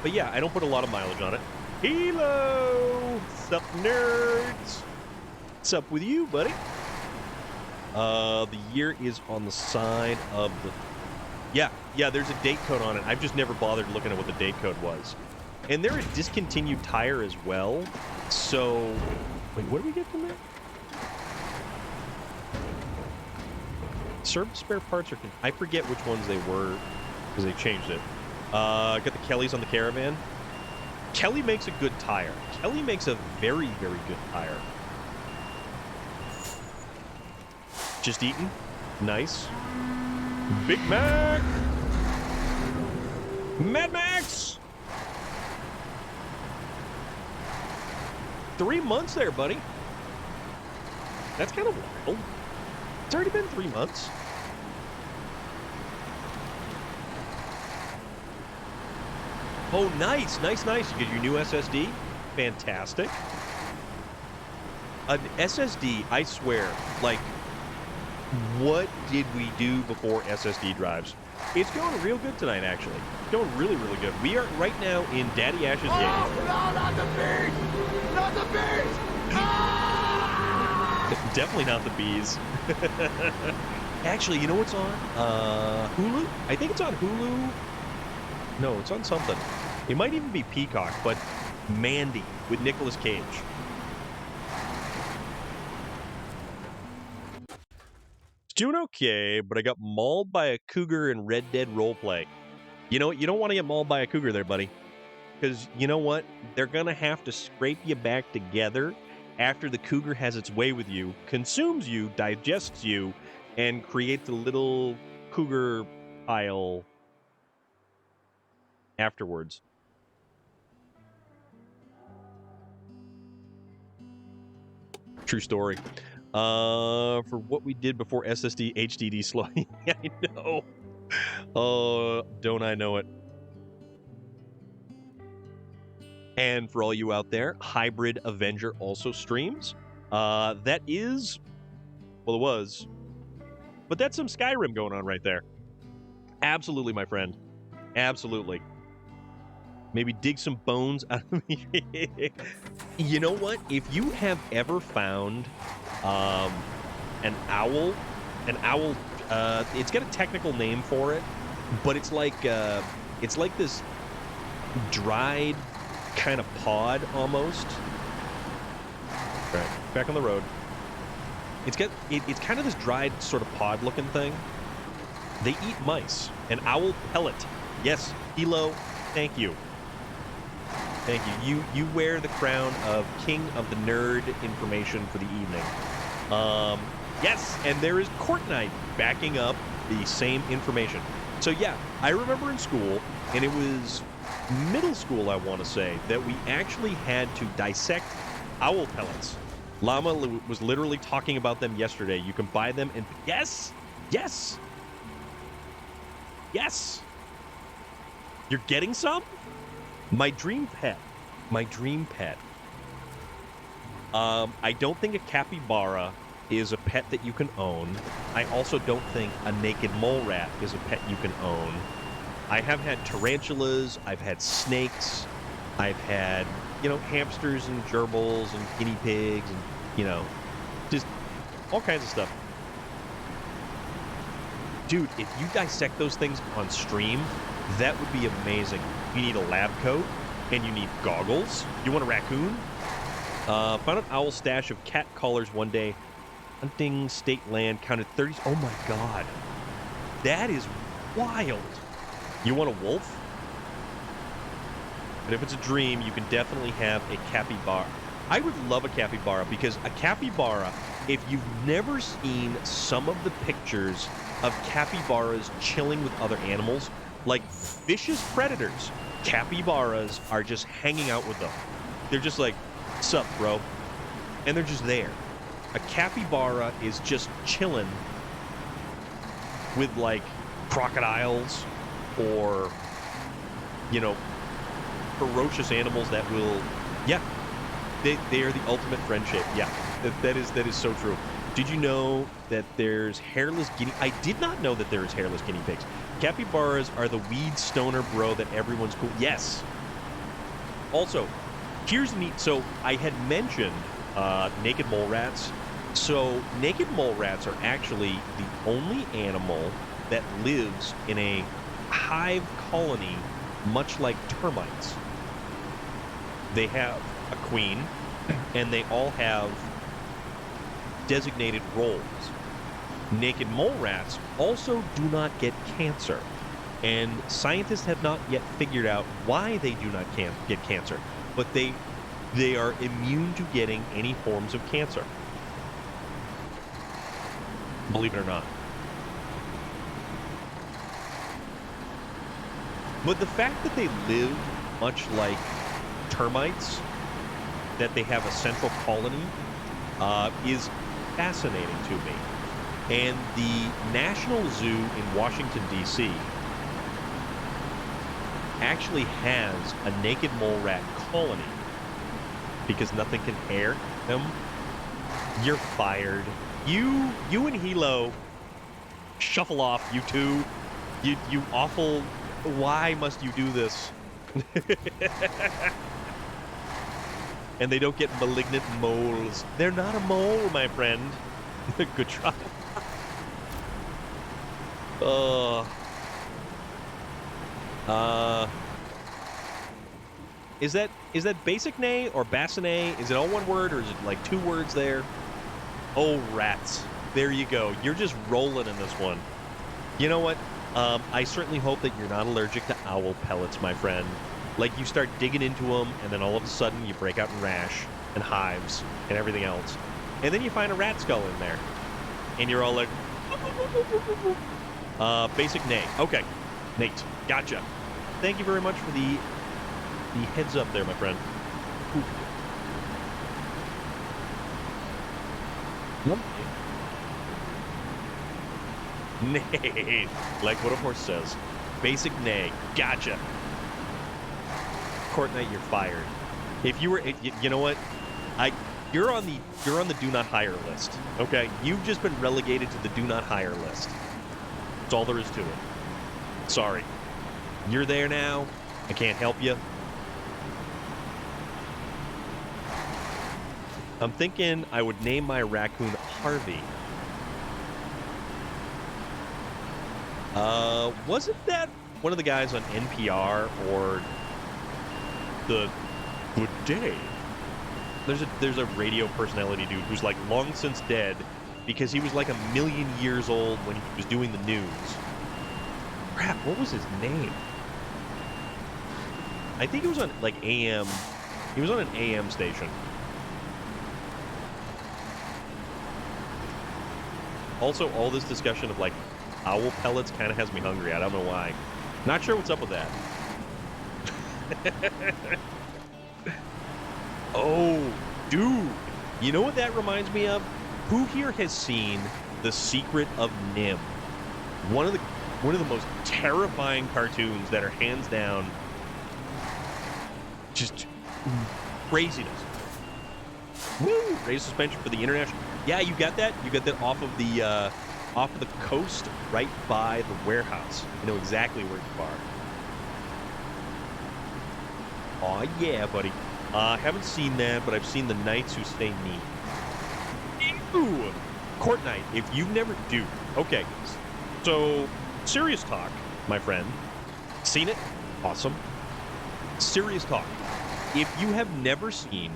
[SPEAKER 1] But yeah, I don't put a lot of mileage on it. Hello! Sup, nerds? What's up with you, buddy? The year is on the side of the... Yeah, there's a date code on it. I've just never bothered looking at what the date code was. And they're a discontinued tire as well. So... Wait, what do we get from there? Service spare parts are... I forget which ones they were, because they changed it. Got the Kellys on the Caravan. Kelly makes a good tire. Kelly makes a very, very good tire. Just eating. Nice. Big Mac! Mad Max! 3 months there, buddy. That's kind of wild. It's already been 3 months. Oh, nice. You get your new SSD. Fantastic. An SSD, I swear, like, what did we do before SSD drives? It's going real good tonight, actually. It's going really, really good. We are right now in Daddy Ash's game.
[SPEAKER 3] Oh, no, not the bees! Not the bees! Ah!
[SPEAKER 1] Definitely not the bees. Actually, you know what's on? Hulu? I think it's on Hulu. No, it's on something. It might even be Peacock, but Mandy with Nicolas Cage. It's doing okay, but I got mauled by a cougar in Red Dead roleplay. You know what? You don't want to get mauled by a cougar there, buddy. Because you know what? They're going to have to scrape you back together after the cougar has its way with you, consumes you, digests you, and creates a little cougar pile afterwards. True story. For what we did before SSD HDD slow. Yeah, I know. Oh, don't I know it. And for all you out there, Hybrid Avenger also streams. That is, well, it was, but that's some Skyrim going on right there. Absolutely, my friend. Absolutely. Maybe dig some bones out of me. You know what? If you have ever found an owl, it's got a technical name for it, but it's like this dried kind of pod almost. Right, back on the road. It's kind of this dried sort of pod looking thing. They eat mice. An owl pellet. Yes, Hilo, thank you. Thank you. You wear the crown of King of the Nerd information for the evening. Yes, and there is Courtnite backing up the same information. So yeah, I remember in school, and it was middle school, I want to say, that we actually had to dissect owl pellets. Llama was literally talking about them yesterday. You can buy them, and yes, you're getting some? My dream pet. I don't think a capybara is a pet that you can own. I also don't think a naked mole rat is a pet you can own. I have had tarantulas, I've had snakes, I've had, hamsters and gerbils and guinea pigs and, just all kinds of stuff. Dude, if you dissect those things on stream, that would be amazing. You need a lab coat, and you need goggles. You want a raccoon? Found an owl stash of cat collars one day. Hunting state land, counted 30. Oh my god. That is wild. You want a wolf? But if it's a dream, you can definitely have a capybara. I would love a capybara, because a capybara, if you've never seen some of the pictures of capybaras chilling with other animals, like vicious predators, capybaras are just hanging out with them. They're just like, sup, bro? And they're just there. A capybara is just chilling with, like, crocodiles or, ferocious animals that will, they are the ultimate friendship. Yeah, that is so true. Did you know that there's hairless guinea... I did not know that there's hairless guinea pigs. Capybaras are the weed stoner bro that everyone's cool... Yes. Also, here's neat. So I had mentioned naked mole rats. So naked mole rats are actually the only animal that lives in a hive colony, much like termites. They have a queen, and they all have designated roles. Naked mole rats also do not get cancer, and scientists have not yet figured out why they do not get cancer, but they are immune to getting any forms of cancer. Believe it or not. But the fact that they live much like termites, that they have a central colony, is fascinating to me. And the National Zoo in Washington, D.C. actually has a naked mole rat colony because nothing can air them. You're fired. You and Hilo shuffle off, you two. You awful... Why must you do this? And they don't get malignant moles. They're not a mole, my friend. Good try. Is that basic nay or bassinet? Is it all one word or is it like two words there? Oh, rats. There you go. You're just rolling in this one. You know what? I certainly hope that you're not allergic to owl pellets, my friend. Like, you start digging into them, and then all of a sudden you break out in rash and hives and everything else. And then you find a rat skull in there. And you're all like... basic nay. Okay. Nate. Gotcha. Thank you very much for the heads up there, my friend. Ooh. Nay. Like what a horse says. Basic nay. Gotcha. Court Knight, you're fired. If you were, you know what? You're on the do not hire list. Okay, you've just been relegated to the do not hire list. That's all there is to it. Sorry, you're there now. I can't help you. I'm thinking I would name my raccoon Harvey. Wasn't that one of the guys on NPR or the Good Day? There's a radio personality dude who's like long since dead because he was like 1,000,000 years old when he was doing the news. Crap, what was his name? I think it was on like AM. He was on an AM station. Also, all this discussion of like owl pellets kind of has me hungry. I don't know why. Not sure what's up with that. Oh, dude. You know what that reminds me of? Who here has seen The Secret of NIMH? One of the most terrifying cartoons that are hands down just craziness. Woo! Raise suspension for the international. Yeah, you got that? You got that off of the coast right by the warehouse. You know exactly where you are. Aw, yeah, buddy. Haven't seen that, but I've seen The Knights Who Stay Neat. Ew! Court Knight, if you've never... Dude, okay. So, serious talk, my friend. Seen it? Awesome. Serious talk. If you have never seen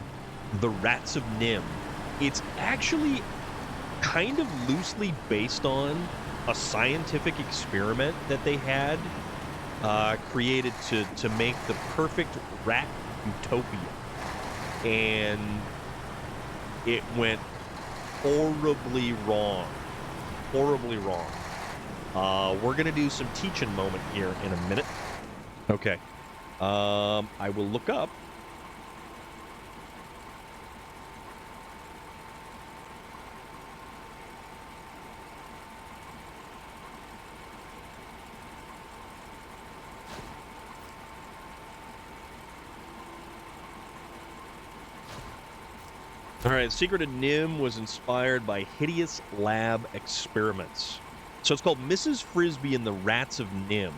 [SPEAKER 1] The Rats of NIMH, it's actually kind of loosely based on a scientific experiment that they had created to make the perfect rat utopia. And it went horribly wrong. Horribly wrong. We're going to do some teaching moment here in a minute. Okay. I will look up. All right, Secret of NIMH was inspired by hideous lab experiments. So it's called Mrs. Frisbee and the Rats of NIMH.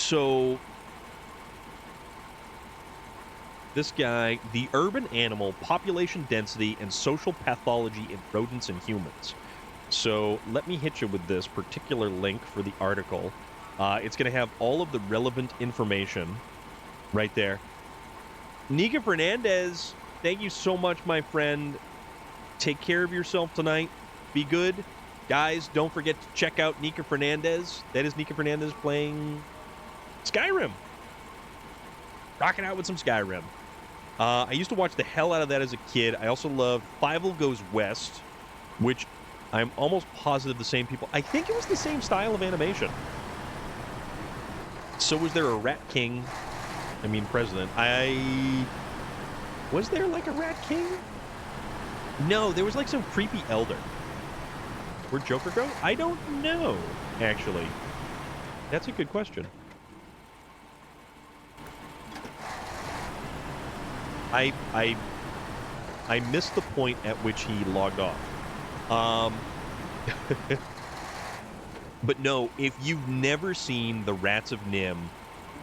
[SPEAKER 1] So this guy, the urban animal, population density, and social pathology in rodents and humans. So let me hit you with this particular link for the article. It's going to have all of the relevant information right there. Nika Fernandez, thank you so much, my friend. Take care of yourself tonight. Be good. Guys, don't forget to check out Nika Fernandez. That is Nika Fernandez playing Skyrim. Rocking out with some Skyrim. I used to watch the hell out of that as a kid. I also loved Fievel Goes West, which I'm almost positive the same people. I think it was the same style of animation. So was there a Rat King? I mean, president. Was there like a Rat King? No, there was like some creepy elder. Where'd Joker go? I don't know, actually. That's a good question. I missed the point at which he logged off. But no, if you've never seen The Rats of Nim,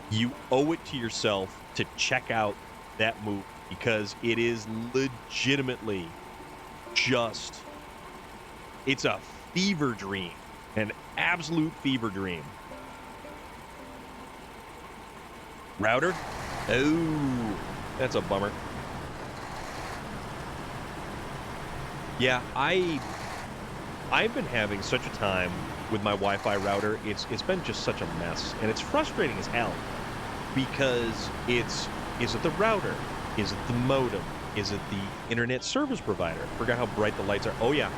[SPEAKER 1] you owe it to yourself to check out that movie because it is legitimately just... It's a fever dream. An absolute fever dream. Router? Oh, that's a bummer. Yeah, I've been having such a time with my Wi-Fi router. It's been just such a mess, and it's frustrating as hell because is it the router? Is it the modem? Is it the internet service provider? I forgot how bright the lights are. Oh yeah,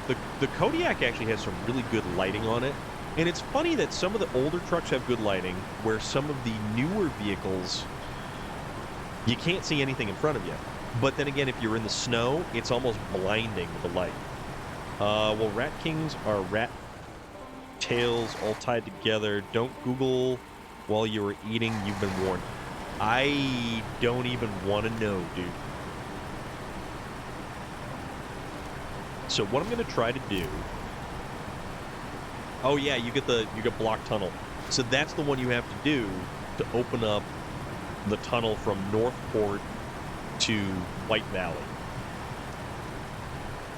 [SPEAKER 1] the Kodiak actually has some really good lighting on it, and it's funny that some of the older trucks have good lighting, where some of the newer vehicles you can't see anything in front of you. But then again, if you're in the snow, it's almost blinding with the light. Well, Rat Kings are rat tails all tied together. Don't Google while you were eating. You've been warned. I don't even want to know, dude. So what I'm going to try to do... Oh, yeah, you get Block Tunnel. So that's the one you have to do to open up the tunnel from Northport to White Valley.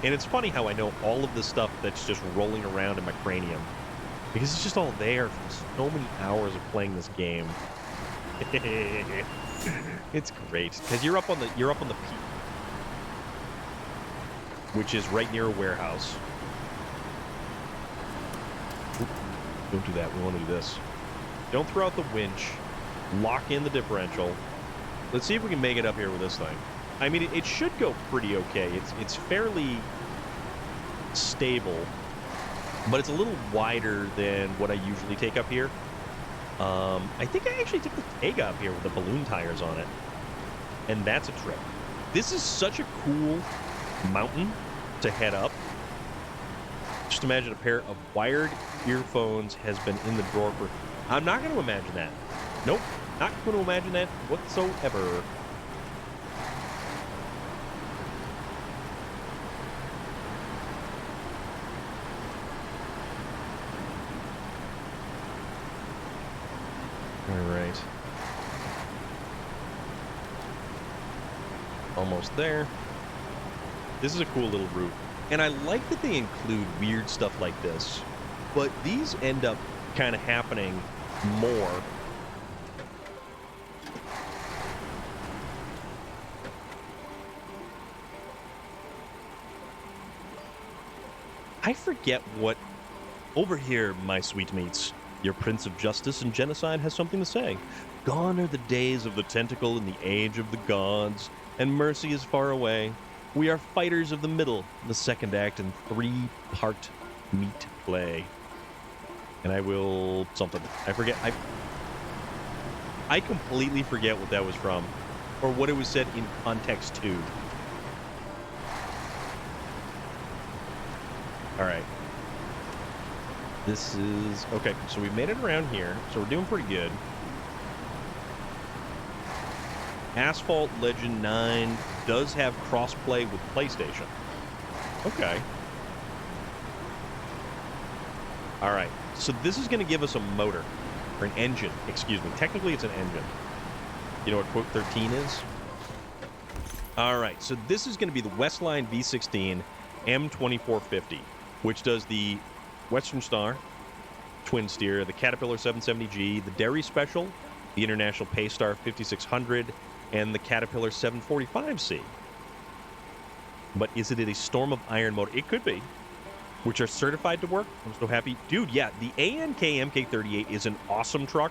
[SPEAKER 1] And it's funny how I know all of this stuff that's just rolling around in my cranium. Because it's just all there from so many hours of playing this game. It's great. Because you're up on the peak. Which is right near a warehouse. Oop, don't do that. We want to do this. Don't throw out the winch. Lock in the differential. Let's see if we can make it up here with this thing. I mean, it should go pretty okay. It's fairly stable, but it's a little wider than what I usually take up here. I think I actually took the Tega up here with the balloon tires on it, and that's a trip. This is such a cool mountain to head up. Just imagine a pair of wired earphones has been in the drawer for... I'm not going to imagine that. Nope. Not going to imagine that whatsoever. All right. Almost there. This is a cool little route. And I like that they include weird stuff like this. But these end up kind of happening more. I forget what... Over here, my sweetmeats. Your Prince of Justice and Genocide has something to say. Gone are the days of the tentacle and the age of the gods, and mercy is far away. We are fighters of the middle, the second act, and 3-part meat play. And I will... something. I forget. I completely forget what that was from, or what it was said in context to. All right. This is... Okay, so we made it around here, so we're doing pretty good. Asphalt Legend 9 does have cross-play with PlayStation. Okay. All right, so this is going to give us a motor. Or an engine, excuse me. Technically, it's an engine. You know what quote 13 is? All right, so this is going to be the Westline V16 M2450, which does the Western Star twin steer, the Caterpillar 770G, the Derry Special, the International Paystar 5600, and the Caterpillar 745C. But is it a Storm of Iron motor? It could be. Which are certified to work. I'm so happy. Dude, yeah, the ANK MK38 is an awesome truck.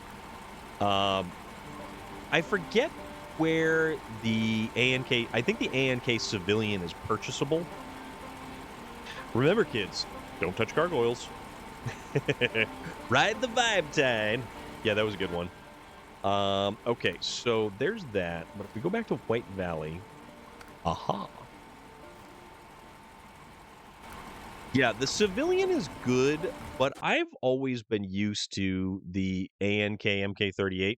[SPEAKER 1] I forget where the ANK... I think the ANK Civilian is purchasable. Remember, kids, don't touch gargoyles. Ride the Vibe Tide. Yeah, that was a good one. Okay, so there's that. But if we go back to White Valley... Aha. Yeah, the Civilian is good, but I've always been used to the ANK MK38.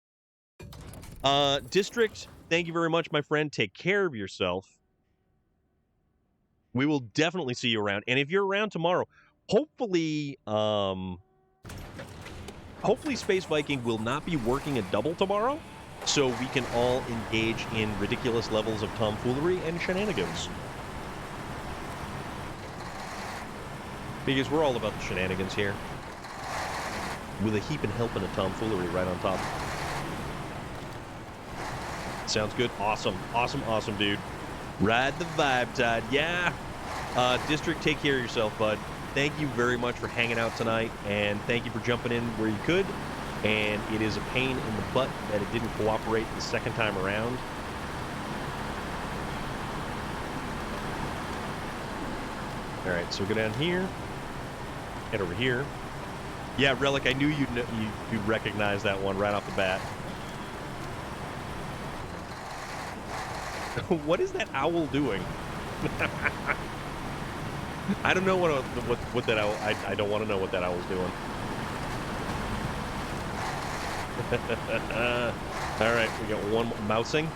[SPEAKER 1] District, thank you very much, my friend. Take care of yourself. We will definitely see you around. And if you're around tomorrow, hopefully Space Viking will not be working a double tomorrow, so we can all engage in ridiculous levels of tomfoolery and shenanigans. Because we're all about the shenanigans here. With a heap and helping of tomfoolery right on top. Sounds good. Awesome. Awesome, dude. Ride the Vibe Tide. Yeah. District, take care of yourself, bud. Thank you very much for hanging out tonight, and thank you for jumping in where you could. And it is a pain in the butt that it didn't cooperate the second time around. All right, so go down here. Head over here. Yeah, Relic, I knew you'd recognize that one right off the bat. What is that owl doing? I don't know what that owl... I don't want to know what that owl's doing. All right, we got one mousing.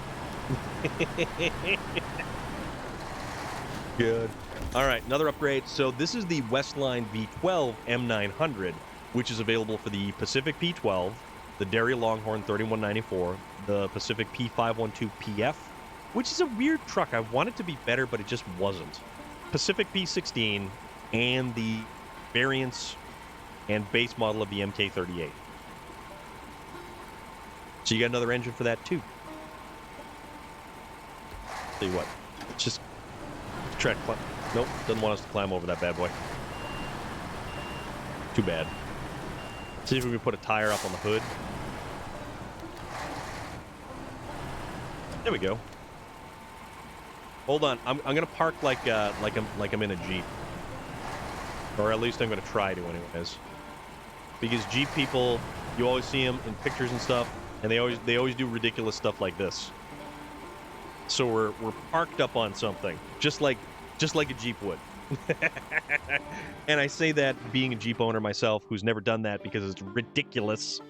[SPEAKER 1] Good. All right, another upgrade. So this is the Westline V12 M900, which is available for the Pacific P12, the Derry Longhorn 3194, the Pacific P512 PF, which is a weird truck. I want it to be better, but it just wasn't. Pacific P16, and the variants and base model of the MK38. So you got another engine for that, too. Tell you what, just try to climb. Nope, doesn't want us to climb over that bad boy. Too bad. See if we can put a tire up on the hood. There we go. Hold on, I'm gonna park like I'm in a Jeep, or at least I'm gonna try to, anyways. Because Jeep people, you always see them in pictures and stuff, and they always do ridiculous stuff like this. So we're parked up on something, just like a Jeep would. And I say that being a Jeep owner myself, who's never done that because it's ridiculous.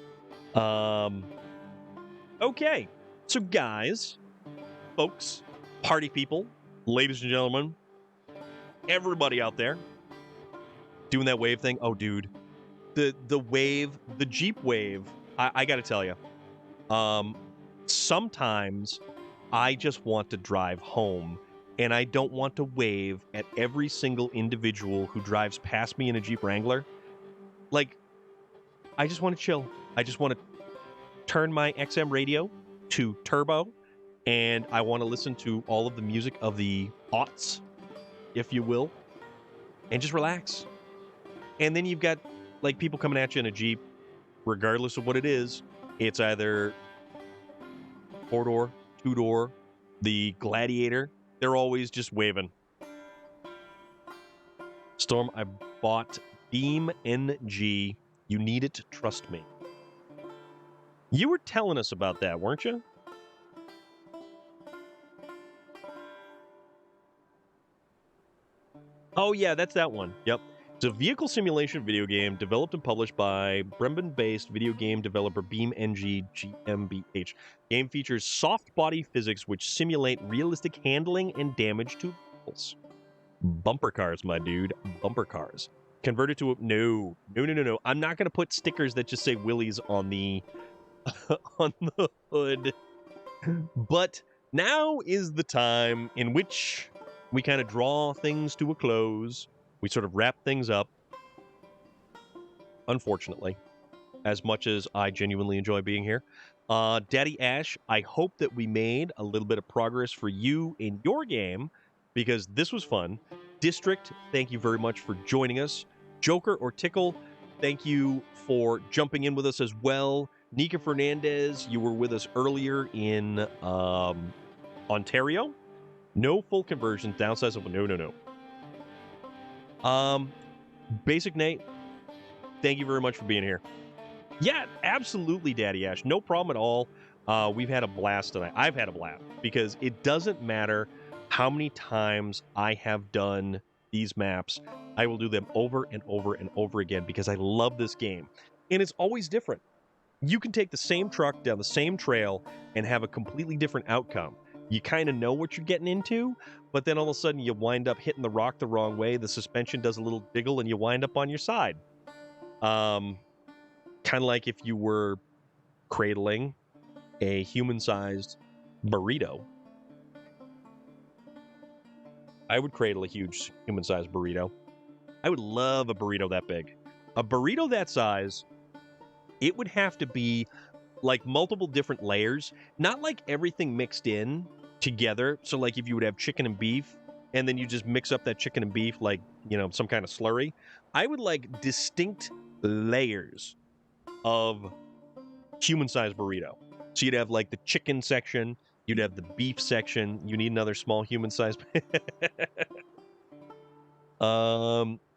[SPEAKER 1] Okay, so guys, folks, party people, ladies and gentlemen, everybody out there doing that wave thing. Oh, dude, the wave, the Jeep wave. I got to tell you, sometimes I just want to drive home, and I don't want to wave at every single individual who drives past me in a Jeep Wrangler. Like, I just want to chill. I just want to turn my XM radio to turbo, and I want to listen to all of the music of the aughts, if you will, and just relax. And then you've got, like, people coming at you in a Jeep, regardless of what it is. It's either 4-door, 2-door, the Gladiator. They're always just waving. Storm, I bought Beam NG. You need it, trust me. You were telling us about that, weren't you? Oh, yeah, that's that one. Yep. It's a vehicle simulation video game developed and published by Bremen-based video game developer Beam NG GmbH. Game features soft body physics which simulate realistic handling and damage to vehicles. Bumper cars, my dude. Bumper cars. Convert it to a... No. No. I'm not going to put stickers that just say Willys on the... on the hood. But now is the time in which we kind of draw things to a close. We sort of wrap things up. Unfortunately. As much as I genuinely enjoy being here. Daddy Ash, I hope that we made a little bit of progress for you in your game, because this was fun. District, thank you very much for joining us. Joker or Tickle, thank you for jumping in with us as well. Nika Fernandez, you were with us earlier in Ontario. No full conversions, downsize of no. Basic Nate, thank you very much for being here. Yeah, absolutely, Daddy Ash. No problem at all. We've had a blast tonight. I've had a blast because it doesn't matter how many times I have done these maps. I will do them over and over and over again because I love this game. And it's always different. You can take the same truck down the same trail and have a completely different outcome. You kind of know what you're getting into, but then all of a sudden you wind up hitting the rock the wrong way. The suspension does a little jiggle and you wind up on your side. Kind of like if you were cradling a human-sized burrito. I would cradle a huge human-sized burrito. I would love a burrito that big. A burrito that size, it would have to be like multiple different layers, not like everything mixed in together. So like if you would have chicken and beef, and then you just mix up that chicken and beef like, you know, some kind of slurry. I would like distinct layers of human-sized burrito. So you'd have like the chicken section, you'd have the beef section, you need another small human-sized.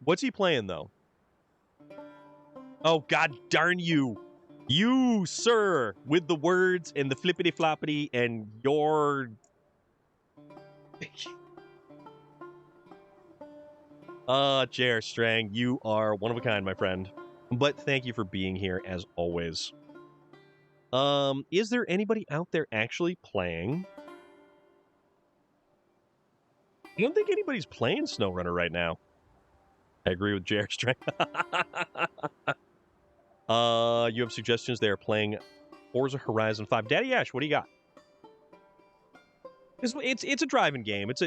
[SPEAKER 1] What's he playing though? Oh, god darn you. You, sir, with the words and the flippity-floppity and your... J.R. Strang, you are one of a kind, my friend. But thank you for being here, as always. Is there anybody out there actually playing? I don't think anybody's playing SnowRunner right now. I agree with J.R. Strang. You have suggestions? They are playing Forza Horizon 5. Daddy Ash, what do you got? It's a driving game. It's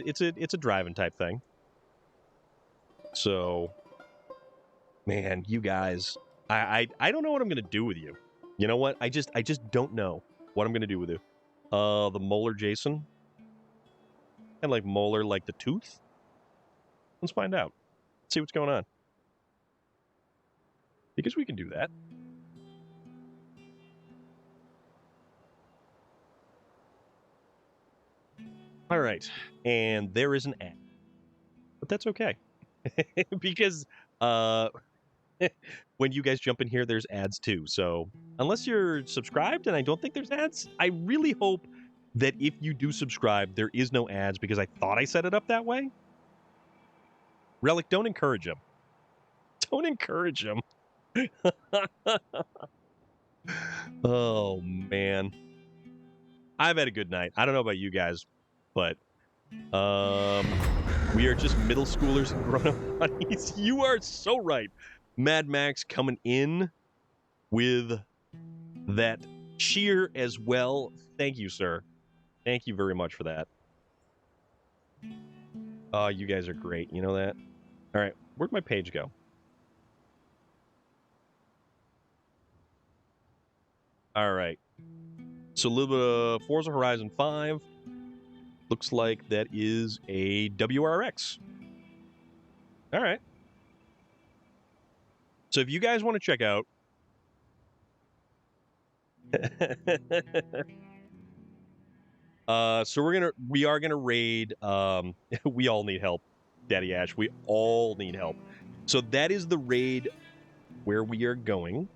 [SPEAKER 1] a driving type thing. So, man, you guys, I don't know what I'm gonna do with you. You know what? I just don't know what I'm gonna do with you. The Molar Jason, and like Molar, like the tooth. Let's find out. See what's going on. Because we can do that. All right, and there is an ad, but that's okay. Because when you guys jump in here, there's ads too. So unless you're subscribed, and I don't think there's ads, I really hope that if you do subscribe, there is no ads, because I thought I set it up that way. Relic, don't encourage him. Don't encourage him. Oh, man. I've had a good night. I don't know about you guys, but we are just middle schoolers and grown-up bunnies. You are so right. Mad Max coming in with that cheer as well. Thank you, sir. Thank you very much for that. Oh, you guys are great. You know that? All right. Where'd my page go? All right. So a little bit of Forza Horizon 5. Looks like that is a WRX. All right. So if you guys want to check out... so we are gonna raid, we all need help, Daddy Ash. We all need help. So that is the raid where we are going.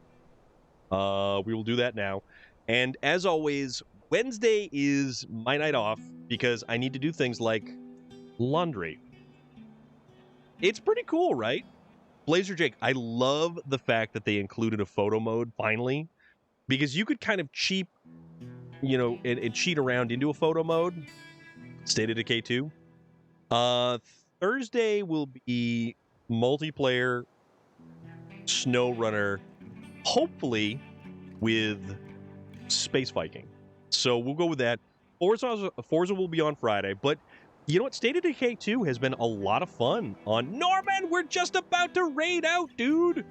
[SPEAKER 1] We will do that now. And as always, Wednesday is my night off because I need to do things like laundry. It's pretty cool, right? Blazer Jake, I love the fact that they included a photo mode finally, because you could kind of cheat, you know, and cheat around into a photo mode. State of Decay 2. Thursday will be multiplayer SnowRunner, hopefully with Space Viking. So we'll go with that. Forza will be on Friday, but you know what? State of Decay 2 has been a lot of fun on Norman. We're just about to raid out, dude.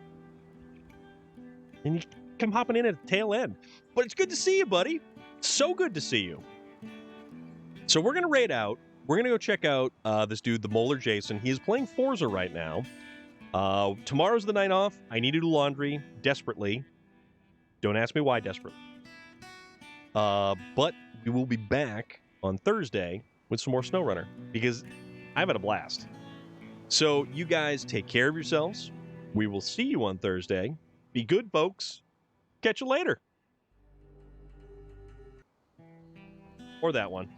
[SPEAKER 1] And you come hopping in at the tail end. But it's good to see you, buddy. So good to see you. So we're going to raid out. We're going to go check out this dude, the Molar Jason. He is playing Forza right now. Tomorrow's the night off. I need to do laundry desperately. Don't ask me why desperately. But we will be back on Thursday with some more SnowRunner because I've had a blast. So you guys take care of yourselves. We will see you on Thursday. Be good, folks. Catch you later. Or that one.